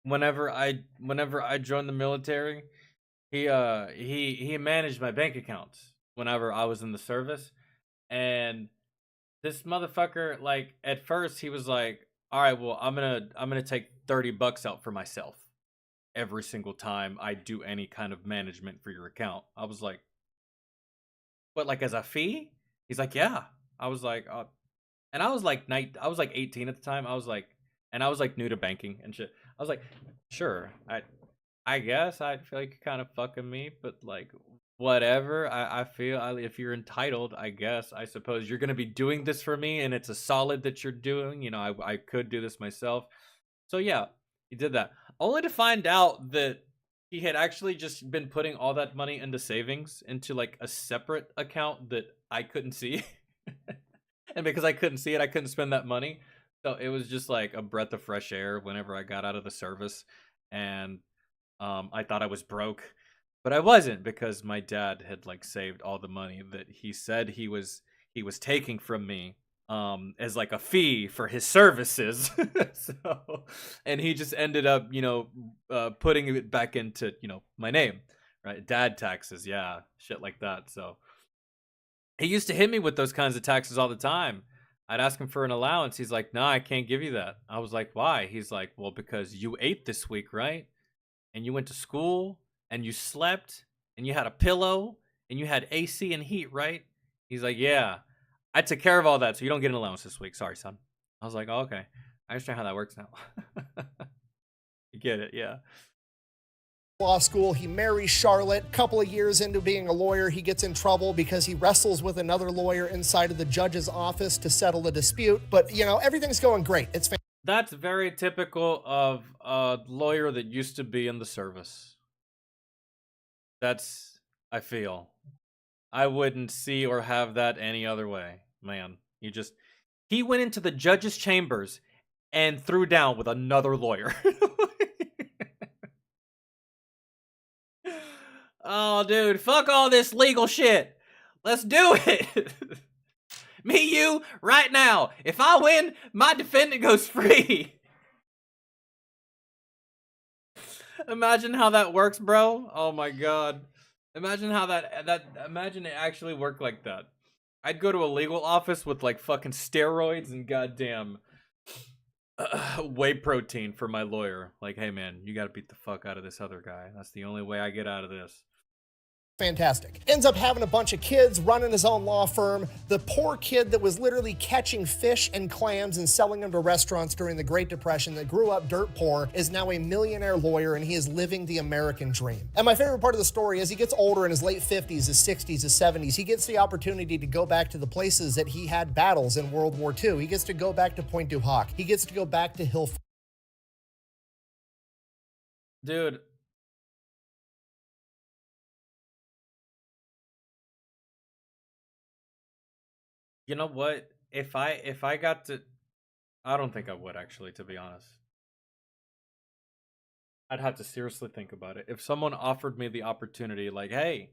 Speaker 1: Whenever I joined the military, he managed my bank accounts whenever I was in the service. And this motherfucker, like, at first he was like, all right, well, I'm gonna take $30 out for myself every single time I do any kind of management for your account. I was like, what, like as a fee? He's like, yeah. I was like, and I was like 18 at the time. I was like new to banking and shit. I was like, sure, I guess I feel like you're kind of fucking me, but like whatever. I feel if you're entitled, I guess, I suppose you're gonna be doing this for me, and it's a solid that you're doing. You know, I could do this myself. So yeah, he did that, only to find out that he had actually just been putting all that money into savings into like a separate account that I couldn't see. And because I couldn't see it, I couldn't spend that money. So it was just like a breath of fresh air whenever I got out of the service. And I thought I was broke, but I wasn't, because my dad had like saved all the money that he said he was taking from me as like a fee for his services. So, and he just ended up, you know, putting it back into, you know, my name, right? Dad taxes, yeah, shit like that. So he used to hit me with those kinds of taxes all the time. I'd ask him for an allowance. He's like, no, I can't give you that. I was like, why? He's like, well, because you ate this week, right? And you went to school and you slept and you had a pillow and you had AC and heat, right? He's like, yeah. I took care of all that, so you don't get an allowance this week. Sorry, son. I was like, oh, okay. I understand how that works now. You get it, yeah.
Speaker 4: Law school, he marries Charlotte. Couple of years into being a lawyer, he gets in trouble because he wrestles with another lawyer inside of the judge's office to settle a dispute. But, you know, everything's going great. It's fantastic.
Speaker 1: That's very typical of a lawyer that used to be in the service. That's, I feel. I wouldn't see or have that any other way. Man, he went into the judge's chambers and threw down with another lawyer. Oh, dude, fuck all this legal shit. Let's do it. Me, you, right now. If I win, my defendant goes free. Imagine how that works, bro. Oh my god. Imagine how imagine it actually worked like that. I'd go to a legal office with like fucking steroids and goddamn whey protein for my lawyer. Like, hey man, you gotta beat the fuck out of this other guy. That's the only way I get out of this.
Speaker 4: Fantastic. Ends up having a bunch of kids, running his own law firm. The poor kid that was literally catching fish and clams and selling them to restaurants during the Great Depression, that grew up dirt poor, is now a millionaire lawyer, and he is living the American dream. And my favorite part of the story is he gets older, in his late 50s, his 60s, his 70s. He gets the opportunity to go back to the places that he had battles in World War II. He gets to go back to Pointe du Hoc. He gets to go back to Hill.
Speaker 1: Dude. You know what? If I got to, I don't think I would actually, to be honest. I'd have to seriously think about it. If someone offered me the opportunity, like, hey,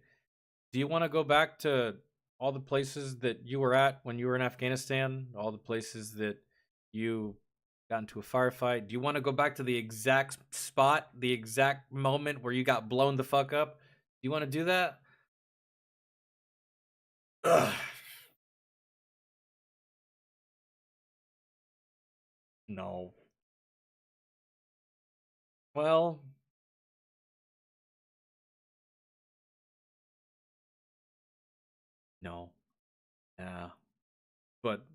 Speaker 1: do you want to go back to all the places that you were at when you were in Afghanistan? All the places that you got into a firefight? Do you want to go back to the exact spot, the exact moment where you got blown the fuck up? Do you want to do that? Ugh. No. Well, no. Yeah. But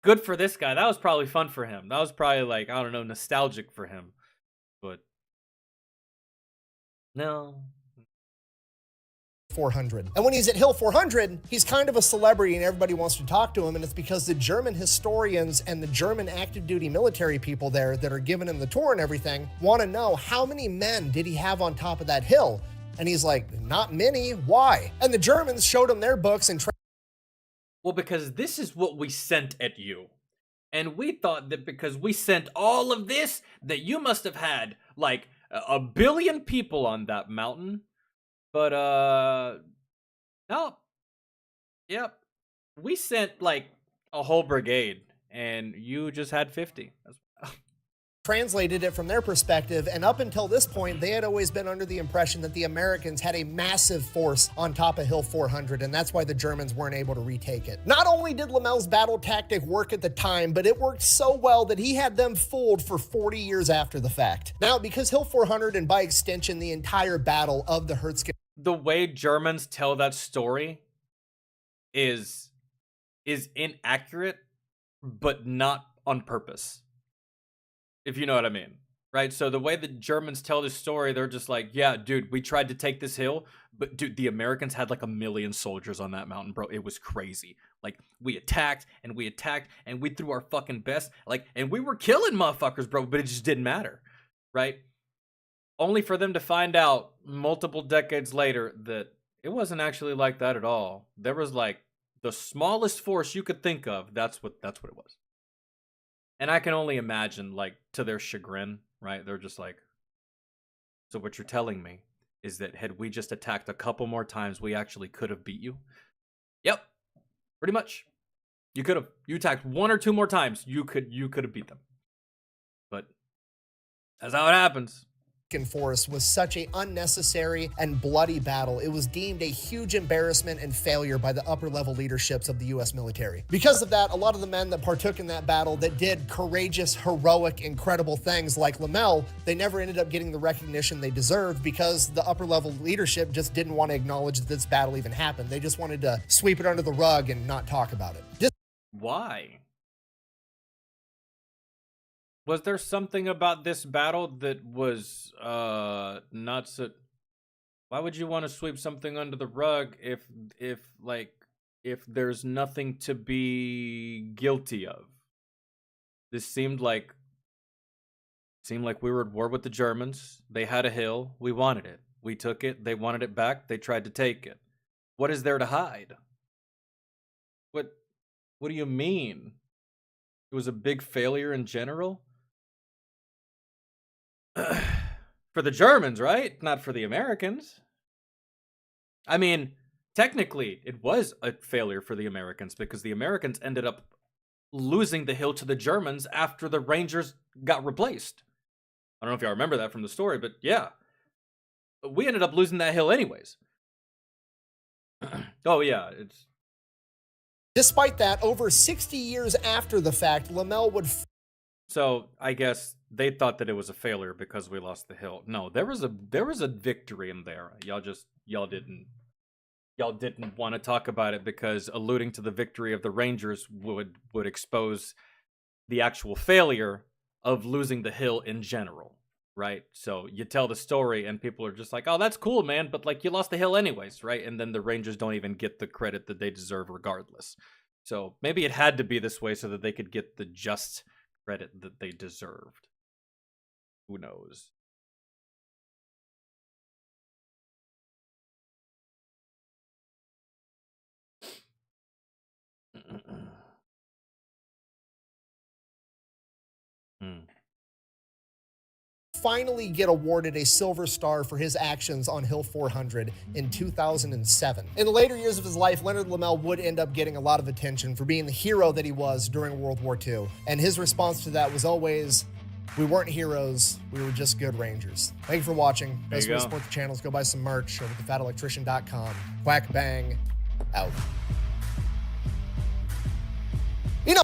Speaker 1: good for this guy. That was probably fun for him. That was probably like, I don't know, nostalgic for him. But no.
Speaker 4: 400. And when he's at Hill 400, he's kind of a celebrity and everybody wants to talk to him, and it's because the German historians and the German active duty military people there that are giving him the tour and everything want to know how many men did he have on top of that hill? And he's like, not many. Why? And the Germans showed him their books and
Speaker 1: well, because this is what we sent at you. And we thought that because we sent all of this, that you must have had like a billion people on that mountain. But, no. Yep. We sent like a whole brigade and you just had 50.
Speaker 4: translated it from their perspective, and up until this point, they had always been under the impression that the Americans had a massive force on top of Hill 400, and that's why the Germans weren't able to retake it. Not only did Lammel's battle tactic work at the time, but it worked so well that he had them fooled for 40 years after the fact. Now, because Hill 400, and by extension, the entire battle of the Hurtgen...
Speaker 1: The way Germans tell that story is inaccurate, but not on purpose. If you know what I mean, right? So the way the Germans tell this story, they're just like, yeah, dude, we tried to take this hill, but dude, the Americans had like 1 million soldiers on that mountain, bro. It was crazy. Like, we attacked and we attacked and we threw our fucking best, like, and we were killing motherfuckers, bro, but it just didn't matter, right? Only for them to find out multiple decades later that it wasn't actually like that at all. There was like the smallest force you could think of. That's what it was. And I can only imagine, like, to their chagrin, right? They're just like, so what you're telling me is that had we just attacked a couple more times, we actually could have beat you? Yep, pretty much. You could have. You attacked 1 or 2 more times, you could have beat them. But that's how it happens.
Speaker 4: Force was such an unnecessary and bloody battle. It was deemed a huge embarrassment and failure by the upper level leaderships of the US military. Because of that, a lot of the men that partook in that battle that did courageous, heroic, incredible things like Lammel, they never ended up getting the recognition they deserved because the upper level leadership just didn't want to acknowledge that this battle even happened. They just wanted to sweep it under the rug and not talk about it.
Speaker 1: Why? Was there something about this battle that was not so... Why would you want to sweep something under the rug if there's nothing to be guilty of? This seemed like we were at war with the Germans. They had a hill. We wanted it. We took it. They wanted it back. They tried to take it. What is there to hide? What do you mean? It was a big failure in general? For the Germans, right? Not for the Americans. I mean, technically, it was a failure for the Americans because the Americans ended up losing the hill to the Germans after the Rangers got replaced. I don't know if y'all remember that from the story, but yeah. We ended up losing that hill anyways. Oh, yeah, it's...
Speaker 4: Despite that, over 60 years after the fact, Lammel would...
Speaker 1: So, I guess they thought that it was a failure because we lost the hill. No, there was a victory in there. Y'all didn't want to talk about it because alluding to the victory of the Rangers would expose the actual failure of losing the hill in general, right? So you tell the story and people are just like, "Oh, that's cool, man," but like you lost the hill anyways, right? And then the Rangers don't even get the credit that they deserve regardless. So maybe it had to be this way so that they could get the just credit that they deserved. Who knows?
Speaker 4: finally get awarded a Silver Star for his actions on Hill 400 in 2007. In the later years of his life, Leonard Lamel would end up getting a lot of attention for being the hero that he was during World War II. And his response to that was always, we weren't heroes, we were just good Rangers. Thank you for watching. Best way to support the channel is go buy some merch over at thefatelectrician.com. Quack bang, out. You know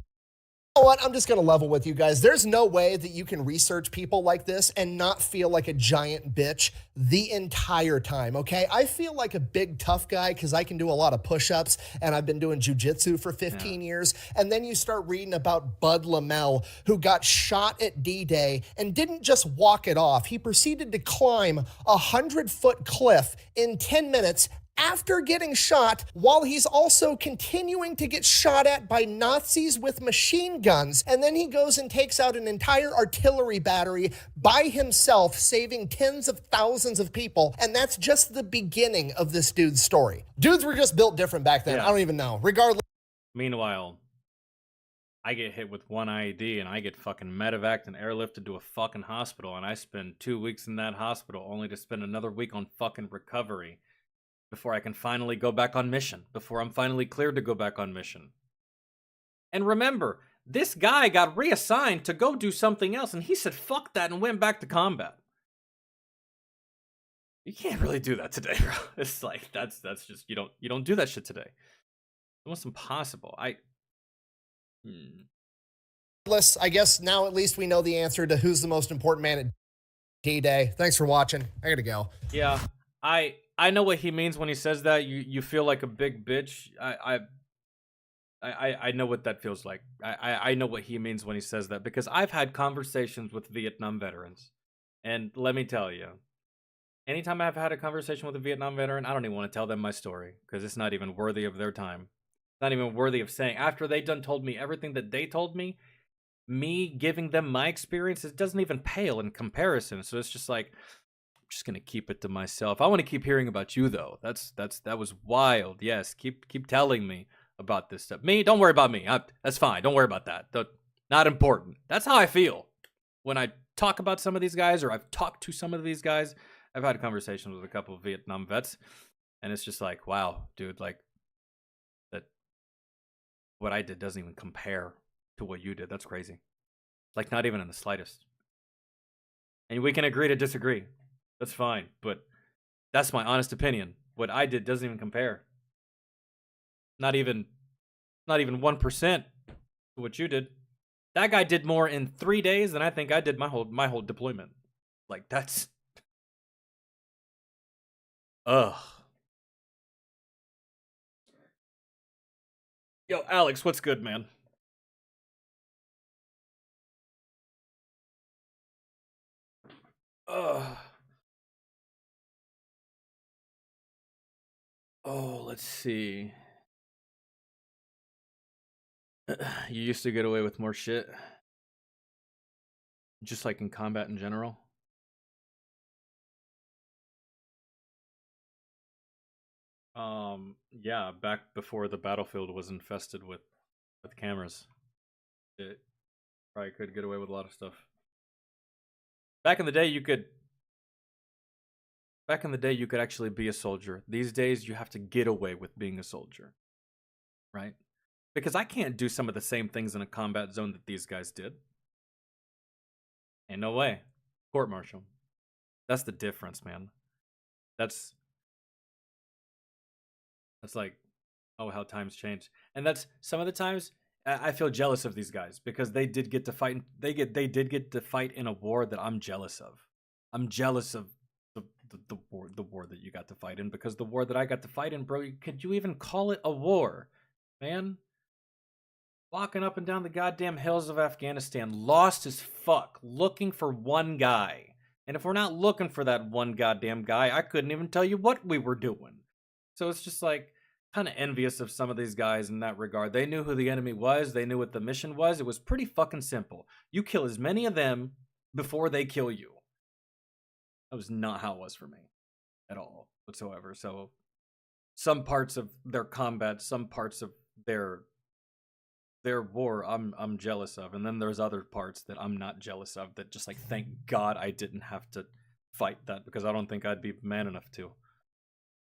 Speaker 4: what? I'm just going to level with you guys. There's no way that you can research people like this and not feel like a giant bitch the entire time, okay? I feel like a big tough guy because I can do a lot of push-ups and I've been doing jujitsu for 15 years. And then you start reading about Bud Lamel, who got shot at D-Day and didn't just walk it off. He proceeded to climb a 100-foot cliff in 10 minutes after getting shot, while he's also continuing to get shot at by Nazis with machine guns. And then he goes and takes out an entire artillery battery by himself, saving tens of thousands of people. And that's just the beginning of this dude's story. Dudes were just built different back then. I don't even know. Regardless.
Speaker 1: Meanwhile, I get hit with one IED and I get fucking medevaced and airlifted to a fucking hospital, and I spend 2 weeks in that hospital only to spend another week on fucking recovery before I can finally go back on mission, before I'm finally cleared to go back on mission. And remember, this guy got reassigned to go do something else, and he said fuck that and went back to combat. You can't really do that today, bro. It's like that's just you don't do that shit today. It's almost impossible. I
Speaker 4: guess now at least we know the answer to who's the most important man at D-Day. Thanks for watching. I gotta go.
Speaker 1: Yeah, I know what he means when he says that. You feel like a big bitch. I know what that feels like. I know what he means when he says that, because I've had conversations with Vietnam veterans, and let me tell you, anytime I've had a conversation with a Vietnam veteran, I don't even want to tell them my story because it's not even worthy of their time. It's not even worthy of saying. After they done told me everything that they told me giving them my experience, it doesn't even pale in comparison. So it's just like, I'm just gonna keep it to myself. I want to keep hearing about you though. That was wild. Yes, keep telling me about this stuff. Me, don't worry about me. That's fine. Don't worry about that. Not important. That's how I feel when I talk about some of these guys, or I've talked to some of these guys. I've had conversations with a couple of Vietnam vets, and it's just like, wow, dude, like that. What I did doesn't even compare to what you did. That's crazy. Like, not even in the slightest. And we can agree to disagree. That's fine, but that's my honest opinion. What I did doesn't even compare. Not even 1% to what you did. That guy did more in 3 days than I think I did my whole deployment. Like, that's ugh. Yo, Alex, what's good, man? Ugh. Oh, let's see. You used to get away with more shit. Just like in combat in general. Yeah, back before the battlefield was infested with cameras. It probably could get away with a lot of stuff. Back in the day you could actually be a soldier. These days you have to get away with being a soldier. Right? Because I can't do some of the same things in a combat zone that these guys did. Ain't no way. Court-martial. That's the difference, man. That's like, oh, how times change. And that's some of the times I feel jealous of these guys because they did get to fight. They did get to fight in a war that I'm jealous of. I'm jealous of the war that you got to fight in, because the war that I got to fight in, bro, could you even call it a war, man? Walking up and down the goddamn hills of Afghanistan, lost as fuck, looking for one guy. And if we're not looking for that one goddamn guy, I couldn't even tell you what we were doing. So it's just like, kind of envious of some of these guys in that regard. They knew who the enemy was. They knew what the mission was. It was pretty fucking simple. You kill as many of them before they kill you. That was not how it was for me at all whatsoever. So some parts of their combat, some parts of their their war I'm jealous of, and then there's other parts that I'm not jealous of that just like thank God I didn't have to fight that because I don't think I'd be man enough to.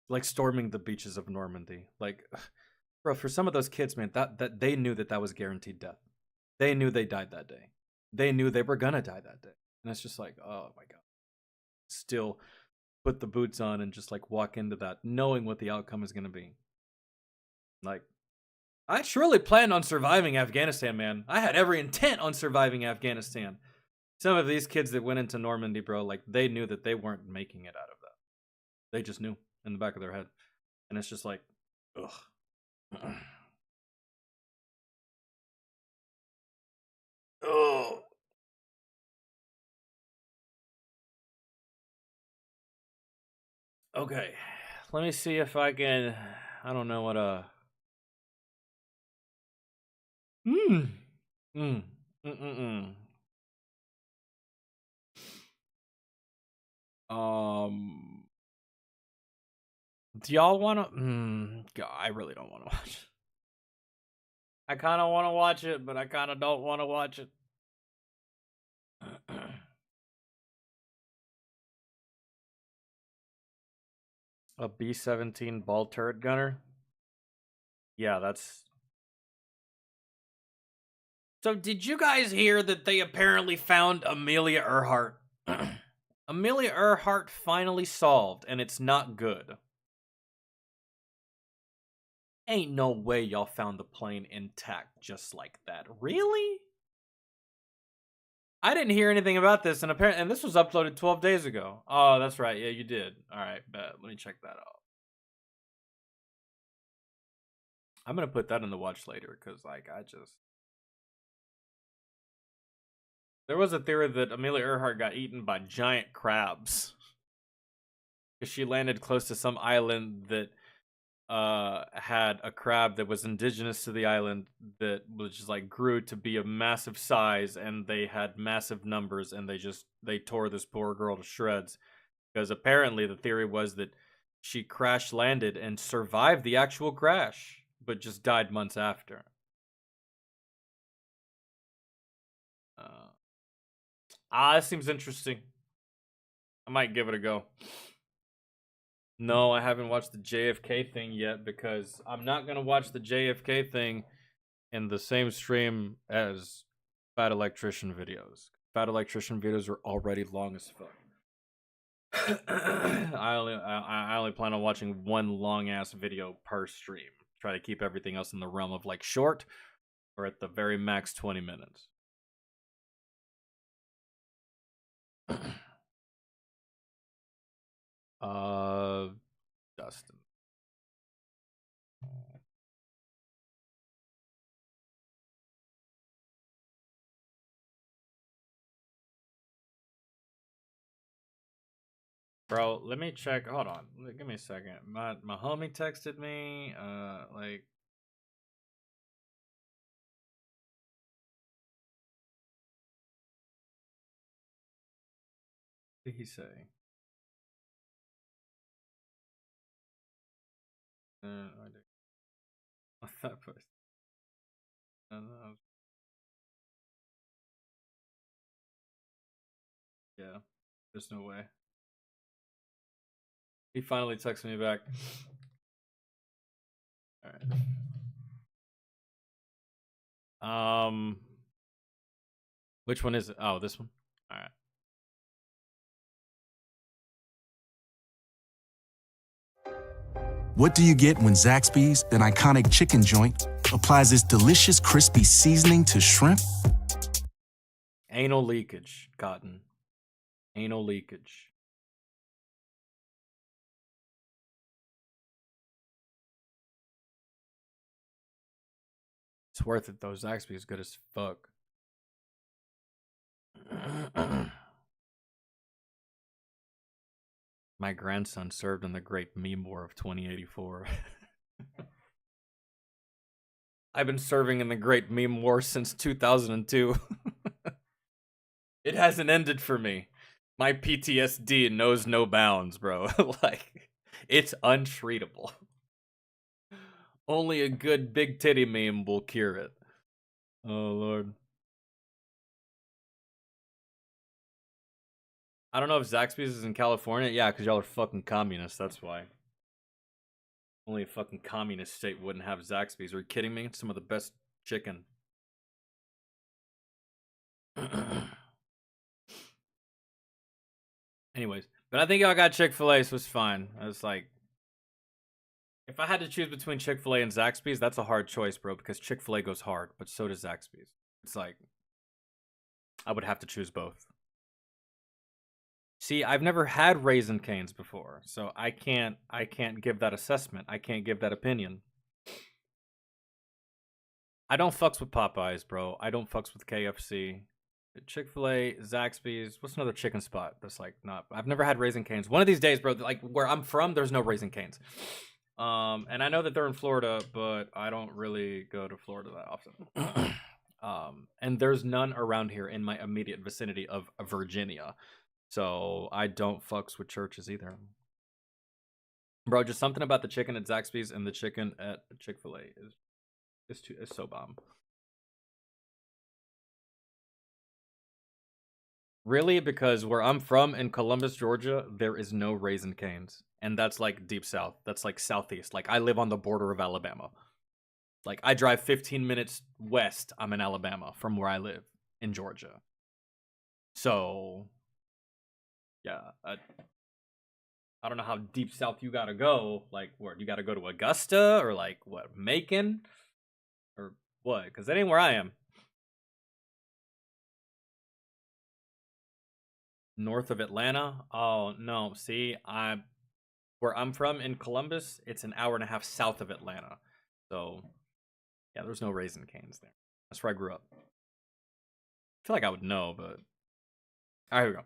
Speaker 1: Like storming the beaches of Normandy. Like bro, for some of those kids, man, that they knew that was guaranteed death. They knew they died that day. They knew they were gonna die that day. And it's just like, oh my God. Still put the boots on and just like walk into that knowing what the outcome is gonna be. Like, I truly planned on surviving Afghanistan, man. I had every intent on surviving Afghanistan. Some of these kids that went into Normandy, bro, like they knew that they weren't making it out of that. They just knew in the back of their head. And it's just like, ugh. Oh. Okay. Let me see if I can, I don't know what do y'all want to? God, I really don't want to watch it. I kind of want to watch it, but I kind of don't want to watch it. A B-17 ball turret gunner? Yeah, that's... So did you guys hear that they apparently found Amelia Earhart? Amelia Earhart finally solved, and it's not good. Ain't no way y'all found the plane intact just like that. Really? I didn't hear anything about this, and apparently, and this was uploaded 12 days ago. Oh, that's right. Yeah, you did. All right, bet. Let me check that out. I'm gonna put that in the watch later because, like, there was a theory that Amelia Earhart got eaten by giant crabs because she landed close to some island that had a crab that was indigenous to the island that was just like grew to be a massive size, and they had massive numbers, and they tore this poor girl to shreds because apparently the theory was that she crash landed and survived the actual crash but just died months after. That seems interesting. I might give it a go. No, I haven't watched the JFK thing yet because I'm not going to watch the JFK thing in the same stream as Fat Electrician videos. Fat Electrician videos are already long as fuck. I only plan on watching one long ass video per stream. Try to keep everything else in the realm of like short or at the very max 20 minutes. Dustin. Bro, let me check. Hold on. Give me a second. My homie texted me. Like. What did he say? What's that post? Yeah, there's no way. He finally texted me back. All right. Which one is it? Oh, this one. All right.
Speaker 14: What do you get when Zaxby's, an iconic chicken joint, applies its delicious crispy seasoning to shrimp?
Speaker 1: Anal leakage, Cotton. Anal leakage. It's worth it though. Zaxby is good as fuck. My grandson served in the Great Meme War of 2084. I've been serving in the Great Meme War since 2002. It hasn't ended for me. My PTSD knows no bounds, bro. Like, it's untreatable. Only a good big titty meme will cure it. Oh, Lord. I don't know if Zaxby's is in California. Yeah, because y'all are fucking communists. That's why. Only a fucking communist state wouldn't have Zaxby's. Are you kidding me? It's some of the best chicken. Anyways, but I think y'all got Chick-fil-A, so it's fine. I was like, if I had to choose between Chick-fil-A and Zaxby's, that's a hard choice, bro, because Chick-fil-A goes hard, but so does Zaxby's. It's like, I would have to choose both. See, I've never had Raisin Canes before, so I can't give that assessment. I can't give that opinion. I don't fucks with Popeyes, bro. I don't fucks with KFC. Chick-fil-A, Zaxby's. What's another chicken spot that's like not? I've never had Raisin Canes. One of these days, bro. Like where I'm from, there's no Raisin Canes. And I know that they're in Florida, but I don't really go to Florida that often. And there's none around here in my immediate vicinity of Virginia. So I don't fucks with churches either. Bro, just something about the chicken at Zaxby's and the chicken at Chick-fil-A is so bomb. Really? Because where I'm from in Columbus, Georgia, there is no Raisin Canes. And that's like deep south. That's like southeast. Like I live on the border of Alabama. Like I drive 15 minutes west. I'm in Alabama from where I live in Georgia. So yeah, I don't know how deep south you gotta go. Like, where you gotta go to Augusta or like what, Macon or what? Because that ain't where I am. North of Atlanta? Oh no, see, where I'm from in Columbus, it's an hour and a half south of Atlanta. So yeah, there's no Raisin Canes there. That's where I grew up. I feel like I would know, but all right, here we go.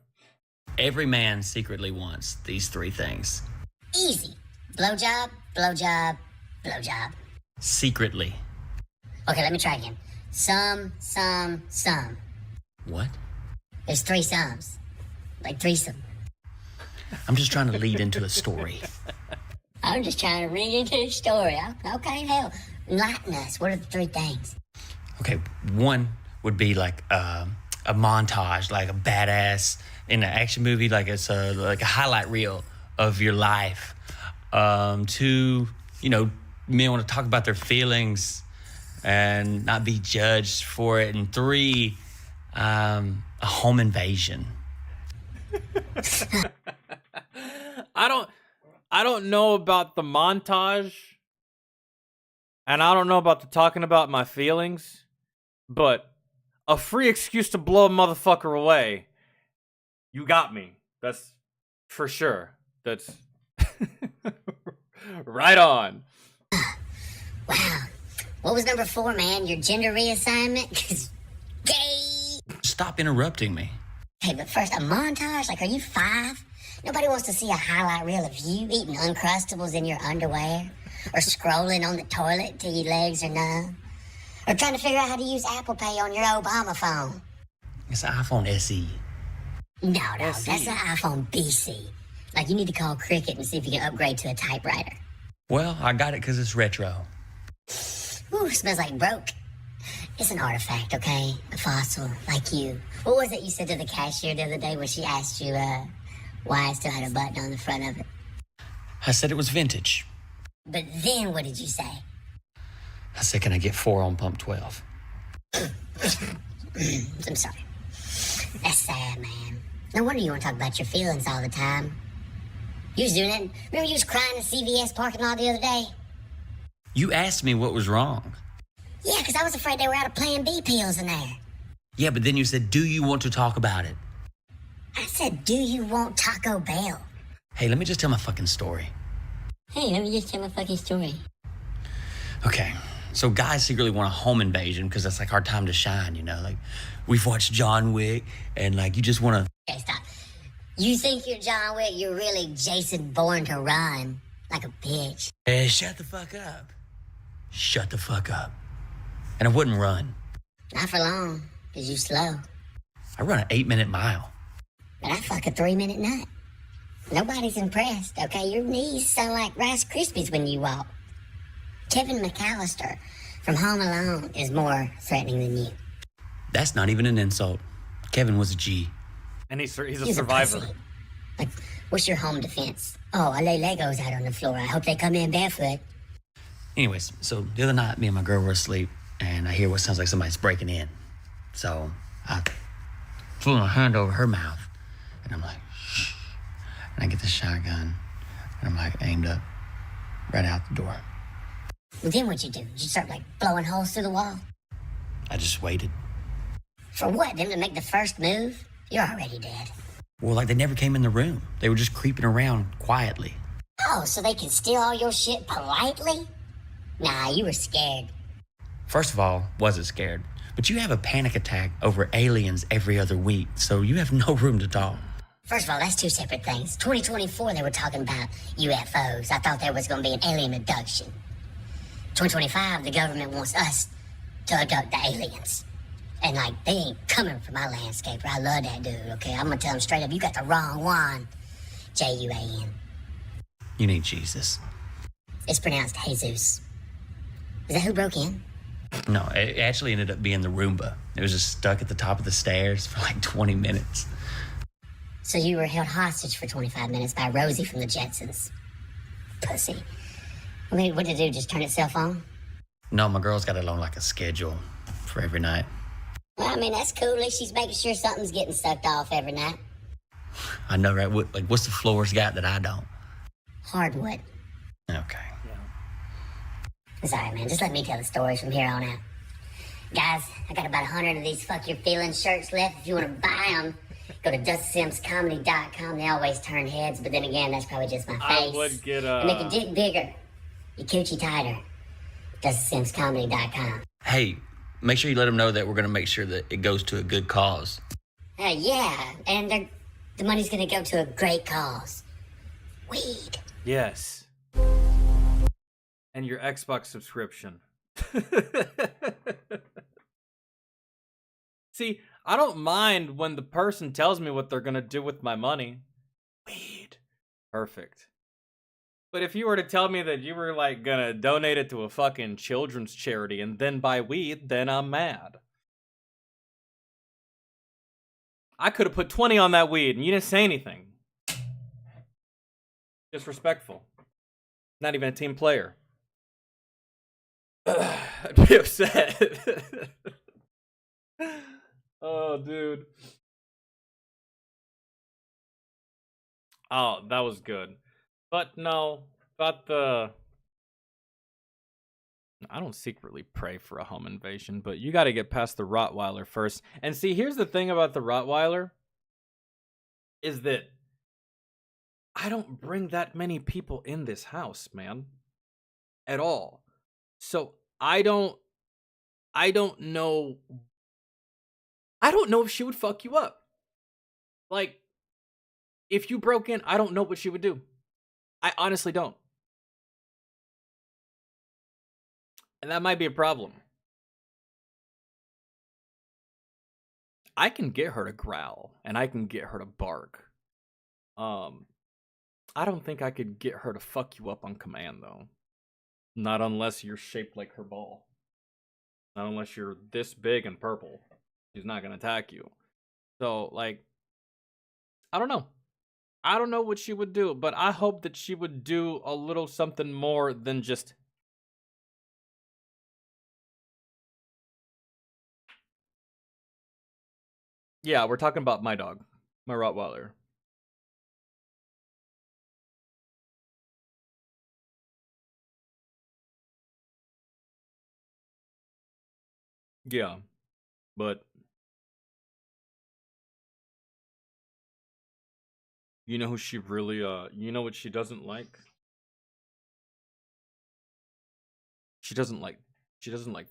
Speaker 15: Every man secretly wants these three things.
Speaker 5: Easy. Blowjob, blowjob, blowjob.
Speaker 15: Secretly.
Speaker 5: Okay, let me try again. Some.
Speaker 15: What?
Speaker 5: There's three sums. Like threesome.
Speaker 15: I'm just trying to lead into a story.
Speaker 5: I'm just trying to read into a story. Okay, hell. Enlighten us. What are the three things?
Speaker 15: Okay, one would be like a montage, like a badass in an action movie, like it's like a highlight reel of your life. Two, men want to talk about their feelings and not be judged for it. And three, a home invasion.
Speaker 1: I don't know about the montage, and I don't know about the talking about my feelings, but a free excuse to blow a motherfucker away. You got me. That's for sure. That's right on.
Speaker 5: Wow. What was number 4, man? Your gender reassignment? 'Cause gay.
Speaker 15: Stop interrupting me.
Speaker 5: Hey, but first, a montage? Like, are you 5? Nobody wants to see a highlight reel of you eating Uncrustables in your underwear, or scrolling on the toilet till your legs are numb, or trying to figure out how to use Apple Pay on your Obama phone.
Speaker 15: It's an iPhone SE.
Speaker 5: No, that's an iPhone BC. Like, you need to call Cricket and see if you can upgrade to a typewriter.
Speaker 15: Well, I got it because it's retro.
Speaker 5: Ooh, smells like broke. It's an artifact, okay? A fossil, like you. What was it you said to the cashier the other day when she asked you, why it still had a button on the front of it?
Speaker 15: I said it was vintage.
Speaker 5: But then what did you say?
Speaker 15: I said, can I get 4 on pump 12?
Speaker 5: I'm sorry. That's sad, man. No wonder you want to talk about your feelings all the time. You was doing that. Remember you was crying in the CVS parking lot the other day?
Speaker 15: You asked me what was wrong.
Speaker 5: Yeah, because I was afraid they were out of Plan B pills in there.
Speaker 15: Yeah, but then you said, do you want to talk about it?
Speaker 5: I said, do you want Taco Bell?
Speaker 15: Hey, let me just tell my fucking story.
Speaker 5: Hey, let me just tell my fucking story.
Speaker 15: Okay, so guys secretly want a home invasion because that's like our time to shine, Like, we've watched John Wick, and like, you just want to...
Speaker 5: Okay, stop. You think you're John Wick, you're really Jason Bourne to run. Like a bitch.
Speaker 15: Hey, shut the fuck up. Shut the fuck up. And I wouldn't run.
Speaker 5: Not for long, because you slow.
Speaker 15: I run an 8-minute mile.
Speaker 5: But I fuck a 3-minute nut. Nobody's impressed, okay? Your knees sound like Rice Krispies when you walk. Kevin McAllister from Home Alone is more threatening than you.
Speaker 15: That's not even an insult. Kevin was a G.
Speaker 1: And he's a
Speaker 5: He's
Speaker 1: survivor.
Speaker 5: a pussy. Like, what's your home defense? Oh, I lay Legos out on the floor. I hope they come in barefoot.
Speaker 15: Anyways, so the other night, me and my girl were asleep, and I hear what sounds like somebody's breaking in. So I flew my hand over her mouth, and I'm like, shh. And I get the shotgun, and I'm like aimed up, right out the door.
Speaker 5: Well, then what'd you do? Did you start, like, blowing holes through the wall?
Speaker 15: I just waited.
Speaker 5: For what? Them to make the first move? You're already dead.
Speaker 15: Well, like they never came in the room. They were just creeping around quietly.
Speaker 5: Oh, so they can steal all your shit politely? Nah, you were scared.
Speaker 15: First of all, wasn't scared. But you have a panic attack over aliens every other week, so you have no room to talk.
Speaker 5: First of all, that's two separate things. 2024, they were talking about UFOs. I thought there was going to be an alien abduction. 2025, the government wants us to abduct the aliens. And, like, they ain't coming for my landscaper. I love that dude, okay? I'm going to tell him straight up, you got the wrong one. J-U-A-N.
Speaker 15: You need Jesus.
Speaker 5: It's pronounced Jesus. Is that who broke in?
Speaker 15: No, it actually ended up being the Roomba. It was just stuck at the top of the stairs for like 20 minutes.
Speaker 5: So you were held hostage for 25 minutes by Rosie from the Jetsons. Pussy. I mean, what did it do, just turn itself on?
Speaker 15: No, my girl's got it on like a schedule for every night.
Speaker 5: Well, I mean, that's cool. At least she's making sure something's getting sucked off every night.
Speaker 15: I know, right? What's the floors got that I don't?
Speaker 5: Hardwood.
Speaker 15: Okay.
Speaker 5: Sorry, man. Just let me tell the stories from here on out. Guys, I got about 100 of these Fuck Your Feelings shirts left. If you want to buy them, go to DustinSimsComedy.com. They always turn heads, but then again, that's probably just my face.
Speaker 1: I would get
Speaker 5: And make your dick bigger, your coochie tighter. DustinSimsComedy.com.
Speaker 15: Hey, make sure you let them know that we're going to make sure that it goes to a good cause.
Speaker 5: Yeah, and the money's going to go to a great cause. Weed.
Speaker 1: Yes. And your Xbox subscription. See, I don't mind when the person tells me what they're gonna do with my money. Weed. Perfect. But if you were to tell me that you were like gonna donate it to a fucking children's charity and then buy weed, then I'm mad. I could have put 20 on that weed and you didn't say anything. Disrespectful. Not even a team player. I'd be upset. Oh, dude. Oh, that was good. But no, about the... I don't secretly pray for a home invasion, but you got to get past the Rottweiler first. And see, here's the thing about the Rottweiler, is that I don't bring that many people in this house, man. At all. So I don't know if she would fuck you up. Like, if you broke in, I don't know what she would do. I honestly don't. And that might be a problem. I can get her to growl, and I can get her to bark. I don't think I could get her to fuck you up on command, though. Not unless you're shaped like her ball. Not unless you're this big and purple. She's not gonna attack you. So, like, I don't know. I don't know what she would do, but I hope that she would do a little something more than just... Yeah, we're talking about my dog. My Rottweiler. Yeah, but you know who she really, you know what she doesn't like? She doesn't like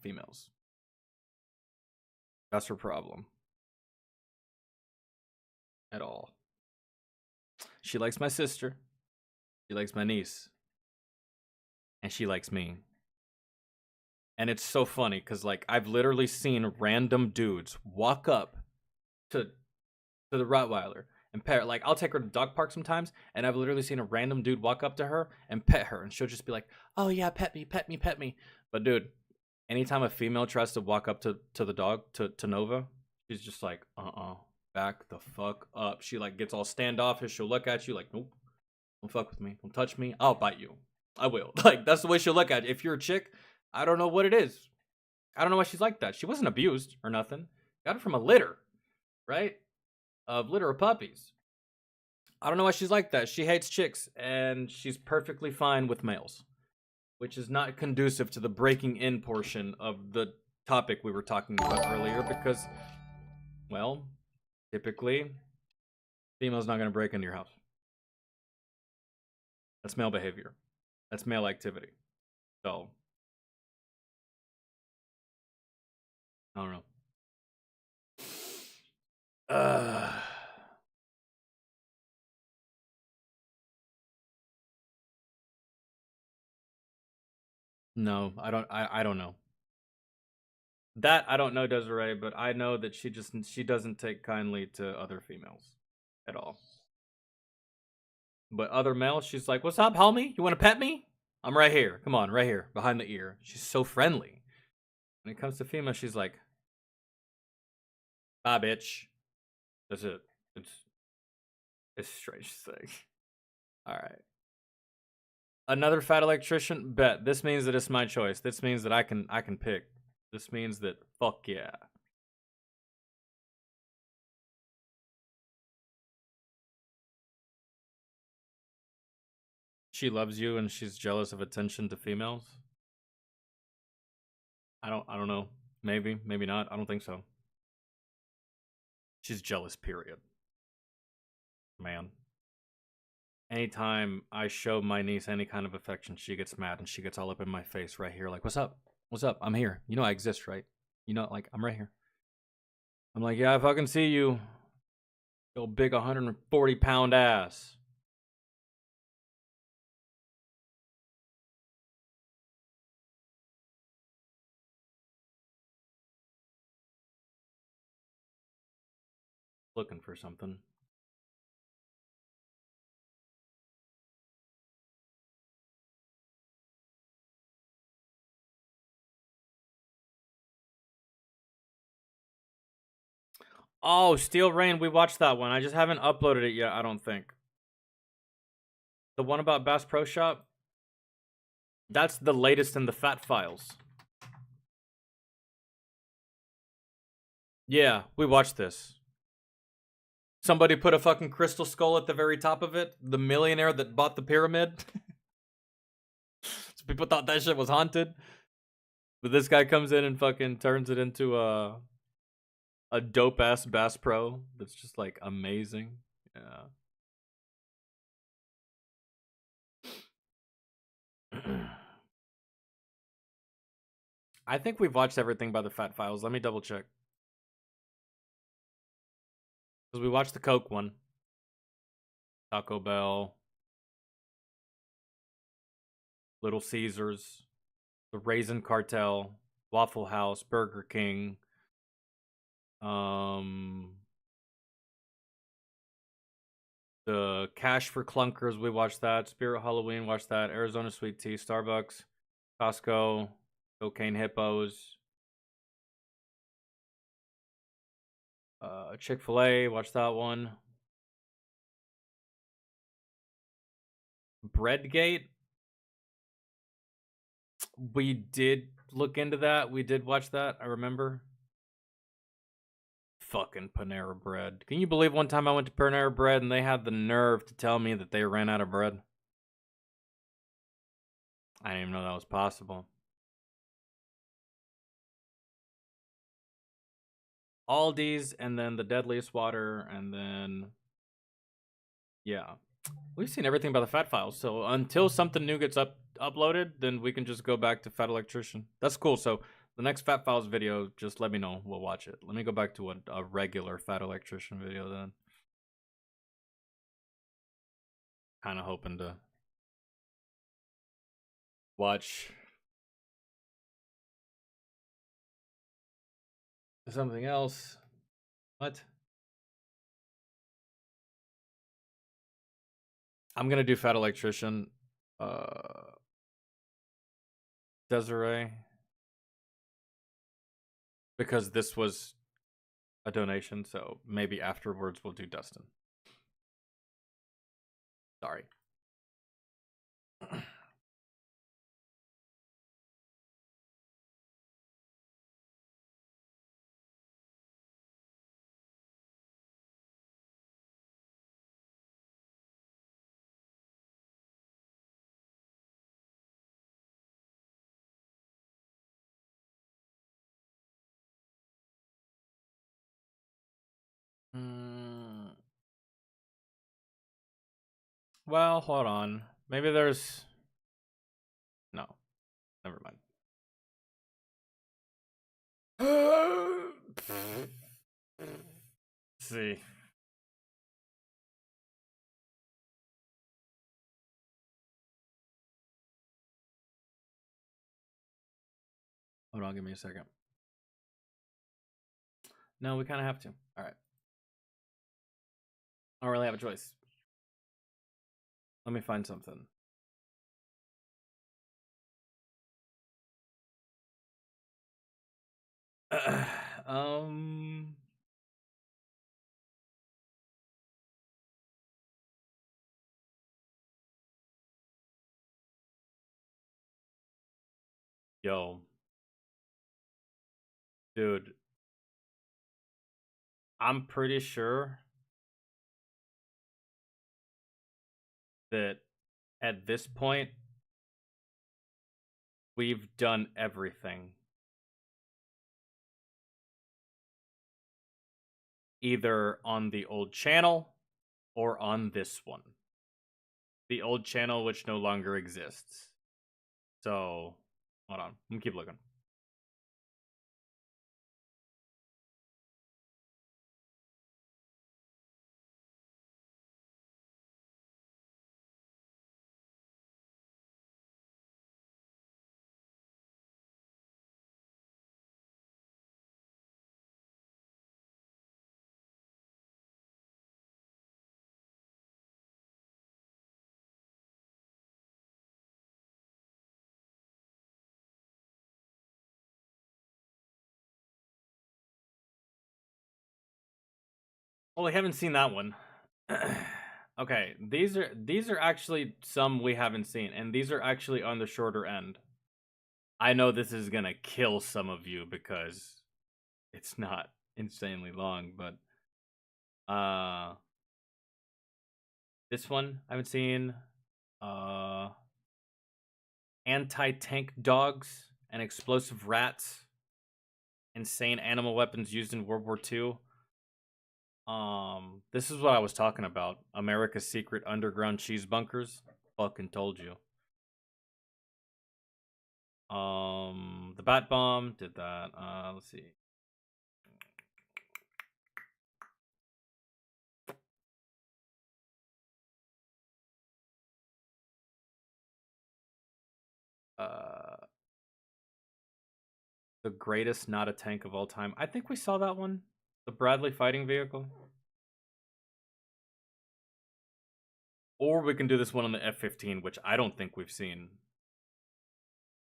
Speaker 1: females. That's her problem. At all. She likes my sister. She likes my niece. And she likes me. And it's so funny because, like, I've literally seen random dudes walk up to the Rottweiler and pet her. Like, I'll take her to the dog park sometimes, and I've literally seen a random dude walk up to her and pet her, and she'll just be like, "Oh yeah, pet me, pet me, pet me." But dude, anytime a female tries to walk up to the dog, to Nova, she's just like, back the fuck up. She like gets all standoffish. She'll look at you like, nope, don't fuck with me, don't touch me, I'll bite you, I will. Like, that's the way she'll look at you. If you're a chick, I don't know what it is. I don't know why she's like that. She wasn't abused or nothing. Got it from a litter, right? Of litter of puppies. I don't know why she's like that. She hates chicks, and she's perfectly fine with males, which is not conducive to the breaking in portion of the topic we were talking about earlier, because, well, typically, female's not going to break into your house. That's male behavior. That's male activity. So, I don't know. No, I don't know. That I don't know, Desiree, but I know that she doesn't take kindly to other females at all. But other males, she's like, "What's up, homie? You want to pet me? I'm right here. Come on, right here, behind the ear." She's so friendly. When it comes to female, she's like, "Bye, bitch." That's it. It's a strange thing. All right. Another fat electrician? Bet. This means that it's my choice. This means that I can pick. This means that fuck yeah. She loves you and she's jealous of attention to females? I don't know. Maybe, maybe not. I don't think so. She's jealous, period. Man. Anytime I show my niece any kind of affection, she gets mad and she gets all up in my face right here. Like, what's up? What's up? I'm here. You know I exist, right? You know, like, I'm right here. I'm like, yeah, I fucking see you. Your big 140-pound ass. Looking for something. Oh, Steel Rain, we watched that one. I just haven't uploaded it yet, I don't think. The one about Bass Pro Shop? That's the latest in the Fat Files. Yeah, we watched this. Somebody put a fucking crystal skull at the very top of it. The millionaire that bought the pyramid. So people thought that shit was haunted. But this guy comes in and fucking turns it into a dope-ass Bass Pro that's just, like, amazing. Yeah. I think we've watched everything by the Fat Files. Let me double check. Because we watched the Coke one. Taco Bell. Little Caesars. The Raisin Cartel. Waffle House. Burger King. The Cash for Clunkers, we watched that. Spirit Halloween, watched that. Arizona Sweet Tea, Starbucks, Costco, Cocaine Hippos. Chick-fil-A, watched that one. Breadgate. We did look into that. We did watch that, I remember. Fucking Panera Bread. Can you believe one time I went to Panera Bread and they had the nerve to tell me that they ran out of bread? I didn't even know that was possible. Aldi's, and then the Deadliest Water, and then... yeah. We've seen everything by the Fat Files, so until something new gets uploaded, then we can just go back to Fat Electrician. That's cool, so... the next Fat Files video, just let me know. We'll watch it. Let me go back to a regular Fat Electrician video then. Kind of hoping to watch something else. What? I'm going to do Fat Electrician. Desiree. because this was a donation, so maybe afterwards we'll do Dustin. Sorry. Well, hold on. Maybe there's... No. Never mind. Let's see. Hold on, give me a second. No, we kind of have to. All right. I don't really have a choice. Let me find something. Yo. Dude. I'm pretty sure that at this point, we've done everything. Either on the old channel or on this one. The old channel, which no longer exists. So, hold on. I'm gonna keep looking. Well, we haven't seen that one. Okay, these are actually some we haven't seen, and these are actually on the shorter end. I know this is gonna kill some of you because it's not insanely long, but this one I haven't seen. Anti-tank dogs and explosive rats. Insane animal weapons used in World War II. This is what I was talking about. America's Secret Underground Cheese Bunkers. Fucking told you. The Bat Bomb did that. Let's see. The greatest not a tank of all time. I think we saw that one. The Bradley fighting vehicle. Or we can do this one on the F-15, which I don't think we've seen.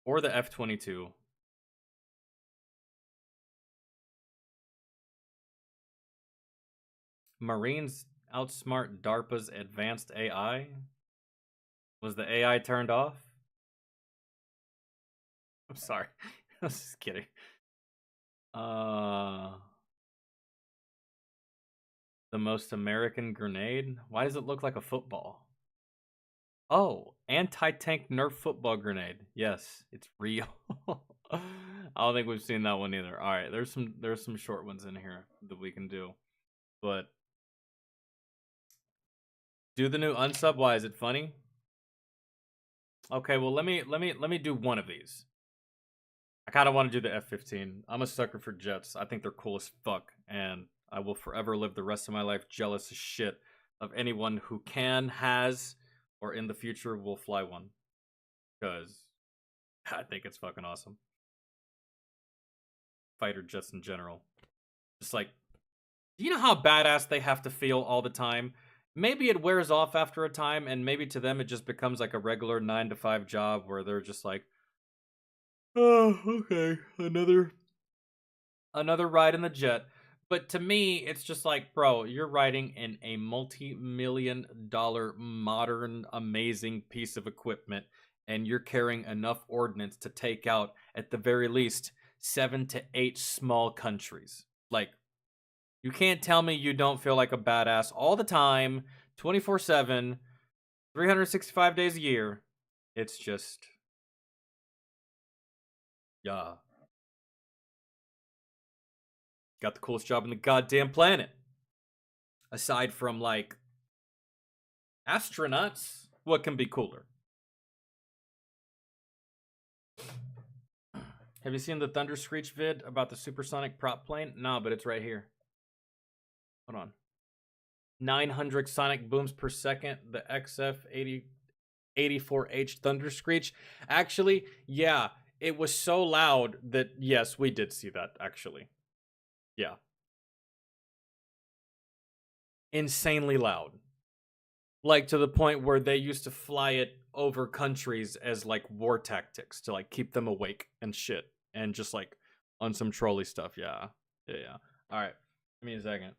Speaker 1: Or the F-22. Marines outsmart DARPA's advanced AI? Was the AI turned off? I'm sorry. I was just kidding. The most American grenade? Why does it look like a football? Oh, anti-tank Nerf football grenade. Yes, it's real. I don't think we've seen that one either. All right, there's some short ones in here that we can do. But do the new unsub. Why is it funny? Okay, well let me do one of these. I kind of want to do the F-15. I'm a sucker for jets. I think they're cool as fuck, and I will forever live the rest of my life jealous as shit of anyone who can, has, or in the future will fly one. Because I think it's fucking awesome. Fighter jets in general. Just like, do you know how badass they have to feel all the time? Maybe it wears off after a time, and maybe to them it just becomes like a regular 9-to-5 job where they're just like, oh, okay, another another ride in the jet. But to me, it's just like, bro, you're riding in a multi-million-dollar, modern, amazing piece of equipment, and you're carrying enough ordnance to take out, at the very least, 7 to 8 small countries. Like, you can't tell me you don't feel like a badass all the time, 24/7, 365 days a year. It's just, yeah. Got the coolest job on the goddamn planet. Aside from, like, astronauts, what can be cooler? Have you seen the Thunder Screech vid about the supersonic prop plane? No, but it's right here. Hold on. 900 sonic booms per second. The XF-84H Thunder Screech. Actually, yeah, it was so loud that, yes, we did see that, actually. Yeah. Insanely loud. Like, to the point where they used to fly it over countries as, like, war tactics to, like, keep them awake and shit. And just, like, on some trolley stuff. Yeah. Yeah. Alright. Give me a second.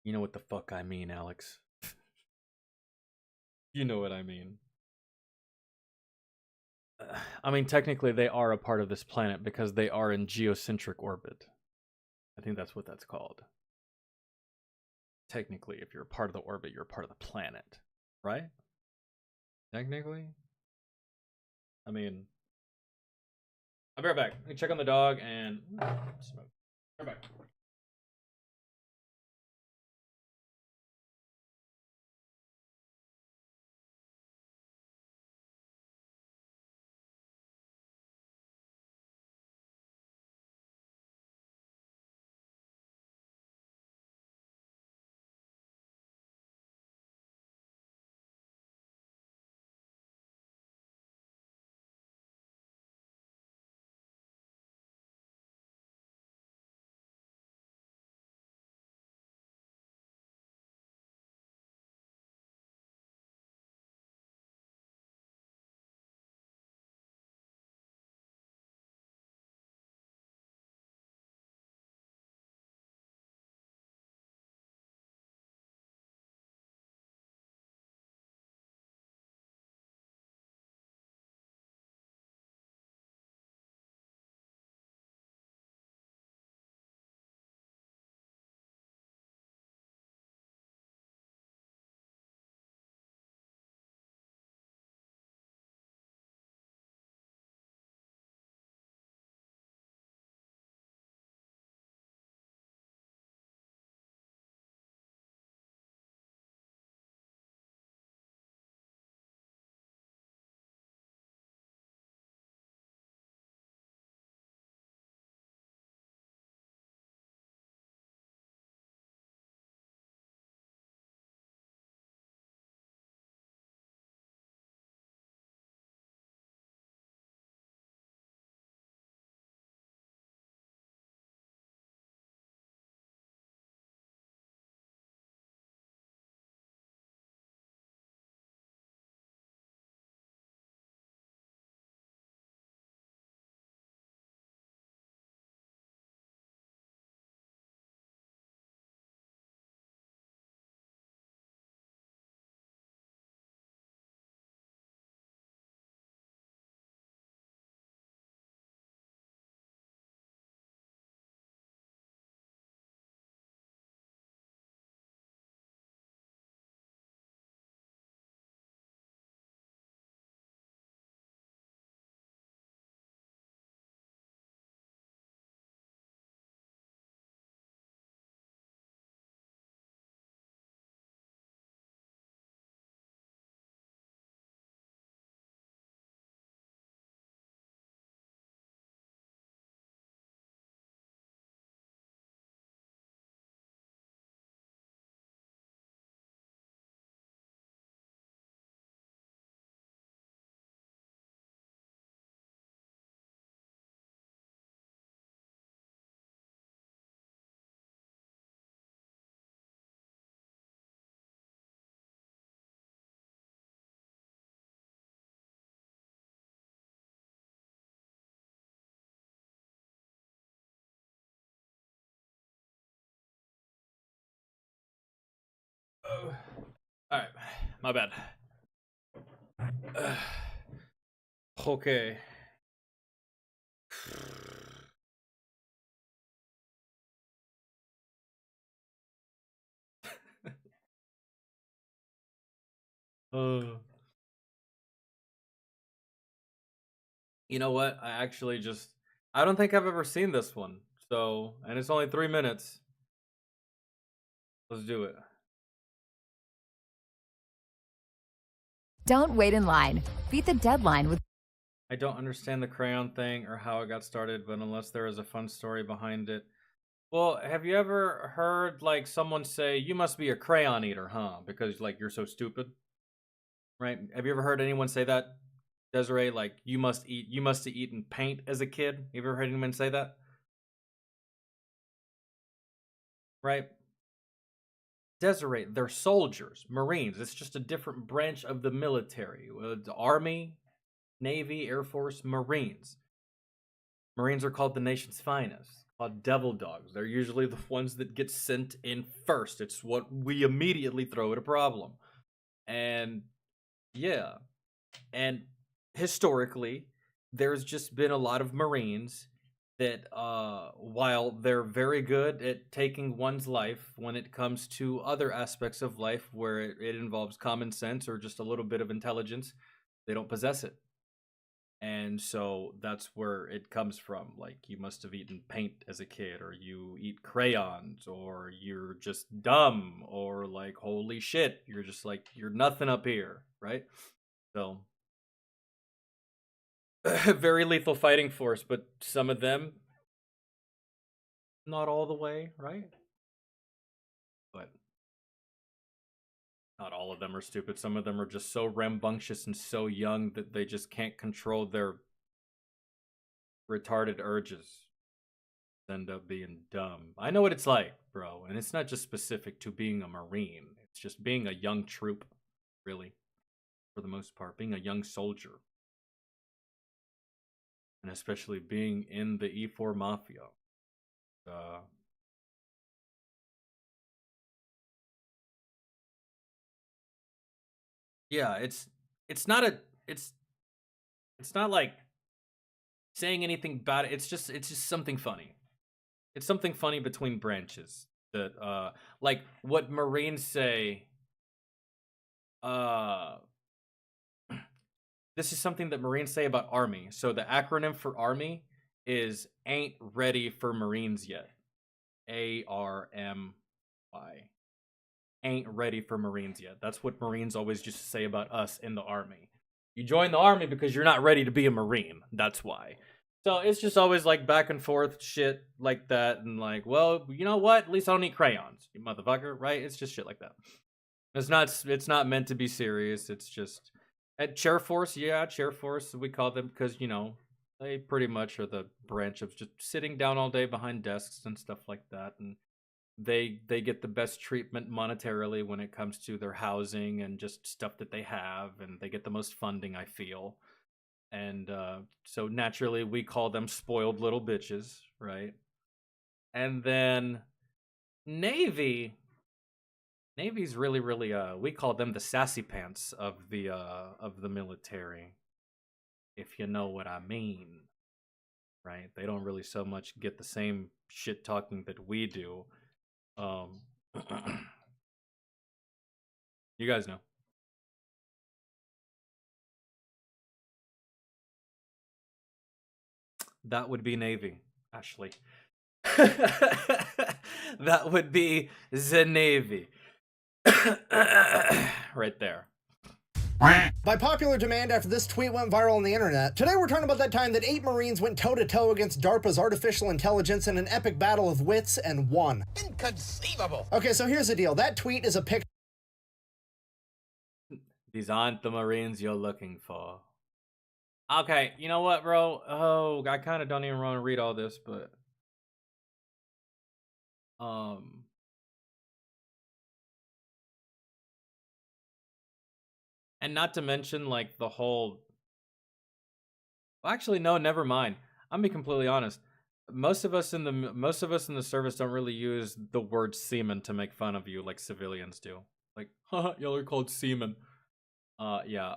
Speaker 1: You know what the fuck I mean, Alex. You know what I mean. I mean, technically, they are a part of this planet because they are in geocentric orbit. I think that's what that's called. Technically, if you're a part of the orbit, you're a part of the planet, right? Technically? I mean, I'll be right back. Let me check on the dog and smoke. Right back. All right, my bad. Okay. You know what? I don't think I've ever seen this one. So, and it's only 3 minutes. Let's do it.
Speaker 16: Don't wait in line. Beat the deadline with.
Speaker 1: I don't understand the crayon thing or how it got started, but unless there is a fun story behind it. Well, have you ever heard like someone say, "You must be a crayon eater, huh?" Because like you're so stupid, right? Have you ever heard anyone say that, Desiree? Like you must have eaten paint as a kid. Have you ever heard anyone say that? Right? Desiree, they're soldiers, Marines. It's just a different branch of the military. The Army, Navy, Air Force, Marines. Marines are called the nation's finest, called devil dogs. They're usually the ones that get sent in first. It's what we immediately throw at a problem. And yeah. And historically, there's just been a lot of Marines that while they're very good at taking one's life, when it comes to other aspects of life where it involves common sense or just a little bit of intelligence, they don't possess it. And so that's where it comes from. Like, you must have eaten paint as a kid, or you eat crayons, or you're just dumb, or like, holy shit, you're just like, you're nothing up here, right? So very lethal fighting force, but some of them not all the way, right? But not all of them are stupid. Some of them are just so rambunctious and so young that they just can't control their retarded urges. End up being dumb. I know what it's like, bro, and it's not just specific to being a Marine. It's just being a young troop, really, for the most part, being a young soldier. And especially being in the E4 Mafia. Yeah, it's not like saying anything bad. It's just something funny. It's something funny between branches that like what Marines say. This is something that Marines say about Army. So the acronym for Army is ain't ready for Marines yet. ARMY. Ain't ready for Marines yet. That's what Marines always just say about us in the Army. You join the Army because you're not ready to be a Marine. That's why. So it's just always like back and forth shit like that. And like, well, you know what? At least I don't eat crayons, you motherfucker, right? It's just shit like that. It's not meant to be serious. It's just at Chair Force, yeah, Chair Force, we call them because, you know, they pretty much are the branch of just sitting down all day behind desks and stuff like that. And they get the best treatment monetarily when it comes to their housing and just stuff that they have. And they get the most funding, I feel. And so naturally, we call them spoiled little bitches, right? And then Navy's really, really, we call them the sassy pants of the military, if you know what I mean, right? They don't really so much get the same shit talking that we do. You guys know. That would be Navy, Ashley. That would be the Navy. Right there.
Speaker 4: By popular demand after this tweet went viral on the internet, today we're talking about that time that 8 Marines went toe-to-toe against DARPA's artificial intelligence in an epic battle of wits and won.
Speaker 7: Inconceivable.
Speaker 4: Okay, so here's the deal. That tweet is a picture.
Speaker 1: These aren't the Marines you're looking for. Okay, you know what, bro? Oh, I kind of don't even want to read all this, but and not to mention like the whole. Well, actually, no, never mind. I'm gonna be completely honest. Most of us in the service don't really use the word semen to make fun of you like civilians do. Like, haha, y'all are called seamen. Yeah,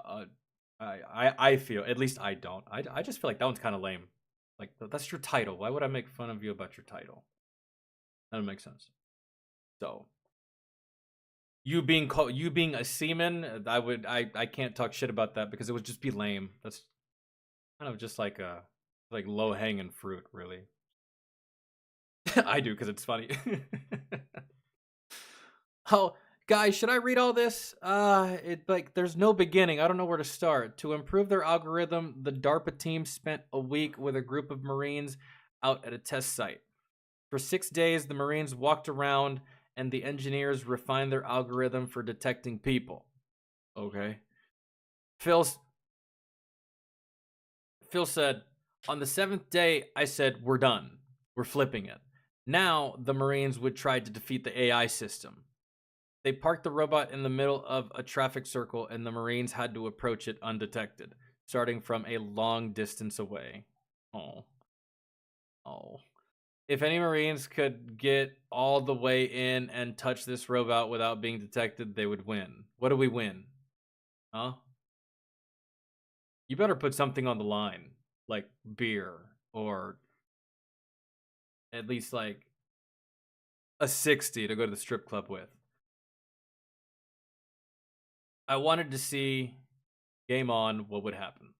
Speaker 1: I feel, at least I don't. I just feel like that one's kind of lame. Like, that's your title. Why would I make fun of you about your title? That doesn't make sense. So, you being a seaman, I can't talk shit about that because it would just be lame. That's kind of just like low hanging fruit, really. I do because it's funny. Oh, guys, should I read all this? There's no beginning. I don't know where to start. To improve their algorithm, the DARPA team spent a week with a group of Marines out at a test site. For 6 days, the Marines walked around and the engineers refined their algorithm for detecting people. Okay. Phil said, on the 7th day, I said, we're done. We're flipping it. Now, the Marines would try to defeat the AI system. They parked the robot in the middle of a traffic circle, and the Marines had to approach it undetected, starting from a long distance away. Oh. If any Marines could get all the way in and touch this robot without being detected, they would win. What do we win? Huh? You better put something on the line, like beer, or at least like a 60 to go to the strip club with. I wanted to see, game on, what would happen.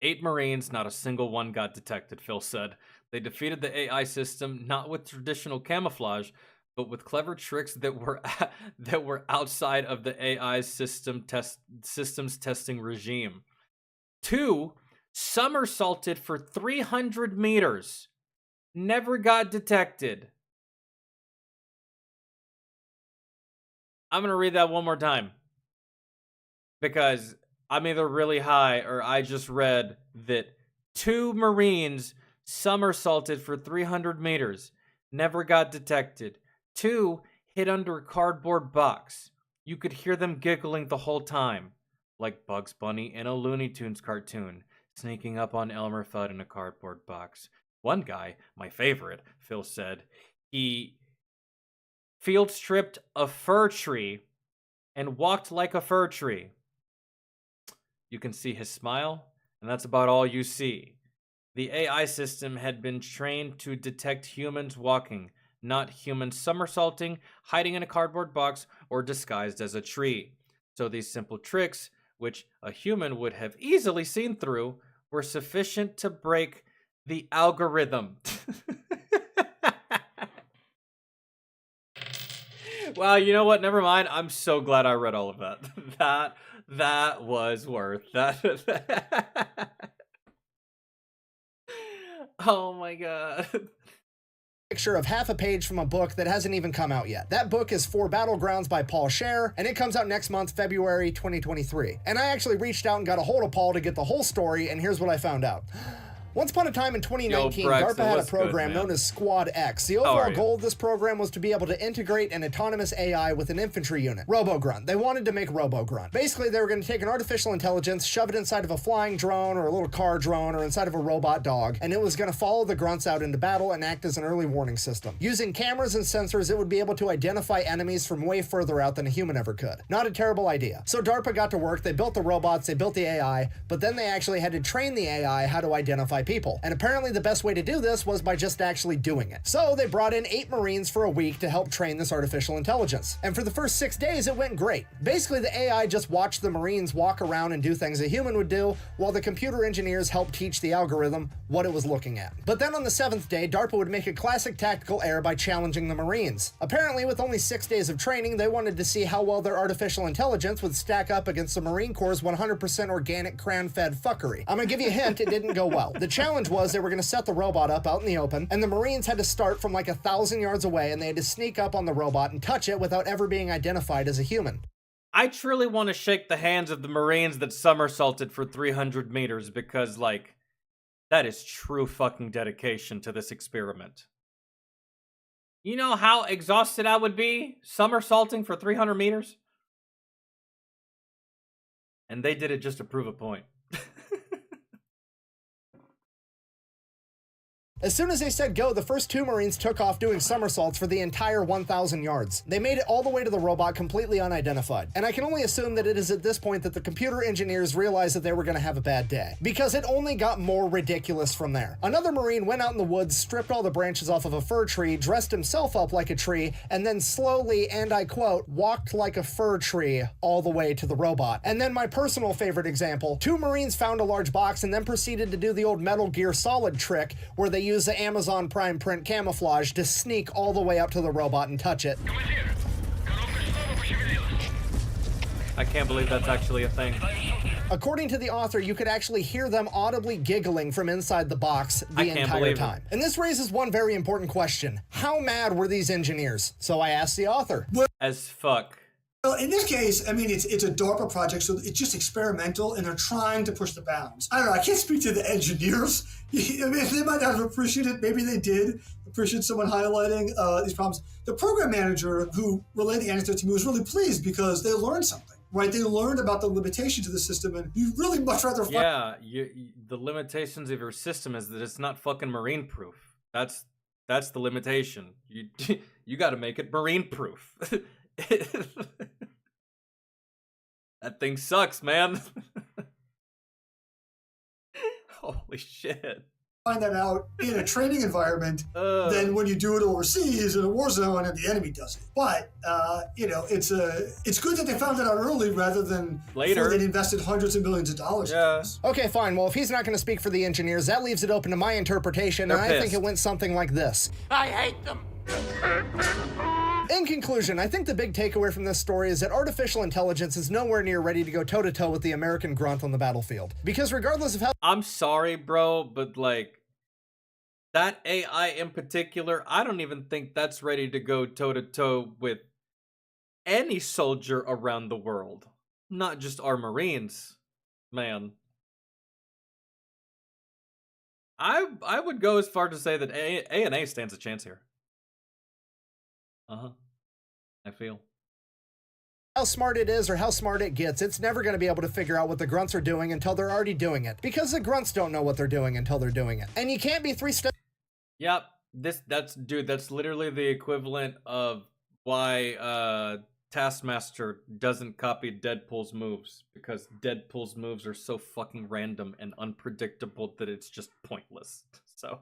Speaker 1: 8 Marines, not a single one got detected, Phil said. They defeated the AI system not with traditional camouflage, but with clever tricks that were outside of the AI systems testing regime. 2 somersaulted for 300 meters. Never got detected. I'm going to read that one more time, because I'm either really high or I just read that 2 Marines somersaulted for 300 meters. Never got detected. 2 hid under a cardboard box. You could hear them giggling the whole time, like Bugs Bunny in a Looney Tunes cartoon, sneaking up on Elmer Fudd in a cardboard box. One guy, my favorite, Phil said, he field stripped a fir tree and walked like a fir tree. You can see his smile, and that's about all you see. The AI system had been trained to detect humans walking, not humans somersaulting, hiding in a cardboard box, or disguised as a tree. So these simple tricks, which a human would have easily seen through, were sufficient to break the algorithm. Well, you know what? Never mind. I'm so glad I read all of that. That was worth that. Oh my god.
Speaker 4: Picture of half a page from a book that hasn't even come out yet. That book is For Battlegrounds by Paul Scher, and it comes out next month, February 2023. And I actually reached out and got a hold of Paul to get the whole story, and here's what I found out. Once upon a time in 2019, DARPA had a program known as Squad X. The overall goal of this program was to be able to integrate an autonomous AI with an infantry unit, RoboGrunt. They wanted to make RoboGrunt. Basically, they were going to take an artificial intelligence, shove it inside of a flying drone or a little car drone or inside of a robot dog, and it was going to follow the grunts out into battle and act as an early warning system. Using cameras and sensors, it would be able to identify enemies from way further out than a human ever could. Not a terrible idea. So DARPA got to work, they built the robots, they built the AI, but then they actually had to train the AI how to identify people. And apparently the best way to do this was by just actually doing it. So they brought in 8 Marines for a week to help train this artificial intelligence. And for the first 6 days, it went great. Basically, the AI just watched the Marines walk around and do things a human would do, while the computer engineers helped teach the algorithm what it was looking at. But then on the 7th day, DARPA would make a classic tactical error by challenging the Marines. Apparently, with only 6 days of training, they wanted to see how well their artificial intelligence would stack up against the Marine Corps' 100% organic cran-fed fuckery. I'm gonna give you a hint, it didn't go well. The challenge was they were going to set the robot up out in the open, and the Marines had to start from like 1,000 yards away, and they had to sneak up on the robot and touch it without ever being identified as a human.
Speaker 1: I truly want to shake the hands of the Marines that somersaulted for 300 meters because, like, that is true fucking dedication to this experiment. You know how exhausted I would be somersaulting for 300 meters? And they did it just to prove a point.
Speaker 4: As soon as they said go, the first 2 Marines took off doing somersaults for the entire 1,000 yards. They made it all the way to the robot completely unidentified. And I can only assume that it is at this point that the computer engineers realized that they were going to have a bad day, because it only got more ridiculous from there. Another Marine went out in the woods, stripped all the branches off of a fir tree, dressed himself up like a tree, and then slowly, and I quote, walked like a fir tree all the way to the robot. And then my personal favorite example, 2 Marines found a large box and then proceeded to do the old Metal Gear Solid trick where they use the Amazon Prime print camouflage to sneak all the way up to the robot and touch it.
Speaker 1: I can't believe that's actually a thing.
Speaker 4: According to the author, you could actually hear them audibly giggling from inside the box the entire time. And this raises one very important question. How mad were these engineers? So I asked the author.
Speaker 1: As fuck.
Speaker 7: Well, in this case, I mean, it's a DARPA project, so it's just experimental, and they're trying to push the bounds. I don't know, I can't speak to the engineers. I mean, they might not have appreciated it. Maybe they did appreciate someone highlighting these problems. The program manager who relayed the anecdote to me was really pleased because they learned something, right? They learned about the limitations of the system, and you really much rather find...
Speaker 1: Yeah, the limitations of your system is that it's not fucking marine proof. That's the limitation. You got to make it marine proof. That thing sucks, man. Holy shit.
Speaker 7: Find that out in a training environment than when you do it overseas in a war zone and the enemy does it. But you know, it's good that they found it out early rather than
Speaker 1: later.
Speaker 7: Before they'd invested hundreds of millions of dollars.
Speaker 1: Yeah.
Speaker 4: Okay, fine. Well, if he's not going to speak for the engineers, that leaves it open to my interpretation, and I think it went something like this.
Speaker 6: I hate them.
Speaker 4: In conclusion, I think the big takeaway from this story is that artificial intelligence is nowhere near ready to go toe-to-toe with the American grunt on the battlefield. Because regardless of how—
Speaker 1: I'm sorry, bro, but like, that AI in particular, I don't even think that's ready to go toe-to-toe with any soldier around the world. Not just our Marines, man. I would go as far to say that A&A stands a chance here. I feel.
Speaker 4: How smart it is or how smart it gets, it's never going to be able to figure out what the grunts are doing until they're already doing it. Because the grunts don't know what they're doing until they're doing it. And you can't be 3 steps—
Speaker 1: Yep, that's literally the equivalent of why Taskmaster doesn't copy Deadpool's moves, because Deadpool's moves are so fucking random and unpredictable that it's just pointless. So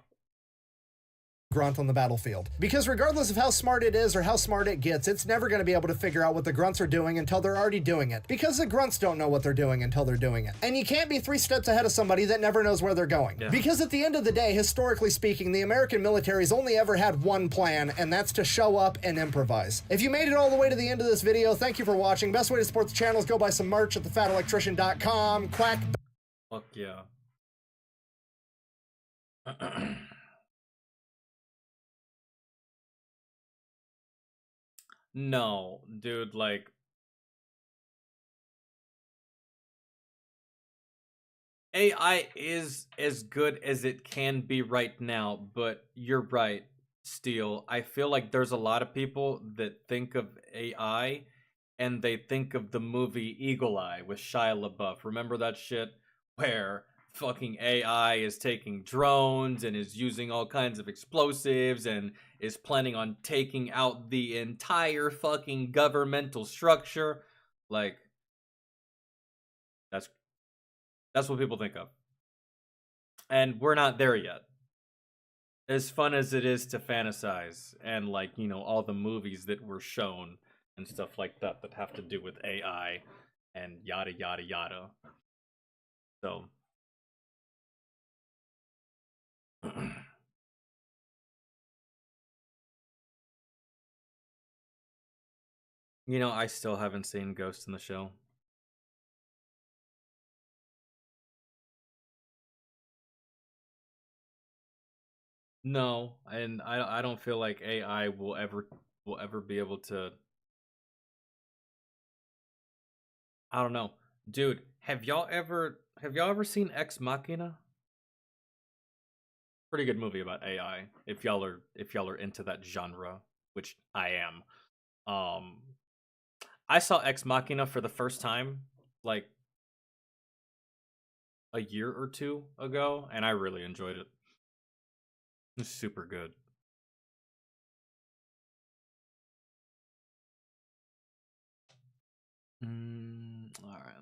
Speaker 4: grunt on the battlefield. Because regardless of how smart it is or how smart it gets, it's never going to be able to figure out what the grunts are doing until they're already doing it. Because the grunts don't know what they're doing until they're doing it. And you can't be 3 steps ahead of somebody that never knows where they're going. Yeah. Because at the end of the day, historically speaking, the American military's only ever had one plan, and that's to show up and improvise. If you made it all the way to the end of this video, thank you for watching. Best way to support the channel is go buy some merch at thefatelectrician.com. Quack.
Speaker 1: Fuck yeah. No, dude, like, AI is as good as it can be right now, but you're right, Steel. I feel like there's a lot of people that think of AI and they think of the movie Eagle Eye with Shia LaBeouf. Remember that shit? Where fucking AI is taking drones and is using all kinds of explosives and is planning on taking out the entire fucking governmental structure. Like, that's what people think of. And we're not there yet. As fun as it is to fantasize and, like, you know, all the movies that were shown and stuff like that that have to do with AI and yada yada yada. So you know, I still haven't seen Ghost in the Shell. No, and I don't feel like AI will ever be able to. I don't know. Dude, have y'all ever seen Ex Machina? Pretty good movie about AI if y'all are into that genre, which I am. I saw Ex Machina for the first time like a year or two ago, and I really enjoyed it. It's super good. All right.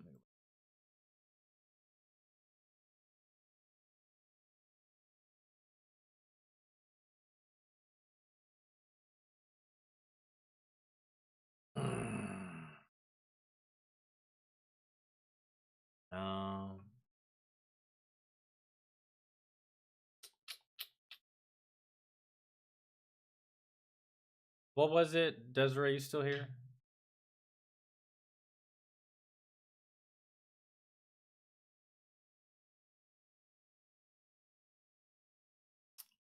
Speaker 1: What was it? Desiree, you still here?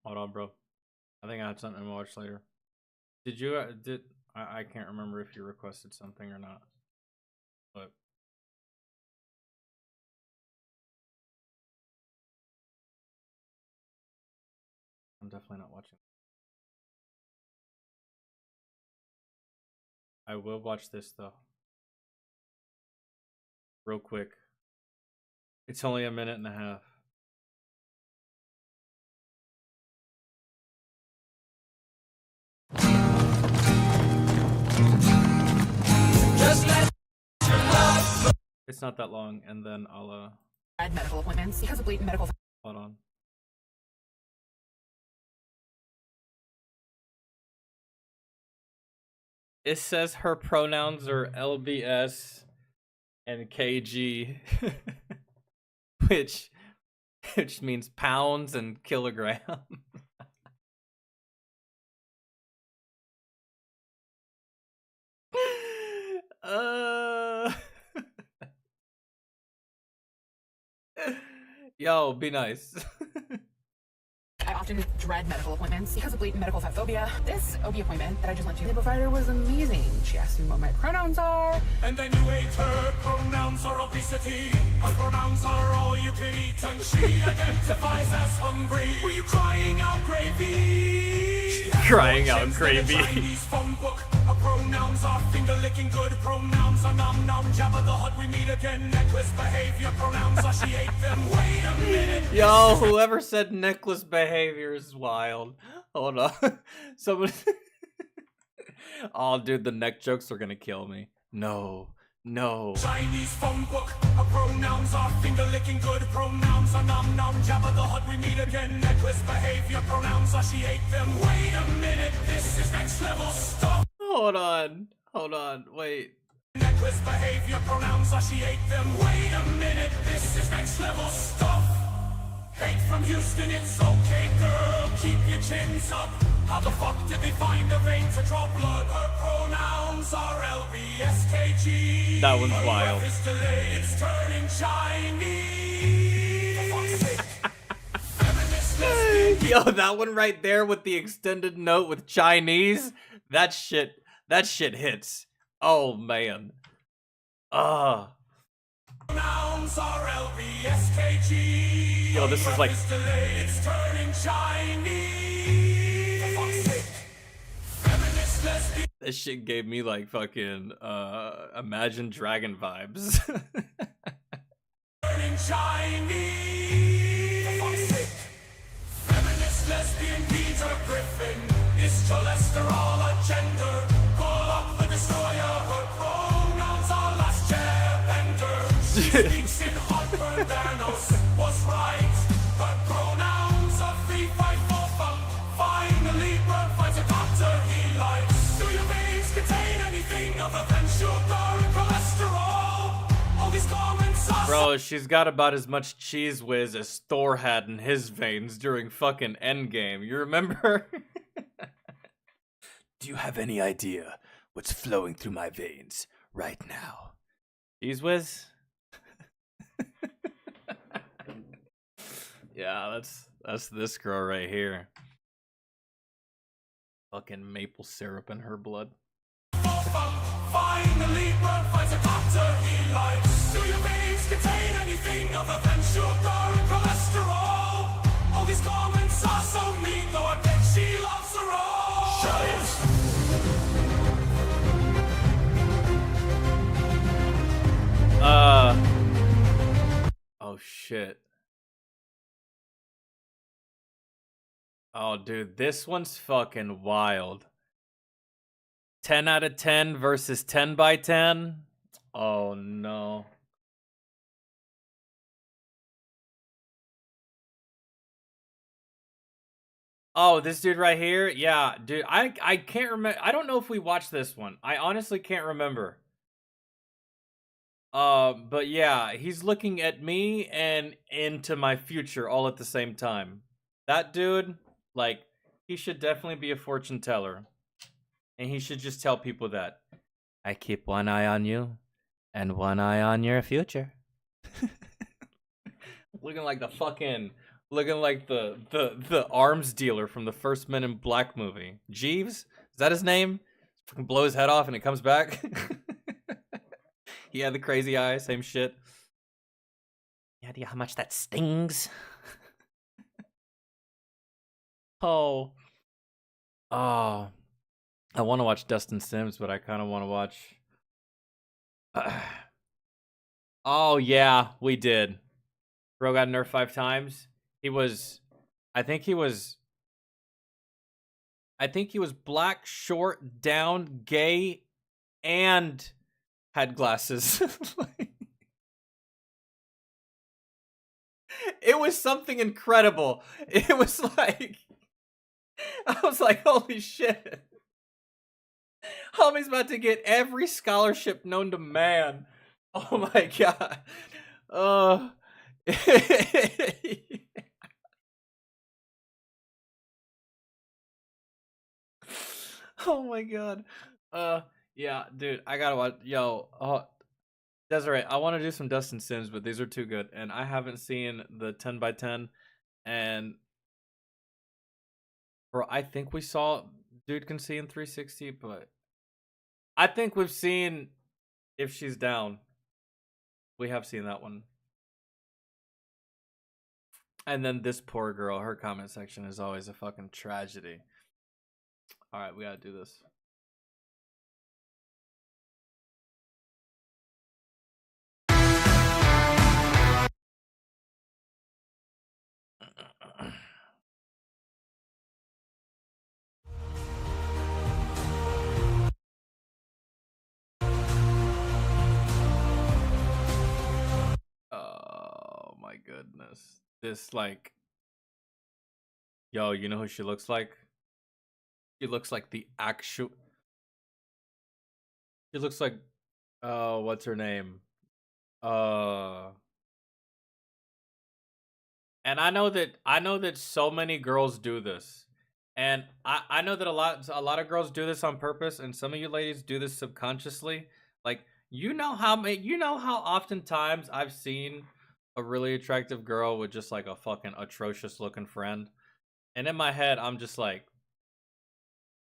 Speaker 1: Hold on, bro. I think I had something to watch later. Did you? I can't remember if you requested something or not. But I'm definitely not watching. I will watch this though. Real quick. It's only a minute and a half. It's not that long, and then I'll
Speaker 10: Add medical appointments because of blatant medical.
Speaker 1: hold on. It says her pronouns are LBS and KG, which means pounds and kilogram. Yo, be nice.
Speaker 10: I often dread medical appointments because of blatant medical phobia. This OB appointment that I just went to, the provider was amazing. She asked me what my pronouns are.
Speaker 17: And then you ate her pronouns are obesity. Her pronouns are all you can eat. And she identifies as hungry. Were you crying out gravy?
Speaker 1: Crying out gravy.
Speaker 17: Chinese phone book. Her pronouns are finger licking good. Pronouns are nom nom. Jabba the Hutt, we meet again. Necklace behavior. Pronouns are she ate them. Wait a minute.
Speaker 1: Yo, whoever said necklace behavior is wild. Hold on. Someone. Oh, dude, the neck jokes are gonna kill me. No. No.
Speaker 17: Chinese phone book. Her pronouns are finger licking good. Pronouns are nom nom. Jabba the Hutt, we meet again. Necklace behavior. Pronouns are she ate them. Wait a minute. This is next level stuff.
Speaker 1: Hold on. Hold on. Wait.
Speaker 17: Necklace behavior. Pronouns are she ate them. Wait a minute. This is next level stuff. Hate from Houston, it's okay, girl. Keep your chins up. How the fuck did they find a vein to draw blood? Her pronouns are LBSKG.
Speaker 1: That one's wild.
Speaker 17: Her is delayed, it's turning Chinese. For fuck's sake. Feminist lesbian.
Speaker 1: Yo, that one right there with the extended note with Chinese. That shit hits. Oh man.
Speaker 17: Pronouns are LBSKG.
Speaker 1: Yo, this is like.
Speaker 17: It's turning Chinese. For fuck's sake. Feminist lesbian.
Speaker 1: This shit gave me like fucking Imagine Dragon vibes.
Speaker 17: Turning Chinese. For fuck's sake. Feminist lesbian Peter Griffin. Is cholesterol a gender? Call up the destroyer. Her pronouns are last chair bender. She speaks in heartburn. Thanos was right. Her pronouns are 354 funk. Finally, Bert finds a doctor he likes. Do your veins contain anything other than sugar and cholesterol? All these comments are.
Speaker 1: Bro, she's got about as much cheese whiz as Thor had in his veins during fucking Endgame. You remember? Do you have any idea what's flowing through my veins right now? Cheese whiz? Yeah, that's this girl right here. Fucking maple syrup in her blood.
Speaker 17: Finally, Bert finds a doctor he likes. Do your veins contain anything other than sugar and cholesterol? All these comments are so mean, though I bet she loves her all. Science.
Speaker 1: Oh shit. Oh, dude, this one's fucking wild. 10 out of 10 versus 10 by 10. Oh, no. Oh, this dude right here? Yeah, dude, I can't remember. I don't know if we watched this one. I honestly can't remember. But yeah, he's looking at me and into my future all at the same time. That dude, like, he should definitely be a fortune teller. And he should just tell people that. I keep one eye on you and one eye on your future. Looking like the arms dealer from the first Men in Black movie. Jeeves? Is that his name? Fucking blow his head off and it comes back. He had the crazy eye, same shit. Any idea how much that stings? Oh. I want to watch Dustin Sims, but I kind of want to watch... Oh, yeah, we did. Bro got nerfed 5 times. I think he was black, short, down, gay, and had glasses. It was something incredible. It was like, I was like, holy shit. Homie's about to get every scholarship known to man. Oh my god. Oh my god. Yeah, dude, I gotta watch. Yo, Desiree, I want to do some Dustin Sims, but these are too good, and I haven't seen the 10 by 10. And bro, I think we saw Dude Can See in 360, but I think we've seen If She's Down. We have seen that one. And then this poor girl, her comment section is always a fucking tragedy. All right, we gotta do this. Oh my goodness. This, like, yo, you know who she looks like? She looks like the actual... She looks like, what's her name? And I know that so many girls do this. And I know that a lot of girls do this on purpose, and some of you ladies do this subconsciously. Like, you know how oftentimes I've seen a really attractive girl with just like a fucking atrocious looking friend. And in my head, I'm just like,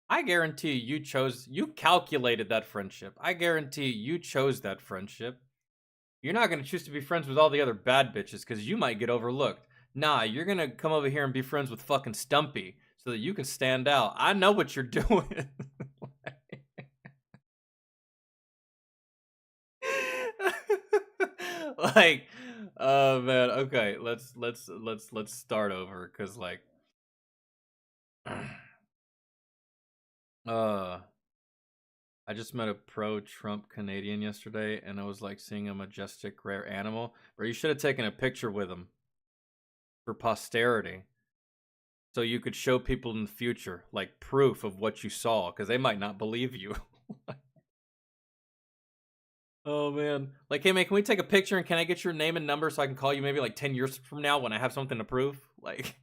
Speaker 1: I guarantee you calculated that friendship. I guarantee you chose that friendship. You're not going to choose to be friends with all the other bad bitches because you might get overlooked. Nah, you're going to come over here and be friends with fucking Stumpy so that you can stand out. I know what you're doing. Like, oh man, okay, let's start over, cause like, I just met a pro-Trump Canadian yesterday, and I was like seeing a majestic rare animal. Bro, you should have taken a picture with him for posterity, so you could show people in the future like proof of what you saw, cause they might not believe you. Oh man. Like, hey man, can we take a picture and can I get your name and number so I can call you maybe like 10 years from now when I have something to prove? Like...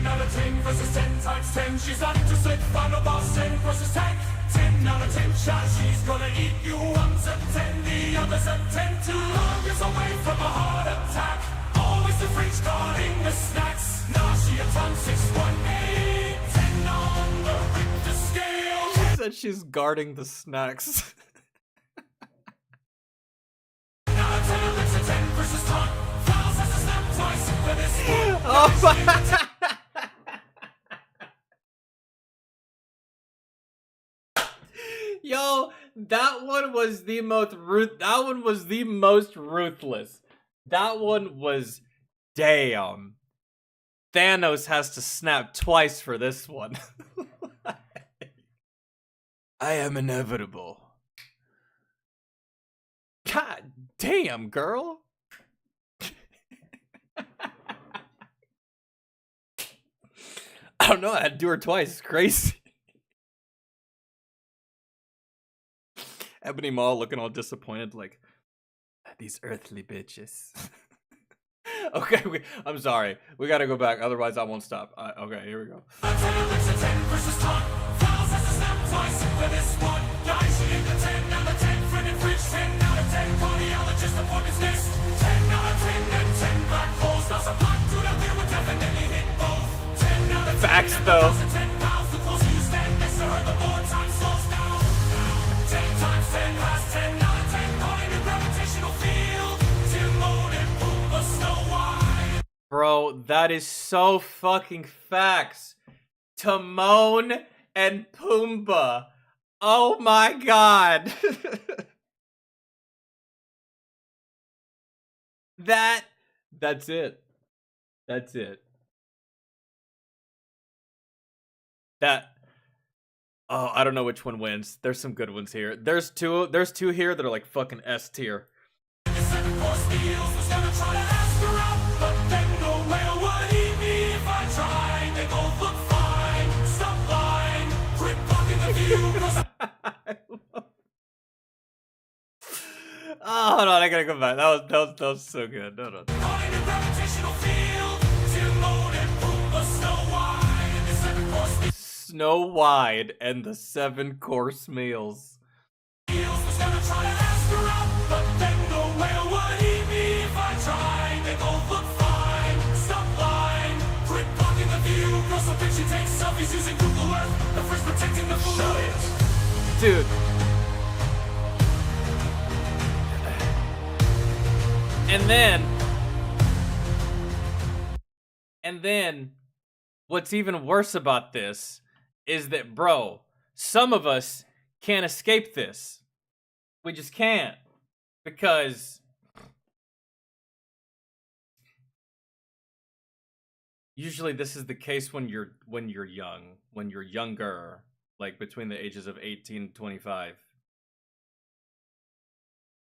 Speaker 17: Out of 10 versus 10 times 10. She's up to slip. Final boss 10 versus tank. 10 out of 10 shots. She's gonna eat you. One's a 10, the other's a 10. 2 hours away from a heart attack. Always the freaks guarding the snacks. Nausea tongue 618. 10 on the Richter scale.
Speaker 1: She said she's guarding the snacks.
Speaker 17: Out of 10, it's a 10 versus tongue. Fouls has a snap twice for this one.
Speaker 1: Oh my... Yo, That one was the most That one was the most ruthless. That one was damn. Thanos has to snap twice for this one. I am inevitable. God damn, girl. I don't know, I had to do her twice. It's crazy. Ebony Maw looking all disappointed, like, these earthly bitches. Okay, I'm sorry. We gotta go back, otherwise I won't stop. Okay, here we go. Facts, though. Bro, that is so fucking facts. Timon and Pumbaa. Oh my god. That's it. That's it. Oh, I don't know which one wins. There's some good ones here. There's two here that are like fucking S tier. Oh, hold on, I gotta go back. That was so good. No. Snow White and the 7-course meals. Dude. And then, what's even worse about this is that, bro, some of us can't escape this. We just can't. Because usually this is the case when you're young, when you're younger, like between the ages of 18 and 25.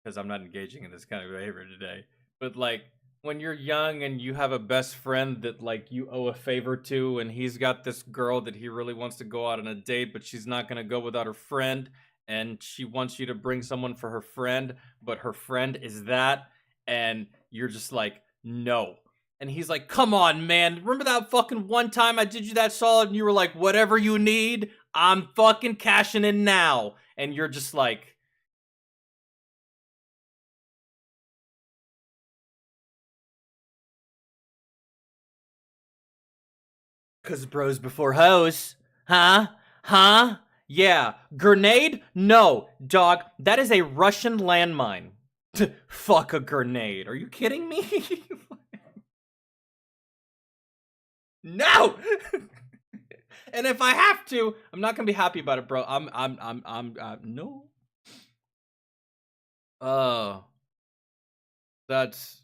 Speaker 1: Because I'm not engaging in this kind of behavior today. But like, when you're young and you have a best friend that like you owe a favor to, and he's got this girl that he really wants to go out on a date, but she's not gonna go without her friend, and she wants you to bring someone for her friend, but her friend is that, and you're just like, no. And he's like, come on, man. Remember that fucking one time I did you that solid and you were like, whatever you need, I'm fucking cashing in now. And you're just like, cause bros before hoes. Huh? Yeah. Grenade? No. Dog, that is a Russian landmine. Fuck a grenade. Are you kidding me? No! And if I have to, I'm not gonna be happy about it, bro. No. That's...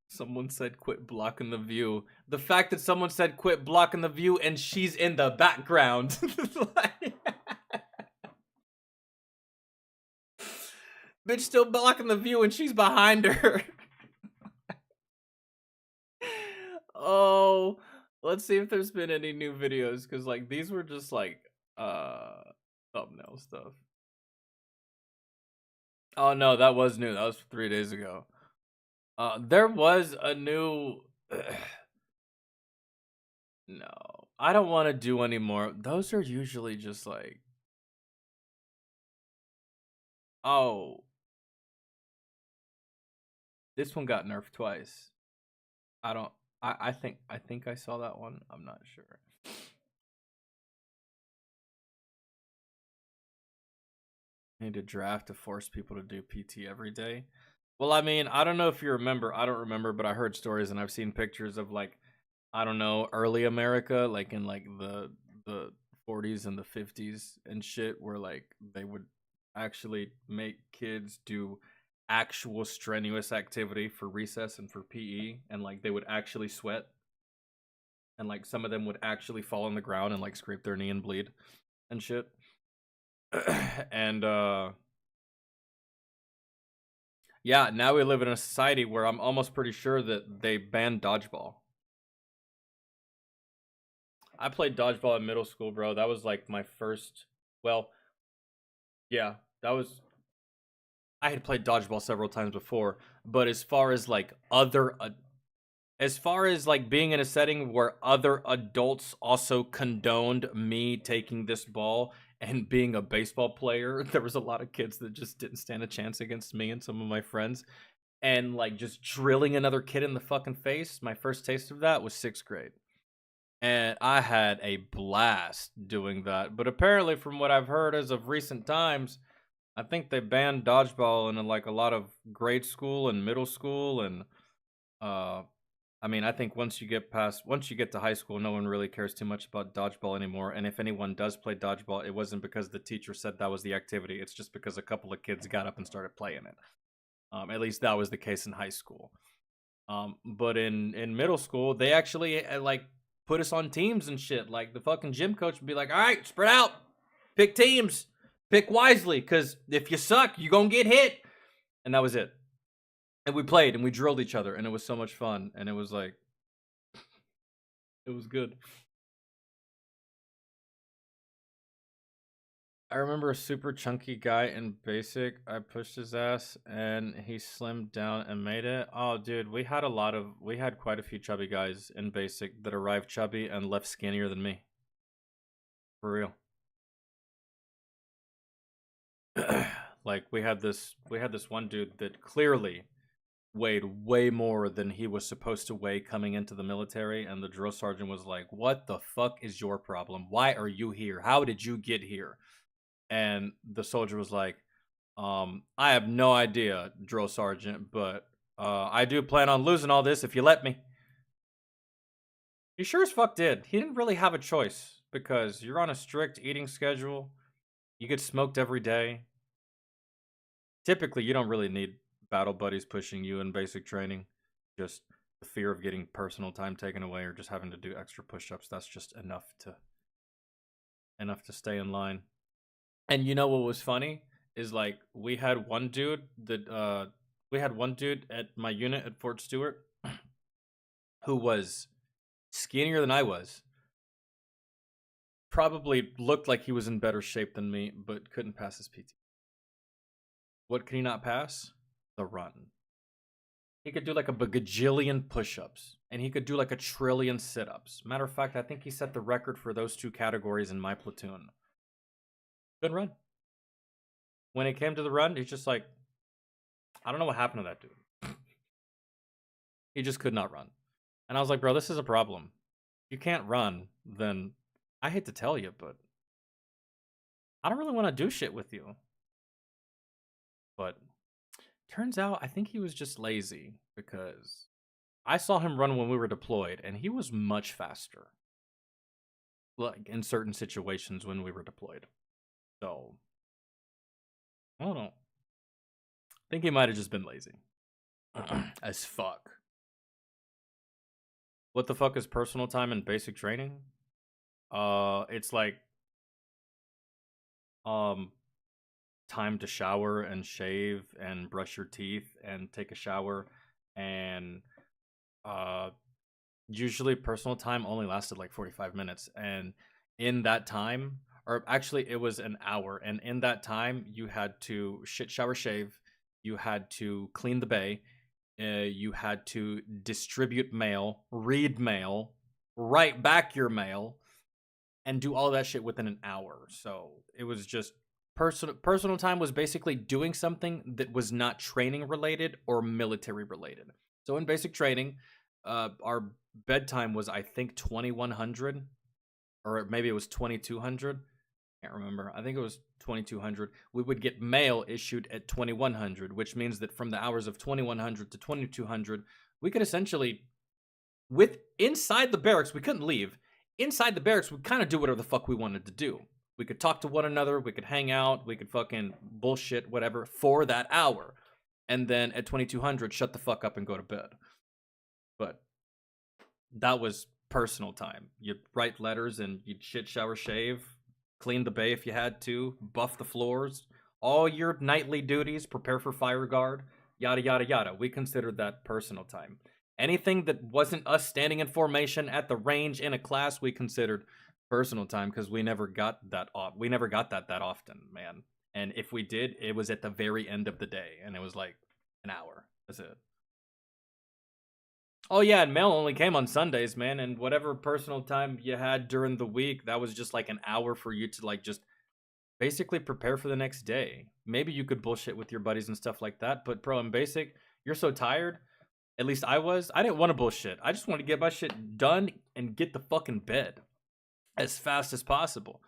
Speaker 1: Someone said quit blocking the view. The fact that someone said quit blocking the view and she's in the background. Bitch still blocking the view and she's behind her. Oh, let's see if there's been any new videos, because like these were just like thumbnail stuff. Oh no, that was new. That was 3 days ago. There was a new... No, I don't want to do any more. Those are usually just like... Oh. This one got nerfed twice. I think I saw that one. I'm not sure. I need a draft to force people to do PT every day. Well, I mean, I don't know if you remember. I don't remember, but I heard stories and I've seen pictures of like, I don't know, early America, like in like the 40s and the 50s and shit, where like they would actually make kids do actual strenuous activity for recess and for PE, and like they would actually sweat, and like some of them would actually fall on the ground and like scrape their knee and bleed and shit. And yeah, now we live in a society where I'm almost pretty sure that they banned dodgeball. I played dodgeball in middle school, bro. That was like my first, well, yeah, that was, I had played dodgeball several times before, but as far as like as far as like being in a setting where other adults also condoned me taking this ball and being a baseball player, there was a lot of kids that just didn't stand a chance against me and some of my friends. And like just drilling another kid in the fucking face, my first taste of that was 6th grade. And I had a blast doing that. But apparently, from what I've heard as of recent times, I think they banned dodgeball in like a lot of grade school and middle school. And I mean, I think once you get to high school, no one really cares too much about dodgeball anymore. And if anyone does play dodgeball, it wasn't because the teacher said that was the activity. It's just because a couple of kids got up and started playing it. At least that was the case in high school. But in middle school, they actually like put us on teams and shit. Like the fucking gym coach would be like, all right, spread out, pick teams, pick wisely, because if you suck, you're gonna get hit. And that was it. And we played and we drilled each other, and it was so much fun. And it was like, it was good. I remember a super chunky guy in basic. I pushed his ass and he slimmed down and made it. Oh, dude, we had quite a few chubby guys in basic that arrived chubby and left skinnier than me. For real. Like we had this one dude that clearly weighed way more than he was supposed to weigh coming into the military, and the drill sergeant was like, "What the fuck is your problem? Why are you here? How did you get here?" And the soldier was like, I have no idea, drill sergeant, but I do plan on losing all this if you let me. He sure as fuck did. He didn't really have a choice, because you're on a strict eating schedule. You get smoked every day. Typically, you don't really need battle buddies pushing you in basic training. Just the fear of getting personal time taken away or just having to do extra push-ups. That's just enough to stay in line. And you know what was funny is like we had one dude at my unit at Fort Stewart who was skinnier than I was. Probably looked like he was in better shape than me, but couldn't pass his PT. What could he not pass? The run. He could do like a bagajillion push-ups, and he could do like a trillion sit-ups. Matter of fact, I think he set the record for those two categories in my platoon. Couldn't run. When it came to the run, he's just like, I don't know what happened to that dude. He just could not run. And I was like, bro, this is a problem. If you can't run, then I hate to tell you, but I don't really want to do shit with you. But turns out I think he was just lazy, because I saw him run when we were deployed, and he was much faster. Like in certain situations when we were deployed. So, I don't know. I think he might have just been lazy. As fuck. What the fuck is personal time in basic training? It's like time to shower and shave and brush your teeth and take a shower, and usually personal time only lasted like 45 minutes, and in that time, or actually it was an hour, and in that time you had to shit, shower, shave, you had to clean the bay, you had to distribute mail, read mail, write back your mail, and do all that shit within an hour. So it was just personal time was basically doing something that was not training related or military related. So in basic training, our bedtime was, I think, 2100, or maybe it was 2200. Can't remember. I think it was 2200. We would get mail issued at 2100, which means that from the hours of 2100 to 2200, we could essentially, inside the barracks, we couldn't leave. Inside the barracks, we kind of do whatever the fuck we wanted to do. We could talk to one another, we could hang out, we could fucking bullshit, whatever, for that hour. And then at 2200, shut the fuck up and go to bed. But that was personal time. You'd write letters and you'd shit, shower, shave, clean the bay if you had to, buff the floors, all your nightly duties, prepare for fire guard, yada, yada, yada. We considered that personal time. Anything that wasn't us standing in formation at the range in a class, we considered personal time because we never got that that often, man. And if we did, it was at the very end of the day, and it was like an hour. That's it. Oh yeah, and mail only came on Sundays, man, and whatever personal time you had during the week, that was just like an hour for you to like just basically prepare for the next day. Maybe you could bullshit with your buddies and stuff like that, but bro, in basic, you're so tired. At least I was. I didn't want to bullshit. I just wanted to get my shit done and get the fucking bed as fast as possible.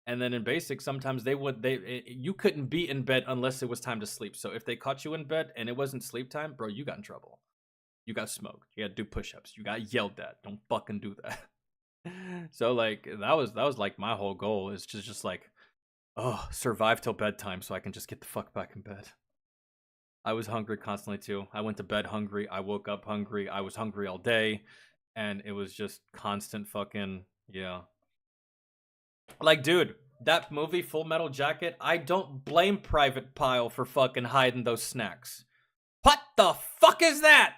Speaker 1: And then in basic, sometimes you couldn't be in bed unless it was time to sleep. So if they caught you in bed and it wasn't sleep time, bro, you got in trouble. You got smoked. You got to do push-ups. You got yelled at. Don't fucking do that. So like that was like my whole goal is to just like, oh, survive till bedtime so I can just get the fuck back in bed. I was hungry constantly too. I went to bed hungry. I woke up hungry. I was hungry all day, and it was just constant fucking yeah. Like, dude, that movie Full Metal Jacket, I don't blame Private Pile for fucking hiding those snacks. What the fuck is that?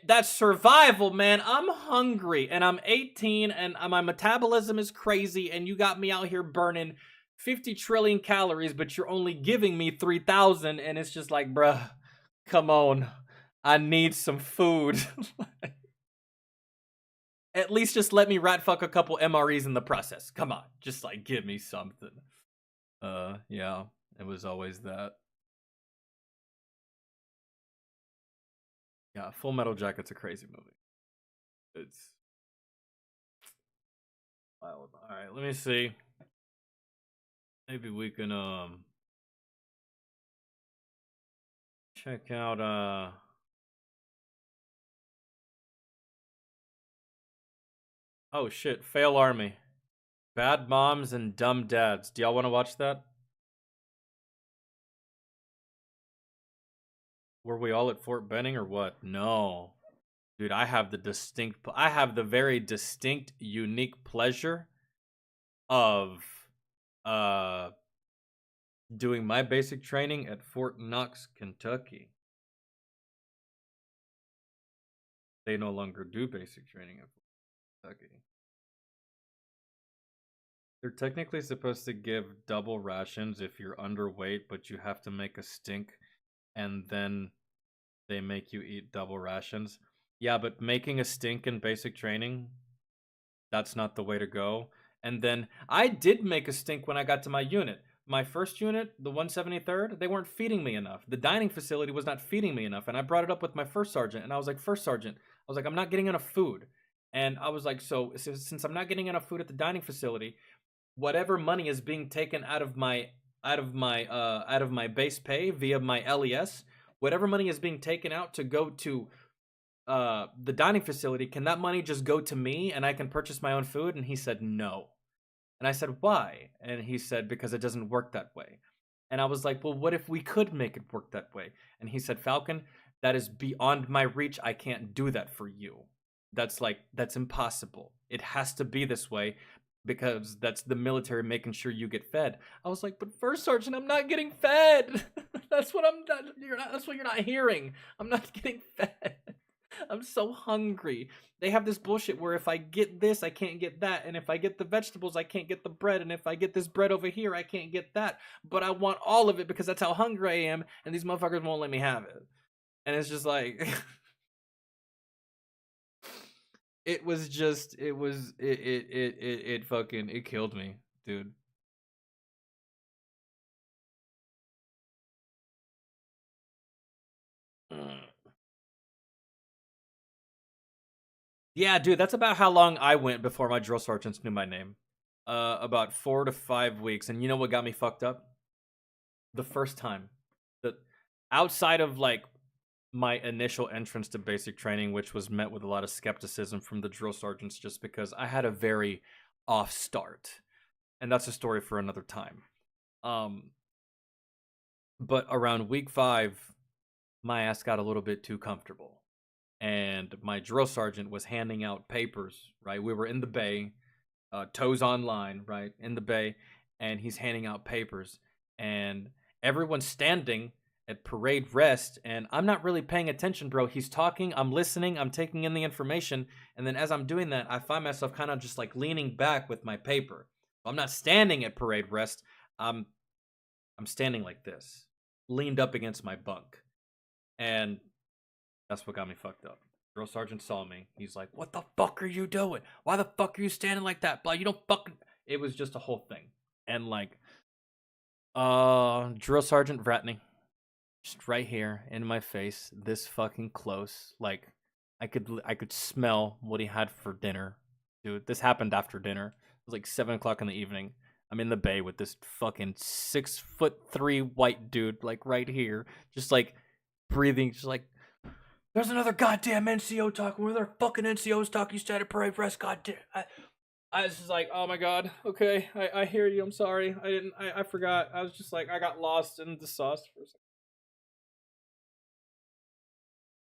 Speaker 1: That's survival, man. I'm hungry, and I'm 18, and my metabolism is crazy, and you got me out here burning 50 trillion calories, but you're only giving me 3,000, and it's just like, bruh, come on. I need some food. At least just let me rat fuck a couple MREs in the process. Come on, just like give me something. Yeah, it was always that. Yeah, Full Metal Jacket's a crazy movie. It's wild. All right, let me see. Maybe we can check out oh shit, Fail Army. Bad Moms and Dumb Dads. Do y'all want to watch that? Were we all at Fort Benning or what? No. Dude, I have the very distinct, unique pleasure of doing my basic training at Fort Knox, Kentucky. They no longer do basic training at Fort Kentucky. They're technically supposed to give double rations if you're underweight, but you have to make a stink, and then they make you eat double rations. Yeah, but making a stink in basic training, that's not the way to go. And then I did make a stink when I got to my unit. My first unit, the 173rd, they weren't feeding me enough. The dining facility was not feeding me enough. And I brought it up with my first sergeant. And I was like, First Sergeant, I was like, I'm not getting enough food. And I was like, so since I'm not getting enough food at the dining facility, whatever money is being taken out of my base pay via my LES, whatever money is being taken out to go to the dining facility, can that money just go to me and I can purchase my own food? And he said no. And I said, why? And he said, because it doesn't work that way. And I was like, well, what if we could make it work that way? And he said, Falcon, that is beyond my reach. I can't do that for you. That's impossible. It has to be this way because that's the military making sure you get fed. I was like, but First Sergeant, I'm not getting fed. That's what you're not hearing. I'm not getting fed. I'm so hungry. They have this bullshit where if I get this, I can't get that. And if I get the vegetables, I can't get the bread. And if I get this bread over here, I can't get that. But I want all of it because that's how hungry I am. And these motherfuckers won't let me have it. And it's just like... it killed me, dude. Yeah, dude, that's about how long I went before my drill sergeants knew my name. About 4 to 5 weeks. And you know what got me fucked up? The first time. Outside of, like, my initial entrance to basic training, which was met with a lot of skepticism from the drill sergeants just because I had a very off start. and that's a story for another time. But around week 5, my ass got a little bit too comfortable, and my drill sergeant was handing out papers, right? We were in the bay, toes online, right, in the bay, and he's handing out papers, and everyone's standing at parade rest, and I'm not really paying attention, bro. He's talking, I'm listening, I'm taking in the information, and then as I'm doing that, I find myself kind of just like leaning back with my paper. I'm not standing at parade rest. I'm standing like this, leaned up against my bunk, and that's what got me fucked up. Drill sergeant saw me. He's like, "What the fuck are you doing? Why the fuck are you standing like that? Blah, you don't fucking." It was just a whole thing, and like, drill sergeant Vratney, just right here in my face, this fucking close. Like, I could smell what he had for dinner, dude. This happened after dinner. It was like 7 o'clock in the evening. I'm in the bay with this fucking 6'3" white dude, like right here, just like breathing, just like, "There's another goddamn NCO talking. Where their fucking NCOs talk? You started parade press, goddamn." I was just like, "Oh my god, okay, I hear you. I'm sorry. I forgot. I was just like, I got lost in the sauce for a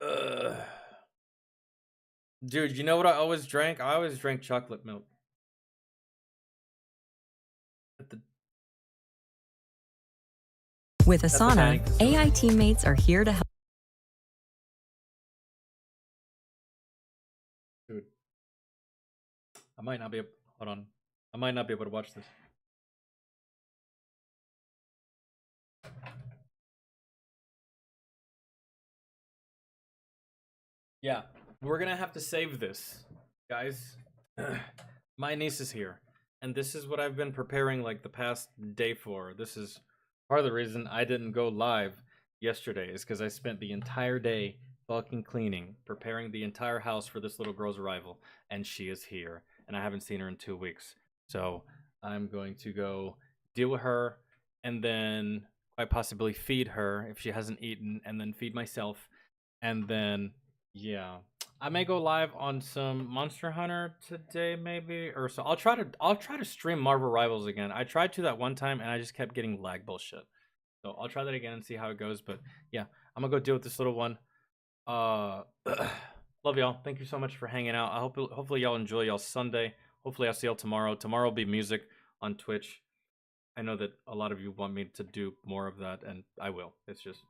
Speaker 1: second." Dude, you know what I always drank? I always drank chocolate milk.
Speaker 18: With Asana, AI teammates are here to help.
Speaker 1: Dude, I might not be able. Hold on, I might not be able to watch this. Yeah, we're gonna have to save this, guys. My niece is here, and this is what I've been preparing like the past day for. This is part of the reason I didn't go live yesterday, is because I spent the entire day fucking cleaning, preparing the entire house for this little girl's arrival, and she is here, and I haven't seen her in 2 weeks. So I'm going to go deal with her, and then quite possibly feed her if she hasn't eaten, and then feed myself, and then yeah, I may go live on some Monster Hunter today, maybe, or so. I'll try to stream Marvel Rivals again. I tried to that one time, and I just kept getting lag bullshit. So I'll try that again and see how it goes. But yeah, I'm gonna go deal with this little one. Love y'all. Thank you so much for hanging out. Hopefully y'all enjoy y'all Sunday. Hopefully I'll see y'all tomorrow. Tomorrow will be music on Twitch. I know that a lot of you want me to do more of that, and I will. It's just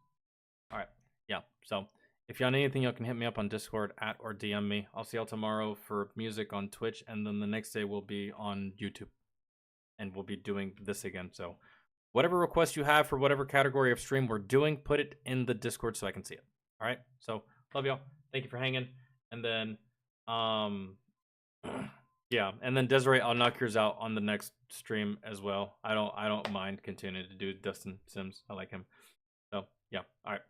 Speaker 1: all right. Yeah. So if y'all need anything, y'all can hit me up on Discord or DM me. I'll see y'all tomorrow for music on Twitch, and then the next day we'll be on YouTube, and we'll be doing this again. So whatever request you have for whatever category of stream we're doing, put it in the Discord so I can see it. All right. So love y'all. Thank you for hanging. And then, yeah. And then Desiree, I'll knock yours out on the next stream as well. I don't mind continuing to do Dustin Sims. I like him. So yeah. All right.